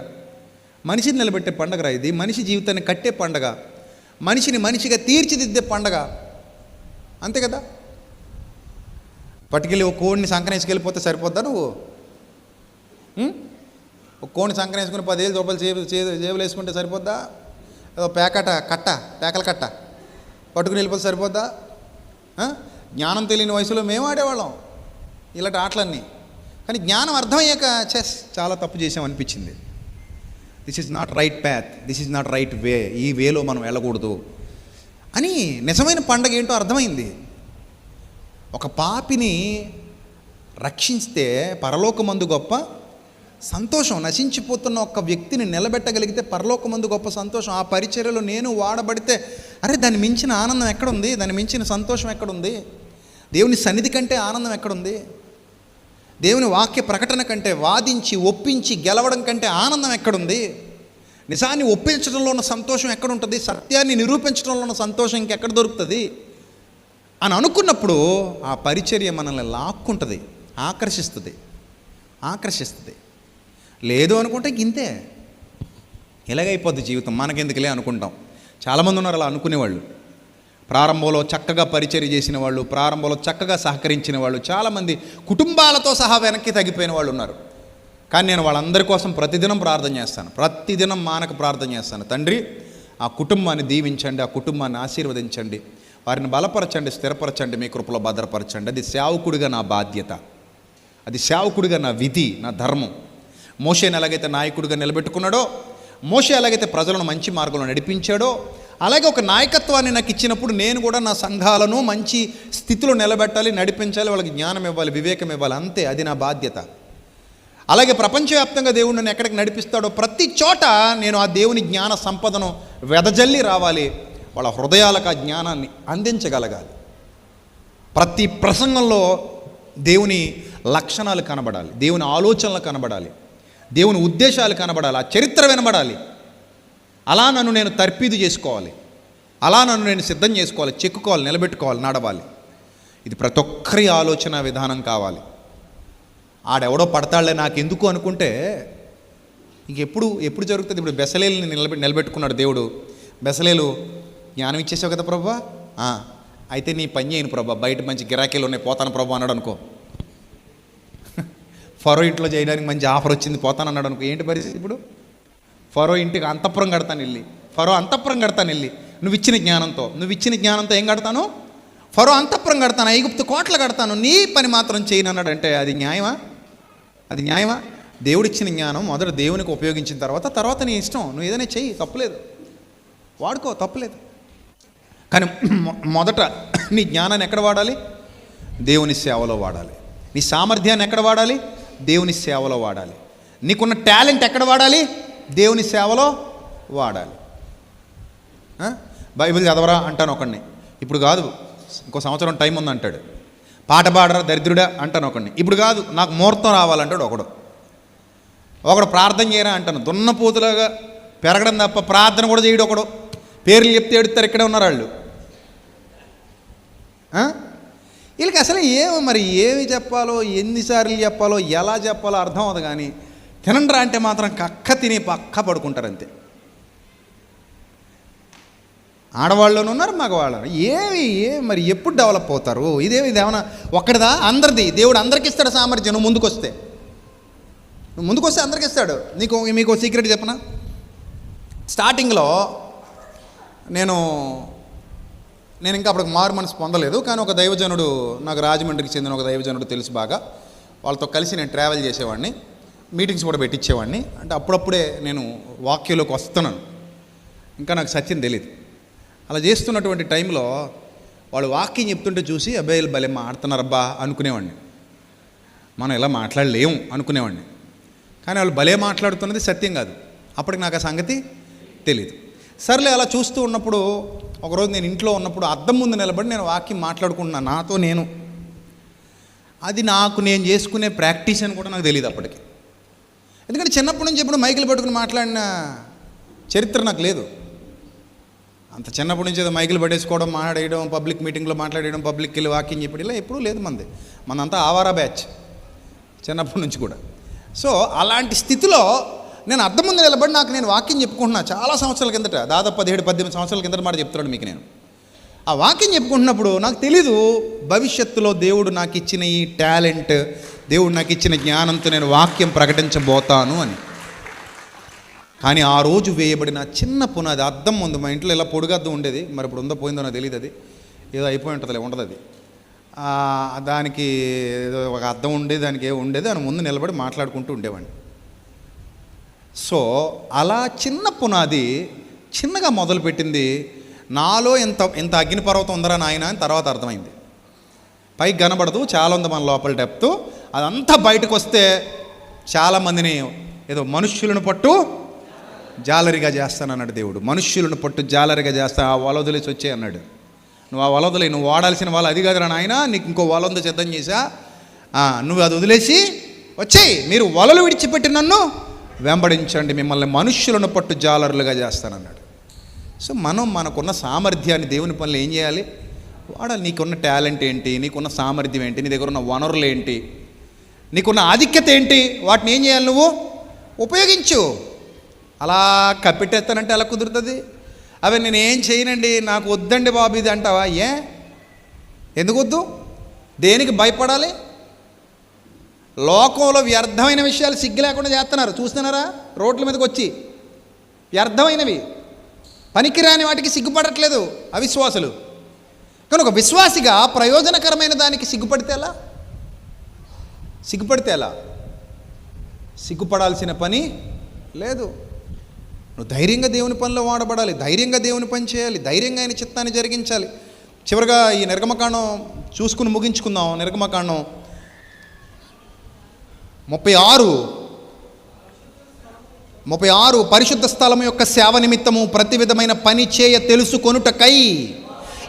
మనిషిని నిలబెట్టే పండుగ రా ఇది, మనిషి జీవితాన్ని కట్టే పండుగ, మనిషిని మనిషిగా తీర్చిదిద్దే పండుగ, అంతే కదా. పట్టుకెళ్ళి ఒక కోడిని సంకనేసుకెళ్ళిపోతే సరిపోద్దా నువ్వు? ఒక కోడిని సంకనేసుకుని 10,000 రూపాయలు జేబులు వేసుకుంటే సరిపోద్దా? పేకల కట్ట పట్టుకుని వెళ్ళిపోతే సరిపోద్దా? జ్ఞానం తెలియని వయసులో మేము ఆడేవాళ్ళం ఇలాంటి ఆటలన్నీ. కానీ జ్ఞానం అర్థమయ్యాక చాలా తప్పు చేసామనిపించింది. This is not right path, this is not right way, ఈ వేలో మనం వెళ్ళకూడదు అని నిజమైన పండగ ఏంటో అర్థమైంది. ఒక పాపిని రక్షిస్తే పరలోకమందు గొప్ప సంతోషం, నశించిపోతున్న ఒక వ్యక్తిని నిలబెట్టగలిగితే పరలోకమందు గొప్ప సంతోషం. ఆ పరిచర్యలో నేను వాడబడితే అరే దాన్ని మించిన ఆనందం ఎక్కడుంది? దాన్ని మించిన సంతోషం ఎక్కడుంది? దేవుని సన్నిధి కంటే ఆనందం ఎక్కడుంది? దేవుని వాక్య ప్రకటన కంటే, వాదించి ఒప్పించి గెలవడం కంటే ఆనందం ఎక్కడుంది? నిజాన్ని ఒప్పించడంలో ఉన్న సంతోషం ఎక్కడుంటుంది? సత్యాన్ని నిరూపించడంలో ఉన్న సంతోషం ఇంకెక్కడ దొరుకుతుంది అని అనుకున్నప్పుడు ఆ పరిచర్య మనల్ని లాక్కుంటుంది, ఆకర్షిస్తుంది. లేదు అనుకుంటే ఇంతే, ఇలాగైపోద్ది జీవితం, మనకెందుకులే అనుకుంటాం. చాలామంది ఉన్నారు అలా అనుకునేవాళ్ళు. ప్రారంభంలో చక్కగా పరిచర్య చేసిన వాళ్ళు, ప్రారంభంలో చక్కగా సహకరించిన వాళ్ళు, చాలామంది కుటుంబాలతో సహా వెనక్కి తగ్గిపోయిన వాళ్ళు ఉన్నారు. కానీ నేను వాళ్ళందరి కోసం ప్రతిదినం ప్రార్థన చేస్తాను, ప్రతిదినం మానక ప్రార్థన చేస్తాను. తండ్రి ఆ కుటుంబాన్ని దీవించండి, ఆ కుటుంబాన్ని ఆశీర్వదించండి, వారిని బలపరచండి, స్థిరపరచండి, మీ కృపలో భద్రపరచండి. అది సేవకుడిగా నా బాధ్యత, అది సేవకుడిగా నా విధి, నా ధర్మం. మోషేని ఎలాగైతే నాయకుడిగా నిలబెట్టుకున్నాడో, మోషే ఎలాగైతే ప్రజలను మంచి మార్గంలో నడిపించాడో, అలాగే ఒక నాయకత్వాన్ని నాకు ఇచ్చినప్పుడు నేను కూడా నా సంఘాలను మంచి స్థితిలో నిలబెట్టాలి, నడిపించాలి, వాళ్ళకి జ్ఞానం ఇవ్వాలి, వివేకం ఇవ్వాలి, అంతే, అది నా బాధ్యత. అలాగే ప్రపంచవ్యాప్తంగా దేవుడు నన్ను ఎక్కడికి నడిపిస్తాడో ప్రతి చోట నేను ఆ దేవుని జ్ఞాన సంపదను వెదజల్లి రావాలి, వాళ్ళ హృదయాలకు ఆ జ్ఞానాన్ని అందించగలగాలి. ప్రతి ప్రసంగంలో దేవుని లక్షణాలు కనబడాలి, దేవుని ఆలోచనలు కనబడాలి, దేవుని ఉద్దేశాలు కనబడాలి, ఆ చరిత్ర వినబడాలి. అలా నన్ను నేను తర్పీదు చేసుకోవాలి, అలా నన్ను నేను సిద్ధం చేసుకోవాలి, చెక్కుకోవాలి, నిలబెట్టుకోవాలి, నడవాలి. ఇది ప్రతి ఒక్కరి ఆలోచన విధానం కావాలి. ఆడెవడో పడతాళ్లే నాకెందుకు అనుకుంటే ఎప్పుడు జరుగుతుంది? ఇప్పుడు బెసలేలుని నిలబెట్టుకున్నాడు దేవుడు. బెసలేలు జ్ఞానం ఇచ్చేసావు కదా ప్రభా, అయితే నీ పని చేయను ప్రభా, బయట మంచి గిరాకీలు ఉన్నాయి పోతాను ప్రభా అన్నాడు అనుకో. ఫరో ఇంట్లో చేయడానికి మంచి ఆఫర్ వచ్చింది పోతాను అన్నాడు అనుకో. ఏంటి పరిస్థితి ఇప్పుడు? ఫరో ఇంటికి అంతఃపురం కడతాను వెళ్ళి, ఫరో అంతఃపురం కడతాను వెళ్ళి, నువ్వు ఇచ్చిన జ్ఞానంతో ఏం కడతాను? ఫరో అంతఃపురం కడతాను, ఐగుప్తు కోటలు కడతాను, నీ పని మాత్రం చేయను అన్నాడు. అంటే అది న్యాయమా? దేవుడిచ్చిన జ్ఞానం మొదట దేవునికి ఉపయోగించిన తర్వాత నీ ఇష్టం, నువ్వు ఏదైనా చెయ్యి, తప్పులేదు, వాడుకో, తప్పులేదు. కానీ మొదట నీ జ్ఞానాన్ని ఎక్కడ వాడాలి? దేవుని సేవలో వాడాలి. నీ సామర్థ్యాన్ని ఎక్కడ వాడాలి? దేవుని సేవలో వాడాలి. నీకున్న టాలెంట్ ఎక్కడ వాడాలి? దేవుని సేవలో వాడాలి. బైబిల్ చదవరా అంటాను ఒకడిని, ఇప్పుడు కాదు ఇంకో సంవత్సరం టైం ఉంది అంటాడు. పాట పాడరా దరిద్రుడా అంటాను ఒకడిని, ఇప్పుడు కాదు నాకు ముహూర్తం రావాలంటాడు ఒకడు ప్రార్థన చేయరా అంటాను, దున్నపోతులాగా పెరగడం తప్ప ప్రార్థన కూడా చేయడు ఒకడు. పేర్లు చెప్తే ఎడుతారు, ఇక్కడే ఉన్నారు వాళ్ళు. వీళ్ళకి అసలు ఏమి చెప్పాలో, ఎన్నిసార్లు చెప్పాలో, ఎలా చెప్పాలో అర్థం అవుతుంది. కానీ తినండ్రా అంటే మాత్రం కక్క తిని పక్క పడుకుంటారు అంతే. ఆడవాళ్ళలోనూ ఉన్నారు, మగవాళ్ళు. మరి ఎప్పుడు డెవలప్ అవుతారు? ఇదేమన్నా ఒక్కడిదా? అందరిది. దేవుడు అందరికి ఇస్తాడు సామర్థ్యం. నువ్వు ముందుకు వస్తే అందరికి ఇస్తాడు. మీకు సీక్రెట్ చెప్పనా? స్టార్టింగ్లో నేను ఇంకా అప్పటికి మారు మనసు పొందలేదు. కానీ ఒక దైవజనుడు, నాకు రాజమండ్రికి చెందిన ఒక దైవజనుడు తెలుసు బాగా, వాళ్ళతో కలిసి నేను ట్రావెల్ చేసేవాడిని, మీటింగ్స్ కూడా పెట్టించేవాడిని. అంటే అప్పుడప్పుడే నేను వాక్యంలోకి వస్తున్నాను, ఇంకా నాకు సత్యం తెలియదు. అలా చేస్తున్నటువంటి టైంలో వాళ్ళు వాక్యం చెప్తుంటే చూసి అబ్బాయిలు భలే మాట్లాడుతున్నారబ్బా అనుకునేవాడిని. మనం ఇలా మాట్లాడలేము అనుకునేవాడిని. కానీ వాళ్ళు భలే మాట్లాడుతున్నది సత్యం కాదు. అప్పటికి నాకు ఆ సంగతి తెలియదు. సర్లే అలా చూస్తూ ఉన్నప్పుడు ఒకరోజు నేను ఇంట్లో ఉన్నప్పుడు అద్దం ముందు నిలబడి నేను వాక్యం మాట్లాడుకుంటున్నాను నాతో నేను. అది నేను చేసుకునే ప్రాక్టీస్ అని కూడా నాకు తెలియదు అప్పటికి. ఎందుకంటే చిన్నప్పటి నుంచి ఎప్పుడు మైకులు పట్టుకుని మాట్లాడిన చరిత్ర నాకు లేదు. అంత చిన్నప్పటి నుంచి ఏదో మైకులు పట్టేసుకోవడం, మాట్లాడేయడం, పబ్లిక్ మీటింగ్లో మాట్లాడేయడం, పబ్లిక్కి వెళ్ళి వాకింగ్ చెప్పడం ఇలా ఎప్పుడూ లేదు మనంతా ఆవారా బ్యాచ్ చిన్నప్పటి నుంచి కూడా. సో అలాంటి స్థితిలో నేను అద్దం ముందు నిలబడి నేను వాక్యం చెప్పుకుంటున్నా చాలా సంవత్సరాల కిందట, దాదాపు 17-18 సంవత్సరాల కిందట మాట చెప్తున్నాడు మీకు. నేను ఆ వాక్యం చెప్పుకుంటున్నప్పుడు నాకు తెలీదు భవిష్యత్తులో దేవుడు నాకు ఇచ్చిన ఈ టాలెంట్, దేవుడు నాకు ఇచ్చిన జ్ఞానంతో నేను వాక్యం ప్రకటించబోతాను అని. కానీ ఆ రోజు వేయబడిన చిన్న పునాది అద్దం ముందు, మా ఇంట్లో ఇలా పొడుగు అద్దం ఉండేది, మరి ఇప్పుడు ఉందో పోయిందో నాకు తెలియదు, అది ఏదో అయిపోయి ఉంటుందిలే, ఉండదు అది. దానికి ఏదో ఒక అద్దం ఉండేది, దానికి ఏ ఉండేది, దాని ముందు నిలబడి మాట్లాడుకుంటూ ఉండేవాడిని. సో అలా చిన్న పునాది చిన్నగా మొదలుపెట్టింది. నాలో ఎంత అగ్నిపర్వతం ఉందరా నాయన అని తర్వాత అర్థమైంది. పైకి కనబడదు, చాలా ఉంది మన లోపల డెప్త్. అదంతా బయటకు వస్తే చాలామందిని ఏదో మనుష్యులను పట్టు జాలరిగా చేస్తానన్నాడు దేవుడు. మనుష్యులను పట్టు జాలరిగా చేస్తా, ఆ వల వదిలేసి వచ్చే అన్నాడు. నువ్వు ఆ వల వదిలే, నువ్వు వాడాల్సిన వాళ్ళు అది కాదురా నాయన, నీకు ఇంకో వల ఉందో సిద్ధం చేశా, నువ్వు అది వదిలేసి వచ్చేయి, మీరు వలలు విడిచిపెట్టి నన్ను వెంబడించండి, మిమ్మల్ని మనుష్యులను పట్టు జాలరులుగా చేస్తానన్నాడు. సో మనకున్న సామర్థ్యాన్ని దేవుని పనులు ఏం చేయాలి? వాడాలి. నీకున్న టాలెంట్ ఏంటి, నీకున్న సామర్థ్యం ఏంటి, నీ దగ్గర ఉన్న వనరులు ఏంటి, నీకున్న ఆధిక్యత ఏంటి, వాటిని ఏం చేయాలి? నువ్వు ఉపయోగించు. అలా కప్పెట్టేస్తానంటే అలా కుదురుతుంది. అవి నేను ఏం చేయనండి, నాకు వద్దండి బాబు ఇది అంటావా? ఎందుకు వద్దు? దేనికి భయపడాలి? లోకంలో వ్యర్థమైన విషయాలు సిగ్గు లేకుండా చేస్తున్నారు, చూస్తున్నారా? రోడ్ల మీదకి వచ్చి వ్యర్థమైనవి, పనికిరాని వాటికి సిగ్గుపడట్లేదు అవిశ్వాసులు. కానీ ఒక విశ్వాసిగా ప్రయోజనకరమైన దానికి సిగ్గుపడితే ఎలా? సిగ్గుపడాల్సిన పని లేదు. నువ్వు ధైర్యంగా దేవుని పనిలో వాడబడాలి, ధైర్యంగా దేవుని పని చేయాలి, ధైర్యంగా ఆయన చిత్తాన్ని జరిగించాలి. చివరిగా ఈ నిర్గమకాండం చూసుకుని ముగించుకుందాం. నిర్గమకాండం 36 పరిశుద్ధ స్థలము యొక్క సేవ నిమిత్తము ప్రతి విధమైన పని చేయ తెలుసుకొనుటకై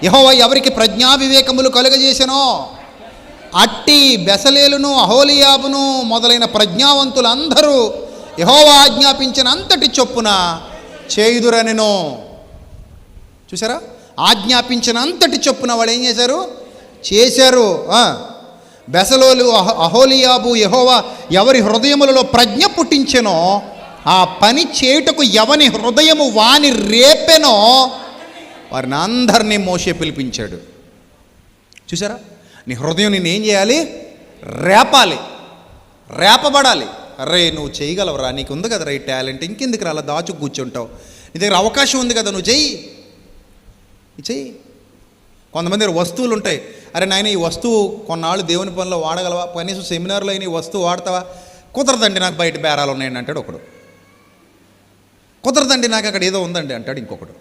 యెహోవా ఎవరికి ప్రజ్ఞా వివేకములు కలుగజేసెనో అట్టి బెసలేలును అహోలియాబును మొదలైన ప్రజ్ఞావంతులందరూ యెహోవా ఆజ్ఞాపించిన అంతటి చొప్పున చేయుదురనెను. చూసారా? ఆజ్ఞాపించిన అంతటి చొప్పున వాళ్ళు ఏం చేశారు? బెసలోలు అహోలియాబు యెహోవా ఎవరి హృదయములలో ప్రజ్ఞ పుట్టించెనో ఆ పని చేయుటకు ఎవని హృదయము వాని రేపెనో వారిని అందరినీ మోషే పిలిపించాడు. చూసారా? నీ హృదయం నేను ఏం చేయాలి? రేపబడాలి. అరే నువ్వు చేయగలవరా, నీకు ఉంది కదరా ఈ టాలెంట్, ఇంకెందుకు అలా దాచు కూర్చుంటావు, నీ దగ్గర అవకాశం ఉంది కదా, నువ్వు చెయ్యి. కొంతమంది వస్తువులు ఉంటాయి, అరే నాయన ఈ వస్తువు కొన్నాళ్ళు దేవుని పనిలో వాడగలవా, కనీసం సెమినార్లో అయిన ఈ వస్తువు వాడతావా? కుదరదండి, నాకు బయట బేరాలు ఉన్నాయండి అంటాడు ఒకడు. కుదరదండి, నాకు అక్కడ ఏదో ఉందండి అంటాడు ఇంకొకడు.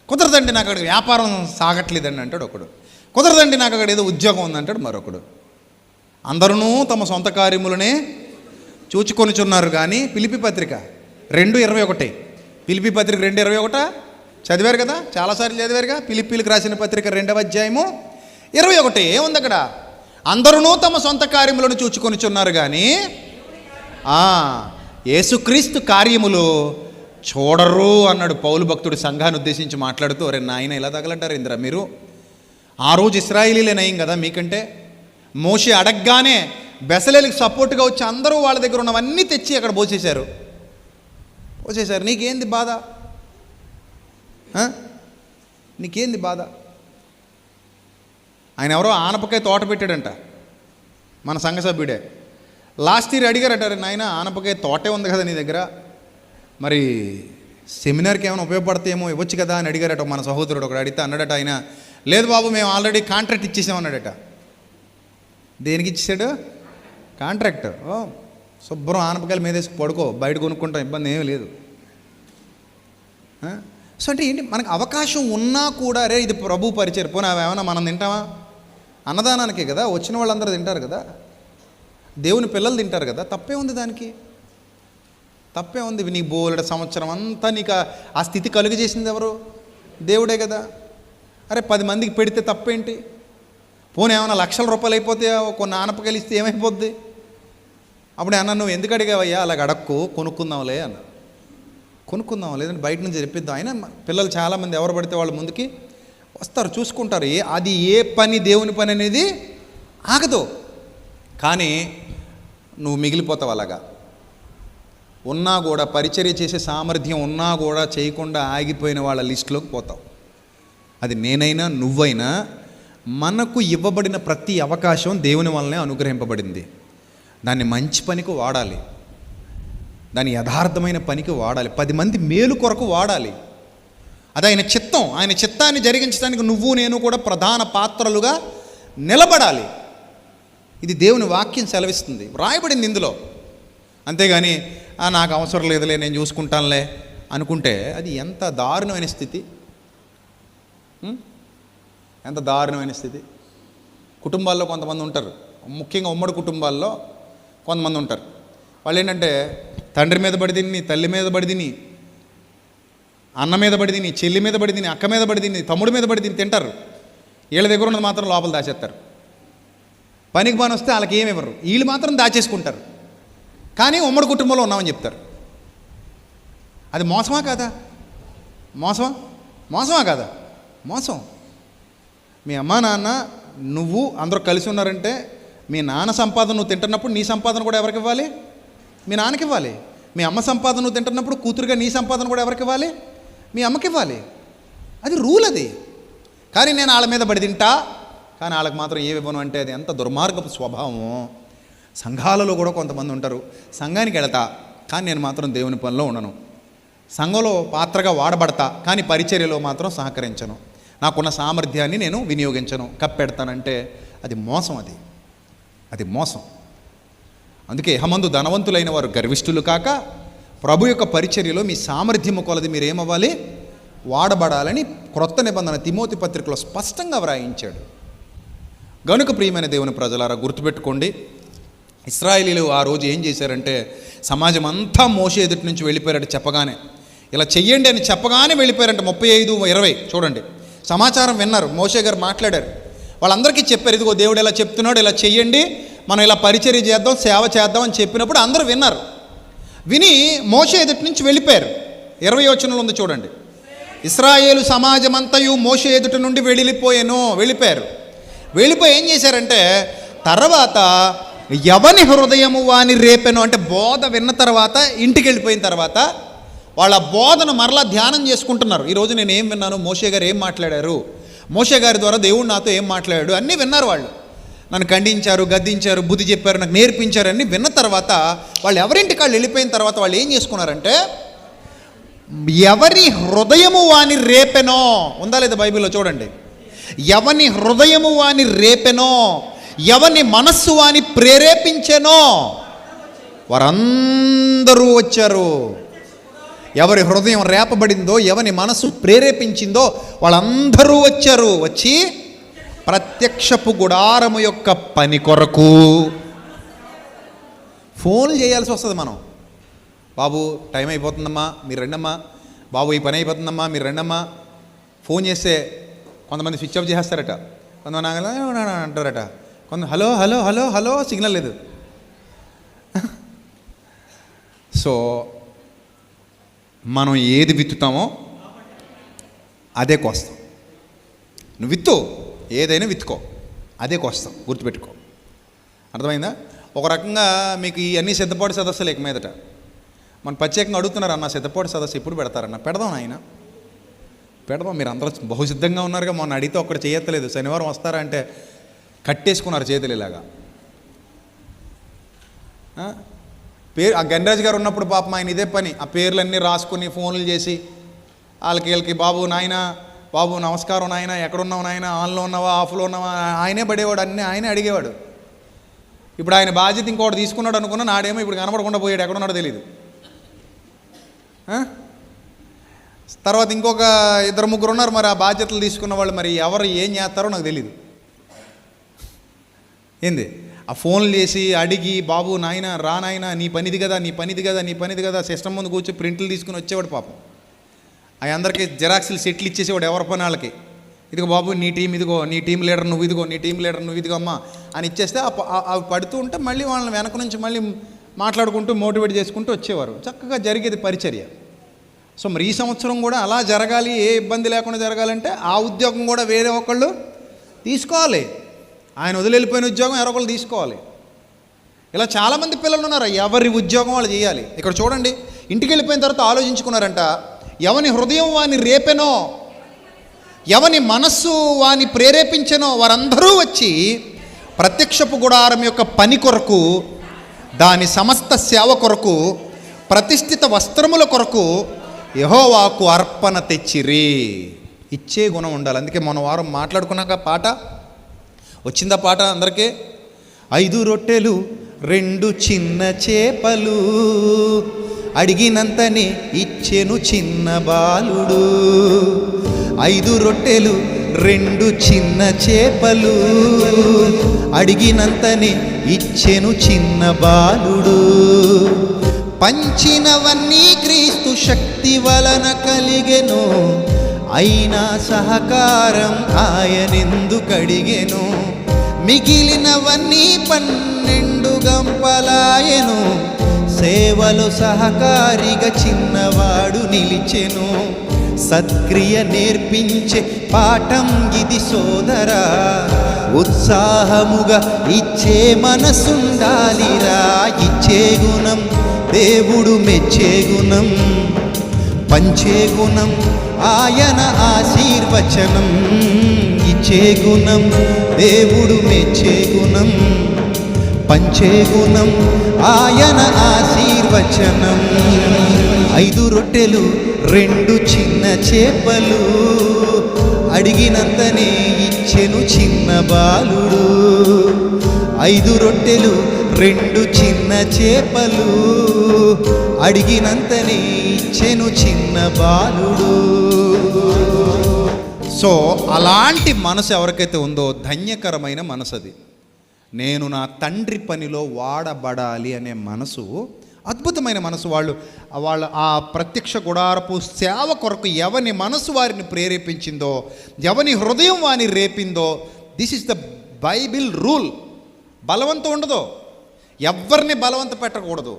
కుదరదండి, నాకు అక్కడ వ్యాపారం సాగట్లేదండి అంటాడు ఒకడు. కుదరదండి, నాకు అక్కడ ఏదో ఉద్యోగం ఉందంటాడు మరొకడు. అందరూ తమ సొంత కార్యములనే చూచుకొనిచున్నారు. కానీ ఫిలిప్పీ పత్రిక 2:21, ఫిలిప్పీ పత్రిక 2:21 చదివారు కదా, చాలాసార్లు చదివారుగా. ఫిలిప్పీలకు రాసిన పత్రిక 2వ అధ్యాయము 21 ఏముంది అక్కడ? అందరూ తమ సొంత కార్యములను చూచుకొనిచున్నారు కానీ యేసుక్రీస్తు కార్యములు చూడరు అన్నాడు పౌలు భక్తుడు సంఘాన్ని ఉద్దేశించి మాట్లాడుతూ. అరే నాయన ఇలా తగలంటారు ఇంద్రా మీరు? ఆ రోజు ఇశ్రాయేలీలే నయం కదా మీకంటే. మోషే అడగగానే బెసలేలకు సపోర్ట్గా వచ్చి అందరూ వాళ్ళ దగ్గర ఉన్నవన్నీ తెచ్చి అక్కడ పోసేశారు. నీకేంది బాధ? నీకేంది బాధ? ఆయన ఎవరో ఆనపకాయ తోట పెట్టాడంట, మన సంఘ సభ్యుడే. లాస్ట్ ఇయర్ అడిగారట, నాయన ఆనపకాయ తోటే ఉంది కదా నీ దగ్గర, మరి సెమినార్కి ఏమైనా ఉపయోగపడతాయేమో ఇవ్వచ్చు కదా అని అడిగారట మన సహోదరుడు. ఒకడు అడిగితే అన్నాడట ఆయన, లేదు బాబు మేము ఆల్రెడీ కాంట్రాక్ట్ ఇచ్చేసామన్నాడట. దేనికి ఇచ్చేసాడు? కాంట్రాక్ట్. శుభ్రం ఆనపకాయలు మీదేసి పడుకో, బయట కొనుక్కుంటాం, ఇబ్బంది ఏమీ లేదు. సో అంటే ఏంటి, మనకు అవకాశం ఉన్నా కూడా రే ఇది ప్రభు పరిచయం, పోనీ అవి ఏమైనా మనం తింటామా? అన్నదానానికే కదా, వచ్చిన వాళ్ళందరూ తింటారు కదా, దేవుని పిల్లలు తింటారు కదా, తప్పే ఉంది దానికి? తప్పే ఉంది? నీ బోలెడ సంవత్సరం అంతా నీకు ఆ స్థితి కలుగజేసింది ఎవరు? దేవుడే కదా. అరే 10 మందికి పెడితే తప్పేంటి? పోనీ ఏమైనా లక్షల రూపాయలు అయిపోతే కొన్ని ఆనపకాయలు ఇస్తే ఏమైపోద్ది? అప్పుడే అన్న నువ్వు ఎందుకు అడిగావయ్యా, అలాగ అడక్కు, కొనుక్కుందాంలే అన్న. కొనుక్కుందాం, లేదంటే బయట నుంచి తెప్పిద్దాం. అయినా పిల్లలు చాలామంది ఎవరు పడితే వాళ్ళ ముందుకి వస్తారు, చూసుకుంటారు. అది ఏ పని దేవుని పని అనేది ఆగదు. కానీ నువ్వు మిగిలిపోతావు అలాగా. ఉన్నా కూడా పరిచర్య చేసే సామర్థ్యం ఉన్నా కూడా చేయకుండా ఆగిపోయిన వాళ్ళ లిస్టులోకి పోతావు. అది నేనైనా నువ్వైనా మనకు ఇవ్వబడిన ప్రతి అవకాశం దేవుని వల్లనే అనుగ్రహింపబడింది. దాన్ని మంచి పనికి వాడాలి, దాన్ని యథార్థమైన పనికి వాడాలి, 10 మంది మేలు కొరకు వాడాలి. అది ఆయన చిత్తం. ఆయన చిత్తాన్ని జరిగించడానికి నువ్వు నేను కూడా ప్రధాన పాత్రలుగా నిలబడాలి. ఇది దేవుని వాక్యం సెలవిస్తుంది, రాయబడింది ఇందులో. అంతేగాని నాకు అవసరం లేదులే, నేను చూసుకుంటానులే అనుకుంటే అది ఎంత దారుణమైన స్థితి, ఎంత దారుణమైన స్థితి. కుటుంబాల్లో కొంతమంది ఉంటారు, ముఖ్యంగా ఉమ్మడి కుటుంబాల్లో కొంతమంది ఉంటారు. వాళ్ళు ఏంటంటే తండ్రి మీద పడి తిని, తల్లి మీద పడి తిని, అన్న మీద పడి తిని, చెల్లి మీద పడి తిని, అక్క మీద పడి తిని, తమ్ముడి మీద పడి తిని తింటారు. వీళ్ళ దగ్గర ఉన్నది మాత్రం లోపల దాచేస్తారు. పనికి పని వస్తే వాళ్ళకి ఏమి ఇవ్వరు, వీళ్ళు మాత్రం దాచేసుకుంటారు. కానీ ఉమ్మడి కుటుంబంలో ఉన్నామని చెప్తారు. అది మోసమా కాదా? మోసమా కాదా? మోసం. మీ అమ్మా నాన్న నువ్వు అందరూ కలిసి ఉన్నారంటే మీ నాన్న సంపాదన నువ్వు తింటున్నప్పుడు నీ సంపాదన కూడా ఎవరికి ఇవ్వాలి? మీ నాన్నకి ఇవ్వాలి. మీ అమ్మ సంపాదన నువ్వు తింటున్నప్పుడు కూతురుగా నీ సంపాదన కూడా ఎవరికి ఇవ్వాలి? మీ అమ్మకి ఇవ్వాలి. అది రూల్ అది. కానీ నేను వాళ్ళ మీద పడి తింటా, కానీ వాళ్ళకి మాత్రం ఏమి ఇవ్వను అంటే అది ఎంత దుర్మార్గపు స్వభావము. సంఘాలలో కూడా కొంతమంది ఉంటారు, సంఘానికి వెళతా కానీ నేను మాత్రం దేవుని పనిలో ఉండను, సంఘంలో పాత్రగా వాడబడతా కానీ పరిచర్యలో మాత్రం సహకరించను, నాకున్న సామర్థ్యాన్ని నేను వినియోగించను, కప్పెడతానంటే అది మోసం. అది మోసం. అందుకే ఇహమందు ధనవంతులైన వారు గర్విష్ఠులు కాక ప్రభు యొక్క పరిచర్యలో మీ సామర్థ్యము కొలది మీరేమవ్వాలి? వాడబడాలని క్రొత్త నిబంధన తిమోతి పత్రికలో స్పష్టంగా వ్రాయించాడు. గనుక ప్రియమైన దేవుని ప్రజలారా గుర్తుపెట్టుకోండి, ఇశ్రాయేలీలు ఆ రోజు ఏం చేశారంటే సమాజం అంతా మోషే ఎదుటి నుంచి వెళ్ళిపోయారంటే చెప్పగానే, ఇలా చెయ్యండి అని చెప్పగానే వెళ్ళిపోయారంట. 35-20 చూడండి, సమాచారం విన్నారు, మోషే గారు మాట్లాడారు, వాళ్ళందరికీ చెప్పారు, ఇదిగో దేవుడు ఇలా చెప్తున్నాడు, ఇలా చెయ్యండి, మనం ఇలా పరిచర్య చేద్దాం, సేవ చేద్దాం అని చెప్పినప్పుడు అందరూ విన్నారు. విని మోషే ఎదుటి నుంచి వెళ్ళిపోయారు. 20 వచనంలో ఉంది చూడండి, ఇశ్రాయేలు సమాజమంతయు మోషే ఎదుటి నుండి వెళ్ళిపోయారు. వెళ్ళిపోయి ఏం చేశారంటే తర్వాత ఎవని హృదయము వాని రేపెను అంటే బోధ విన్న తర్వాత ఇంటికి వెళ్ళిపోయిన తర్వాత వాళ్ళ బోధను మరలా ధ్యానం చేసుకుంటున్నారు. ఈరోజు నేను ఏం విన్నాను, మోషే గారు ఏం మాట్లాడారు, మోషే గారి ద్వారా దేవుడు నాతో ఏం మాట్లాడాడు అన్నీ విన్నారు. వాళ్ళు నన్ను ఖండించారు, గద్దించారు, బుద్ధి చెప్పారు, నాకు నేర్పించారు అన్నీ విన్న తర్వాత వాళ్ళు ఎవరింటికి వాళ్ళు వెళ్ళిపోయిన తర్వాత వాళ్ళు ఏం చేసుకున్నారంటే ఎవరి హృదయము వాని రేపెనో ఉందా లేదా బైబిల్లో చూడండి, ఎవని హృదయము వాని రేపెనో, ఎవని మనస్సు వాని ప్రేరేపించెనో వారందరూ వచ్చారు. ఎవరి హృదయం రేపబడిందో, ఎవరి మనస్సు ప్రేరేపించిందో వాళ్ళందరూ వచ్చారు. వచ్చి ప్రత్యక్షపు గుడారము యొక్క పని కొరకు ఫోన్లు చేయాల్సి వస్తుంది. మనం బాబు టైం అయిపోతుందమ్మా మీరు రండమ్మా, బాబు ఈ పని అయిపోతుందమ్మా మీరు రండమ్మా. ఫోన్ చేస్తే కొంతమంది స్విచ్ ఆఫ్ చేసేస్తారట, కొంతమంది అంటారట, కొంత hello hello hello hello signal లేదు. సో మనం ఏది విత్తుతామో అదే కోస్తాం. నువ్వు విత్తు, ఏదైనా విత్తుకో, అదే కోస్తాం, గుర్తుపెట్టుకో. అర్థమైందా? ఒక రకంగా మీకు ఈ అన్ని సిద్ధపాటు సదస్సులు ఇక మీదట మన ప్రత్యేకంగా అడుగుతున్నారు, అన్న సిద్ధపాటు సదస్సు ఎప్పుడు పెడతారన్న. పెడదాం ఆయన, పెడదాం. మీరు అందరూ బహుసిద్ధంగా ఉన్నారుగా. మొన్న అడిగితే ఒక్కటి చేయట్లేదు, శనివారం వస్తారా అంటే కట్టేసుకున్నారు చేతులు ఇలాగా. ఆ గణరాజు గారు ఉన్నప్పుడు పాపం ఆయన ఇదే పని, ఆ పేర్లన్నీ రాసుకొని ఫోన్లు చేసి వీళ్ళకి బాబు నాయన, బాబు నమస్కారం నాయన, ఎక్కడున్నావు నాయన, ఆన్లో ఉన్నావా ఆఫ్లో ఉన్నావా, ఆయనే పడేవాడు, అన్నీ ఆయనే అడిగేవాడు. ఇప్పుడు ఆయన బాధ్యత ఇంకోటి తీసుకున్నాడు అనుకున్నా, నాడేమో ఇప్పుడు కనపడకుండా పోయాడు, ఎక్కడున్నాడో తెలియదు. తర్వాత ఇంకొక 2-3 ఉన్నారు, మరి ఆ బాధ్యతలు తీసుకున్న వాళ్ళు మరి ఎవరు ఏం చేస్తారో నాకు తెలియదు. ఏంది ఆ ఫోన్లు చేసి అడిగి, బాబు నాయన రా నాయన, నీ పనిది కదా, నీ పనిది కదా, నీ పనిది కదా, సిస్టమ్ ముందు కూర్చొని ప్రింట్లు తీసుకుని వచ్చేవాడు పాపం. అవి అందరికీ జిరాక్స్లు సెట్లు ఇచ్చేసేవాడు ఎవరి పని వాళ్ళకి. ఇదిగో బాబు నీ టీం ఇదిగో, నీ టీం లీడర్ నువ్వు ఇదిగో, నీ టీం లీడర్ నువ్వు ఇదిగో అమ్మా అని ఇచ్చేస్తే అవి పడుతూ ఉంటే మళ్ళీ వాళ్ళని వెనక నుంచి మళ్ళీ మాట్లాడుకుంటూ మోటివేట్ చేసుకుంటూ వచ్చేవారు. చక్కగా జరిగేది పరిచర్య. సో మరి ఈ సంవత్సరం కూడా అలా జరగాలి, ఏ ఇబ్బంది లేకుండా జరగాలంటే ఆ ఉద్యోగం కూడా వేరే ఒకళ్ళు తీసుకోవాలి. ఆయన వదిలిపోయిన ఉద్యోగం ఎవరొకళ్ళు తీసుకోవాలి. ఇలా చాలామంది పిల్లలు ఉన్నారు, ఎవరి ఉద్యోగం వాళ్ళు చేయాలి. ఇక్కడ చూడండి, ఇంటికి వెళ్ళిపోయిన తర్వాత ఆలోచించుకున్నారంట, ఎవని హృదయం వాని రేపెనో, ఎవని మనస్సు వాని ప్రేరేపించెనో వారందరూ వచ్చి ప్రత్యక్షపు గుడారం యొక్క పని కొరకు, దాని సమస్త సేవ కొరకు, ప్రతిష్ఠిత వస్త్రముల కొరకు యెహోవాకు అర్పణ తెచ్చిరి. ఇచ్చే గుణం ఉండాలి. అందుకే మొన్న వారం మాట్లాడుకున్నాక పాట వచ్చిందా, పాట అందరికీ 5 రొట్టెలు 2 చిన్న చేపలు అడిగినంతనే ఇచ్చెను చిన్న బాలుడు. 5 రొట్టెలు 2 చిన్న చేపలు అడిగినంతనే ఇచ్చెను చిన్న బాలుడు. పంచినవన్నీ క్రీస్తు శక్తి వలన కలిగెను, అయినా సహకారం ఆయనెందుకు అడిగెను. మిగిలినవన్నీ 12 గంపలాయెను, సేవలో సహకారిగా చిన్నవాడు నిలిచెను. సత్క్రియ నేర్పించే పాఠం ఇది సోదరా, ఉత్సాహముగా ఇచ్చే మనసుండాలిరా. ఇచ్చే గుణం దేవుడు మెచ్చే గుణం, పంచే గుణం ఆయన ఆశీర్వచనం. ఇచ్చే గుణం దేవుడు మెచ్చే గుణం, పంచే గుణం ఆయన ఆశీర్వచనం. 5 రొట్టెలు 2 చిన్న చేపలు అడిగినంతనే ఇచ్చెను చిన్న బాలుడు. 5 రొట్టెలు 2 చిన్న చేపలు అడిగినంతనే ఇచ్చెను చిన్న బాలుడు. సో అలాంటి మనసు ఎవరికైతే ఉందో ధన్యకరమైన మనసు అది. నేను నా తండ్రి పనిలో వాడబడాలి అనే మనసు అద్భుతమైన మనసు. వాళ్ళు ఆ ప్రత్యక్ష గుడారపు సేవ కొరకు ఎవని మనసు వారిని ప్రేరేపించిందో, ఎవని హృదయం వారిని రేపిందో, this is the Bible rule. బలవంతం ఉండదు, ఎవరిని బలవంత పెట్టకూడదు.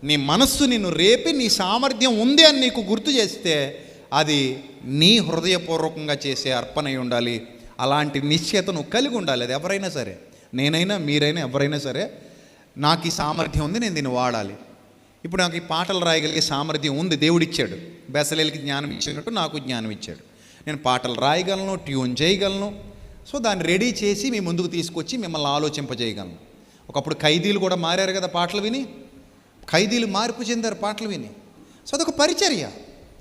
నీ మనస్సు నిన్ను రేపి నీ సామర్థ్యం ఉంది అని నీకు గుర్తు చేస్తే అది నీ హృదయపూర్వకంగా చేసే అర్పణ అయి ఉండాలి. అలాంటి నిశ్చయత నువ్వు కలిగి ఉండాలి. అది ఎవరైనా సరే, నేనైనా మీరైనా ఎవరైనా సరే, నాకు ఈ సామర్థ్యం ఉంది, నేను దీన్ని వాడాలి. ఇప్పుడు నాకు ఈ పాటలు రాయగలిగే సామర్థ్యం ఉంది, దేవుడిచ్చాడు. బెసలేలకి జ్ఞానం ఇచ్చినట్టు నాకు జ్ఞానం ఇచ్చాడు. నేను పాటలు రాయగలను, ట్యూన్ చేయగలను. సో దాన్ని రెడీ చేసి మీ ముందుకు తీసుకొచ్చి మిమ్మల్ని ఆలోచింపజేయగలను. ఒకప్పుడు ఖైదీలు కూడా మారారు కదా పాటలు విని, ఖైదీలు మార్పు చెందారు పాటలు విని. సో అదొక పరిచర్య,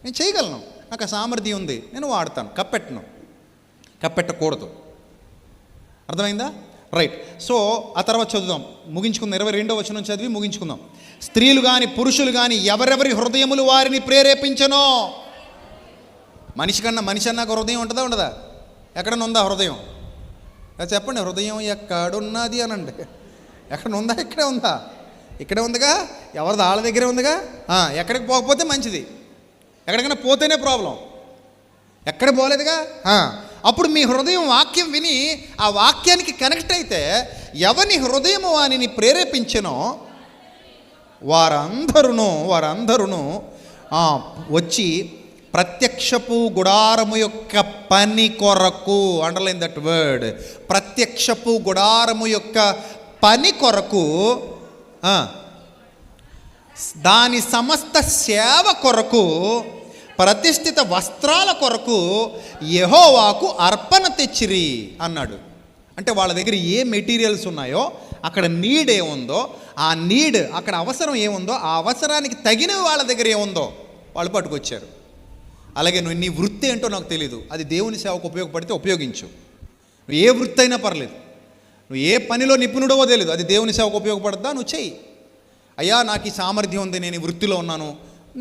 నేను చేయగలను, నాకు ఆ సామర్థ్యం ఉంది, నేను వాడతాను. కప్పెట్టకూడదు. అర్థమైందా? రైట్. సో ఆ తర్వాత చదువుదాం, ముగించుకుందాం. 22వ వచనం చదివి ముగించుకుందాం. స్త్రీలు కానీ పురుషులు కానీ ఎవరెవరి హృదయములు వారిని ప్రేరేపించనో. మనిషి అన్నాక హృదయం ఉంటుందా ఉండదా? ఎక్కడన్నా ఉందా హృదయం? చెప్పండి, హృదయం ఎక్కడున్నది అనండి. ఎక్కడ ఉందా? ఇక్కడే ఉందా? ఇక్కడే ఉందిగా. ఎవరిది వాళ్ళ దగ్గరే ఉందిగా. ఎక్కడికి పోకపోతే మంచిది, ఎక్కడికైనా పోతేనే ప్రాబ్లం. ఎక్కడ పోలేదుగా. అప్పుడు మీ హృదయం వాక్యం విని ఆ వాక్యానికి కనెక్ట్ అయితే ఎవని హృదయం వానిని ప్రేరేపించెనో వారందరూ వచ్చి ప్రత్యక్షపు గుడారము యొక్క పని కొరకు, అండర్లైన్ దట్ వర్డ్, ప్రత్యక్షపు గుడారము యొక్క పని కొరకు, దాని సమస్త సేవ కొరకు, ప్రతిష్ఠిత వస్త్రాల కొరకు యెహోవాకు అర్పణ తెచ్చిరి అన్నాడు. అంటే వాళ్ళ దగ్గర ఏ మెటీరియల్స్ ఉన్నాయో, అక్కడ నీడ్ ఏముందో, ఆ నీడ్ అక్కడ అవసరం ఏముందో, ఆ అవసరానికి తగినవి వాళ్ళ దగ్గర ఏముందో వాళ్ళు పట్టుకొచ్చారు. అలాగే నువ్వు నీ వృత్తి ఏంటో నాకు తెలీదు, అది దేవుని సేవకు ఉపయోగపడితే ఉపయోగించు. నువ్వు ఏ వృత్తి అయినా పర్లేదు, నువ్వు ఏ పనిలో నిపుణుడవో తెలియదు, అది దేవుని సేవకు ఉపయోగపడద్దా, నువ్వు చెయ్యి. అయ్యా నాకు ఈ సామర్థ్యం ఉంది, నేను ఈ వృత్తిలో ఉన్నాను,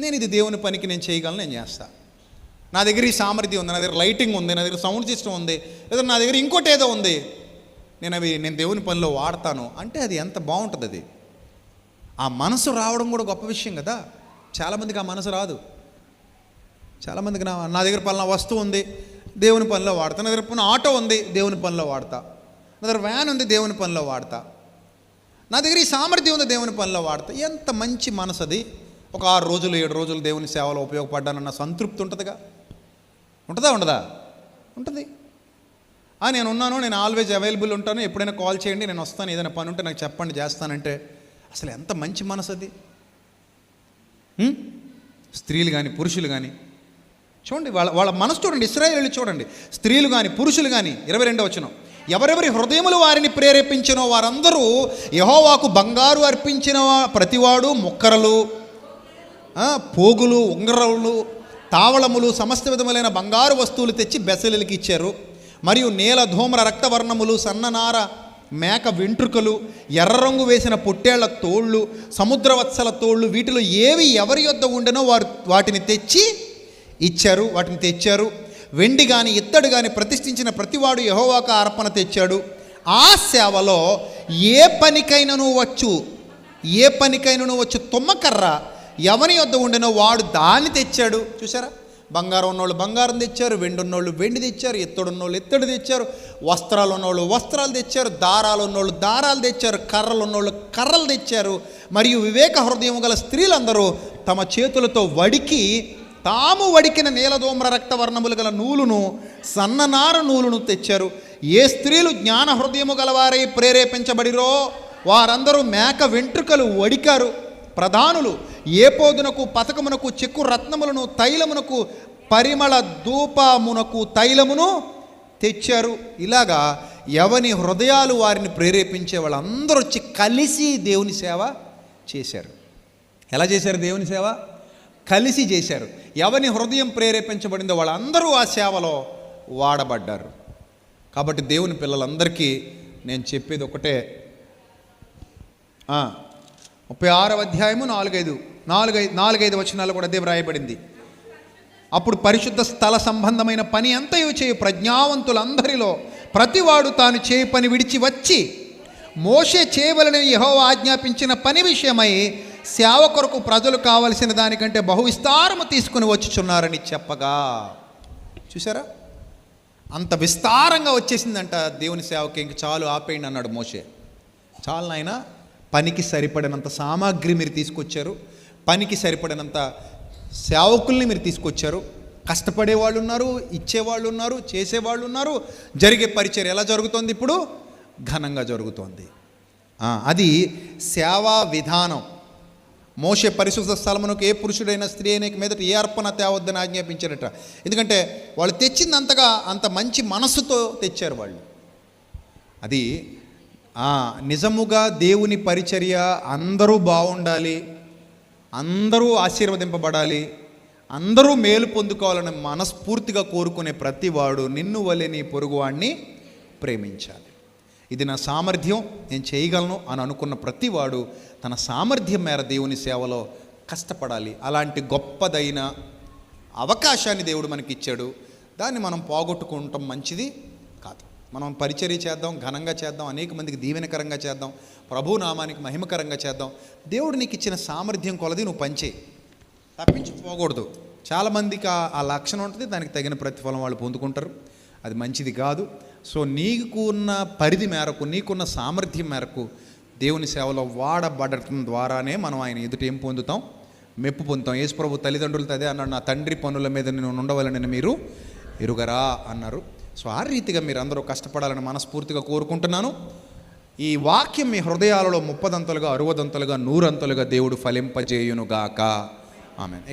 నేను ఇది దేవుని పనికి నేను చేయగలను, నేను చేస్తాను. నా దగ్గర ఈ సామర్థ్యం ఉంది, నా దగ్గర లైటింగ్ ఉంది, నా దగ్గర సౌండ్ సిస్టమ్ ఉంది, లేదా నా దగ్గర ఇంకోటి ఏదో ఉంది, నేను దేవుని పనిలో వాడతాను అంటే అది ఎంత బాగుంటుంది. అది ఆ మనసు రావడం కూడా గొప్ప విషయం కదా. చాలామందికి ఆ మనసు రాదు. చాలామందికి నా దగ్గర పలానా వస్తువు ఉంది, దేవుని పనిలో వాడతా. నా దగ్గర ఆటో ఉంది, దేవుని పనిలో వాడతా. నా దగ్గర వ్యాన్ ఉంది, దేవుని పనిలో వాడతా. నా దగ్గర ఈ సామర్థ్యం ఉంది, దేవుని పనిలో వాడతా. ఎంత మంచి మనసు అది. ఒక 6 రోజులు 7 రోజులు దేవుని సేవలో ఉపయోగపడ్డానన్న సంతృప్తి ఉంటుందిగా. ఉంటుందా ఉండదా? ఉంటుంది. నేను ఉన్నాను, నేను ఆల్వేజ్ అవైలబుల్ ఉంటాను, ఎప్పుడైనా కాల్ చేయండి, నేను వస్తాను, ఏదైనా పని ఉంటే నాకు చెప్పండి, చేస్తానంటే అసలు ఎంత మంచి మనసు అది. స్త్రీలు కానీ పురుషులు కానీ చూడండి, వాళ్ళ మనసు చూడండి. ఇశ్రాయేలు చూడండి, స్త్రీలు కానీ పురుషులు కానీ. 22వ వచనం, ఎవరెవరి హృదయములు వారిని ప్రేరేపించినో వారందరూ యెహోవాకు బంగారు అర్పించిన ప్రతివాడు మొక్కరలు, పోగులు, ఉంగరములు, తావళములు, సమస్త విధములైన బంగారు వస్తువులు తెచ్చి బెసలకి ఇచ్చారు. మరియు నీల ధూమ్ర రక్తవర్ణములు, సన్ననార మేక వెంట్రుకలు, ఎర్ర రంగు వేసిన పొట్టేళ్ల తోళ్ళు, సముద్రవత్సల తోళ్ళు, వీటిలో ఏవి ఎవరి యొద్ద ఉండనో వాటిని తెచ్చారు. వెండి కానీ ఇత్తడి కానీ ప్రతిష్ఠించిన ప్రతివాడు యెహోవాకు అర్పణ తెచ్చాడు. ఆ సేవలో ఏ పనికైనను వచ్చు తుమ్మకర్ర ఎవరి యొద్ద ఉండనో వాడు దాన్ని తెచ్చాడు. చూసారా, బంగారం ఉన్నోళ్ళు బంగారం తెచ్చారు, వెండి ఉన్నోళ్ళు వెండి తెచ్చారు, ఇత్తడి ఉన్నోళ్ళు ఇత్తడి తెచ్చారు, వస్త్రాలు ఉన్నోళ్ళు వస్త్రాలు తెచ్చారు, దారాలు ఉన్నోళ్ళు దారాలు తెచ్చారు, కర్రలు ఉన్నోళ్ళు కర్రలు తెచ్చారు. మరియు వివేక హృదయం గల స్త్రీలందరూ తమ చేతులతో తాము వడికిన నీలధూమ్ర రక్తవర్ణములు గల నూలును, సన్ననార నూలును తెచ్చారు. ఏ స్త్రీలు జ్ఞాన హృదయము గలవారై ప్రేరేపించబడిరో వారందరూ మేక వెంట్రుకలు వడికారు. ప్రధానులు ఏపోదునకు పతకమునకు చెక్కు రత్నములను తైలమునకు పరిమళ ధూపమునకు తైలమును తెచ్చారు. ఇలాగా ఎవని హృదయాలు వారిని ప్రేరేపించే వాళ్ళందరూ వచ్చి కలిసి దేవుని సేవ చేశారు. ఎలా చేశారు? దేవుని సేవ కలిసి చేశారు. ఎవని హృదయం ప్రేరేపించబడిందో వాళ్ళందరూ ఆ సేవలో వాడబడ్డారు. కాబట్టి దేవుని పిల్లలందరికీ నేను చెప్పేది ఒకటే, 36వ అధ్యాయము 4-5 వచనాలు కూడా అదే వ్రాయబడింది. అప్పుడు పరిశుద్ధ స్థల సంబంధమైన పని అంతయు చేయు ప్రజ్ఞావంతులందరిలో ప్రతివాడు తాను చేయి పని విడిచి వచ్చి మోషే చేయవలెనని యెహోవా ఆజ్ఞాపించిన పని విషయమై సేవ కొరకు ప్రజలు కావలసిన దానికంటే బహు విస్తారము తీసుకుని వచ్చుచున్నారని చెప్పగా, చూసారా, అంత విస్తారంగా వచ్చేసిందంట దేవుని సేవకి. ఇంక చాలు, ఆపేయండి అన్నాడు మోషే. చాలు నాయన, పనికి సరిపడినంత సామాగ్రి మీరు తీసుకొచ్చారు, పనికి సరిపడినంత సేవకుల్ని మీరు తీసుకొచ్చారు. కష్టపడే వాళ్ళు ఉన్నారు, ఇచ్చేవాళ్ళు ఉన్నారు, చేసేవాళ్ళు ఉన్నారు. జరిగే పరిచర్య ఎలా జరుగుతోంది? ఇప్పుడు ఘనంగా జరుగుతోంది. అది సేవా విధానం. మోషే పరిశుద్ధ స్థలమునకు ఏ పురుషుడైనా స్త్రీ అయిన మీదట ఏ అర్పణ తేవద్దని ఆజ్ఞాపించారట. ఎందుకంటే వాళ్ళు తెచ్చిందంతగా అంత మంచి మనస్సుతో తెచ్చారు వాళ్ళు. అది నిజముగా దేవుని పరిచర్య అందరూ బాగుండాలి, అందరూ ఆశీర్వదింపబడాలి, అందరూ మేలు పొందుకోవాలని మనస్ఫూర్తిగా కోరుకునే ప్రతివాడు నిన్ను వలె నీ పొరుగువాడిని ప్రేమించాలి. ఇది నా సామర్థ్యం, నేను చేయగలను అని అనుకున్న ప్రతివాడు తన సామర్థ్యం మేర దేవుని సేవలో కష్టపడాలి. అలాంటి గొప్పదైన అవకాశాన్ని దేవుడు మనకి ఇచ్చాడు. దాన్ని మనం పోగొట్టుకుంటాం మంచిది కాదు. మనం పరిచర్య చేద్దాం, ఘనంగా చేద్దాం, అనేక మందికి దీవెనకరంగా చేద్దాం, ప్రభు నామానికి మహిమకరంగా చేద్దాం. దేవుడు నీకు ఇచ్చిన సామర్థ్యం కొలది నువ్వు పనిచేయి, తప్పించి పోకూడదు. చాలామందికి ఆ లక్షణం ఉంటుంది, దానికి తగిన ప్రతిఫలం వాళ్ళు పొందుకుంటారు. అది మంచిది కాదు. సో నీకు ఉన్న పరిధి మేరకు, నీకున్న సామర్థ్యం మేరకు దేవుని సేవలో వాడబడటం ద్వారానే మనం ఆయన ఎదుట ఏం పొందుతాం? మెప్పు పొందుతాం. యేసు ప్రభు తల్లిదండ్రులతో అదే అన్నాడు, నా తండ్రి పనుల మీద నేను ఉండవలనని మీరు ఎరుగరా అన్నారు. సో ఆ రీతిగా మీరు అందరూ కష్టపడాలని మనస్ఫూర్తిగా కోరుకుంటున్నాను. ఈ వాక్యం మీ హృదయాలలో 30 అంతలుగా 60 అంతలుగా 100 అంతలుగా దేవుడు ఫలింపజేయునుగాక. ఆమేన్.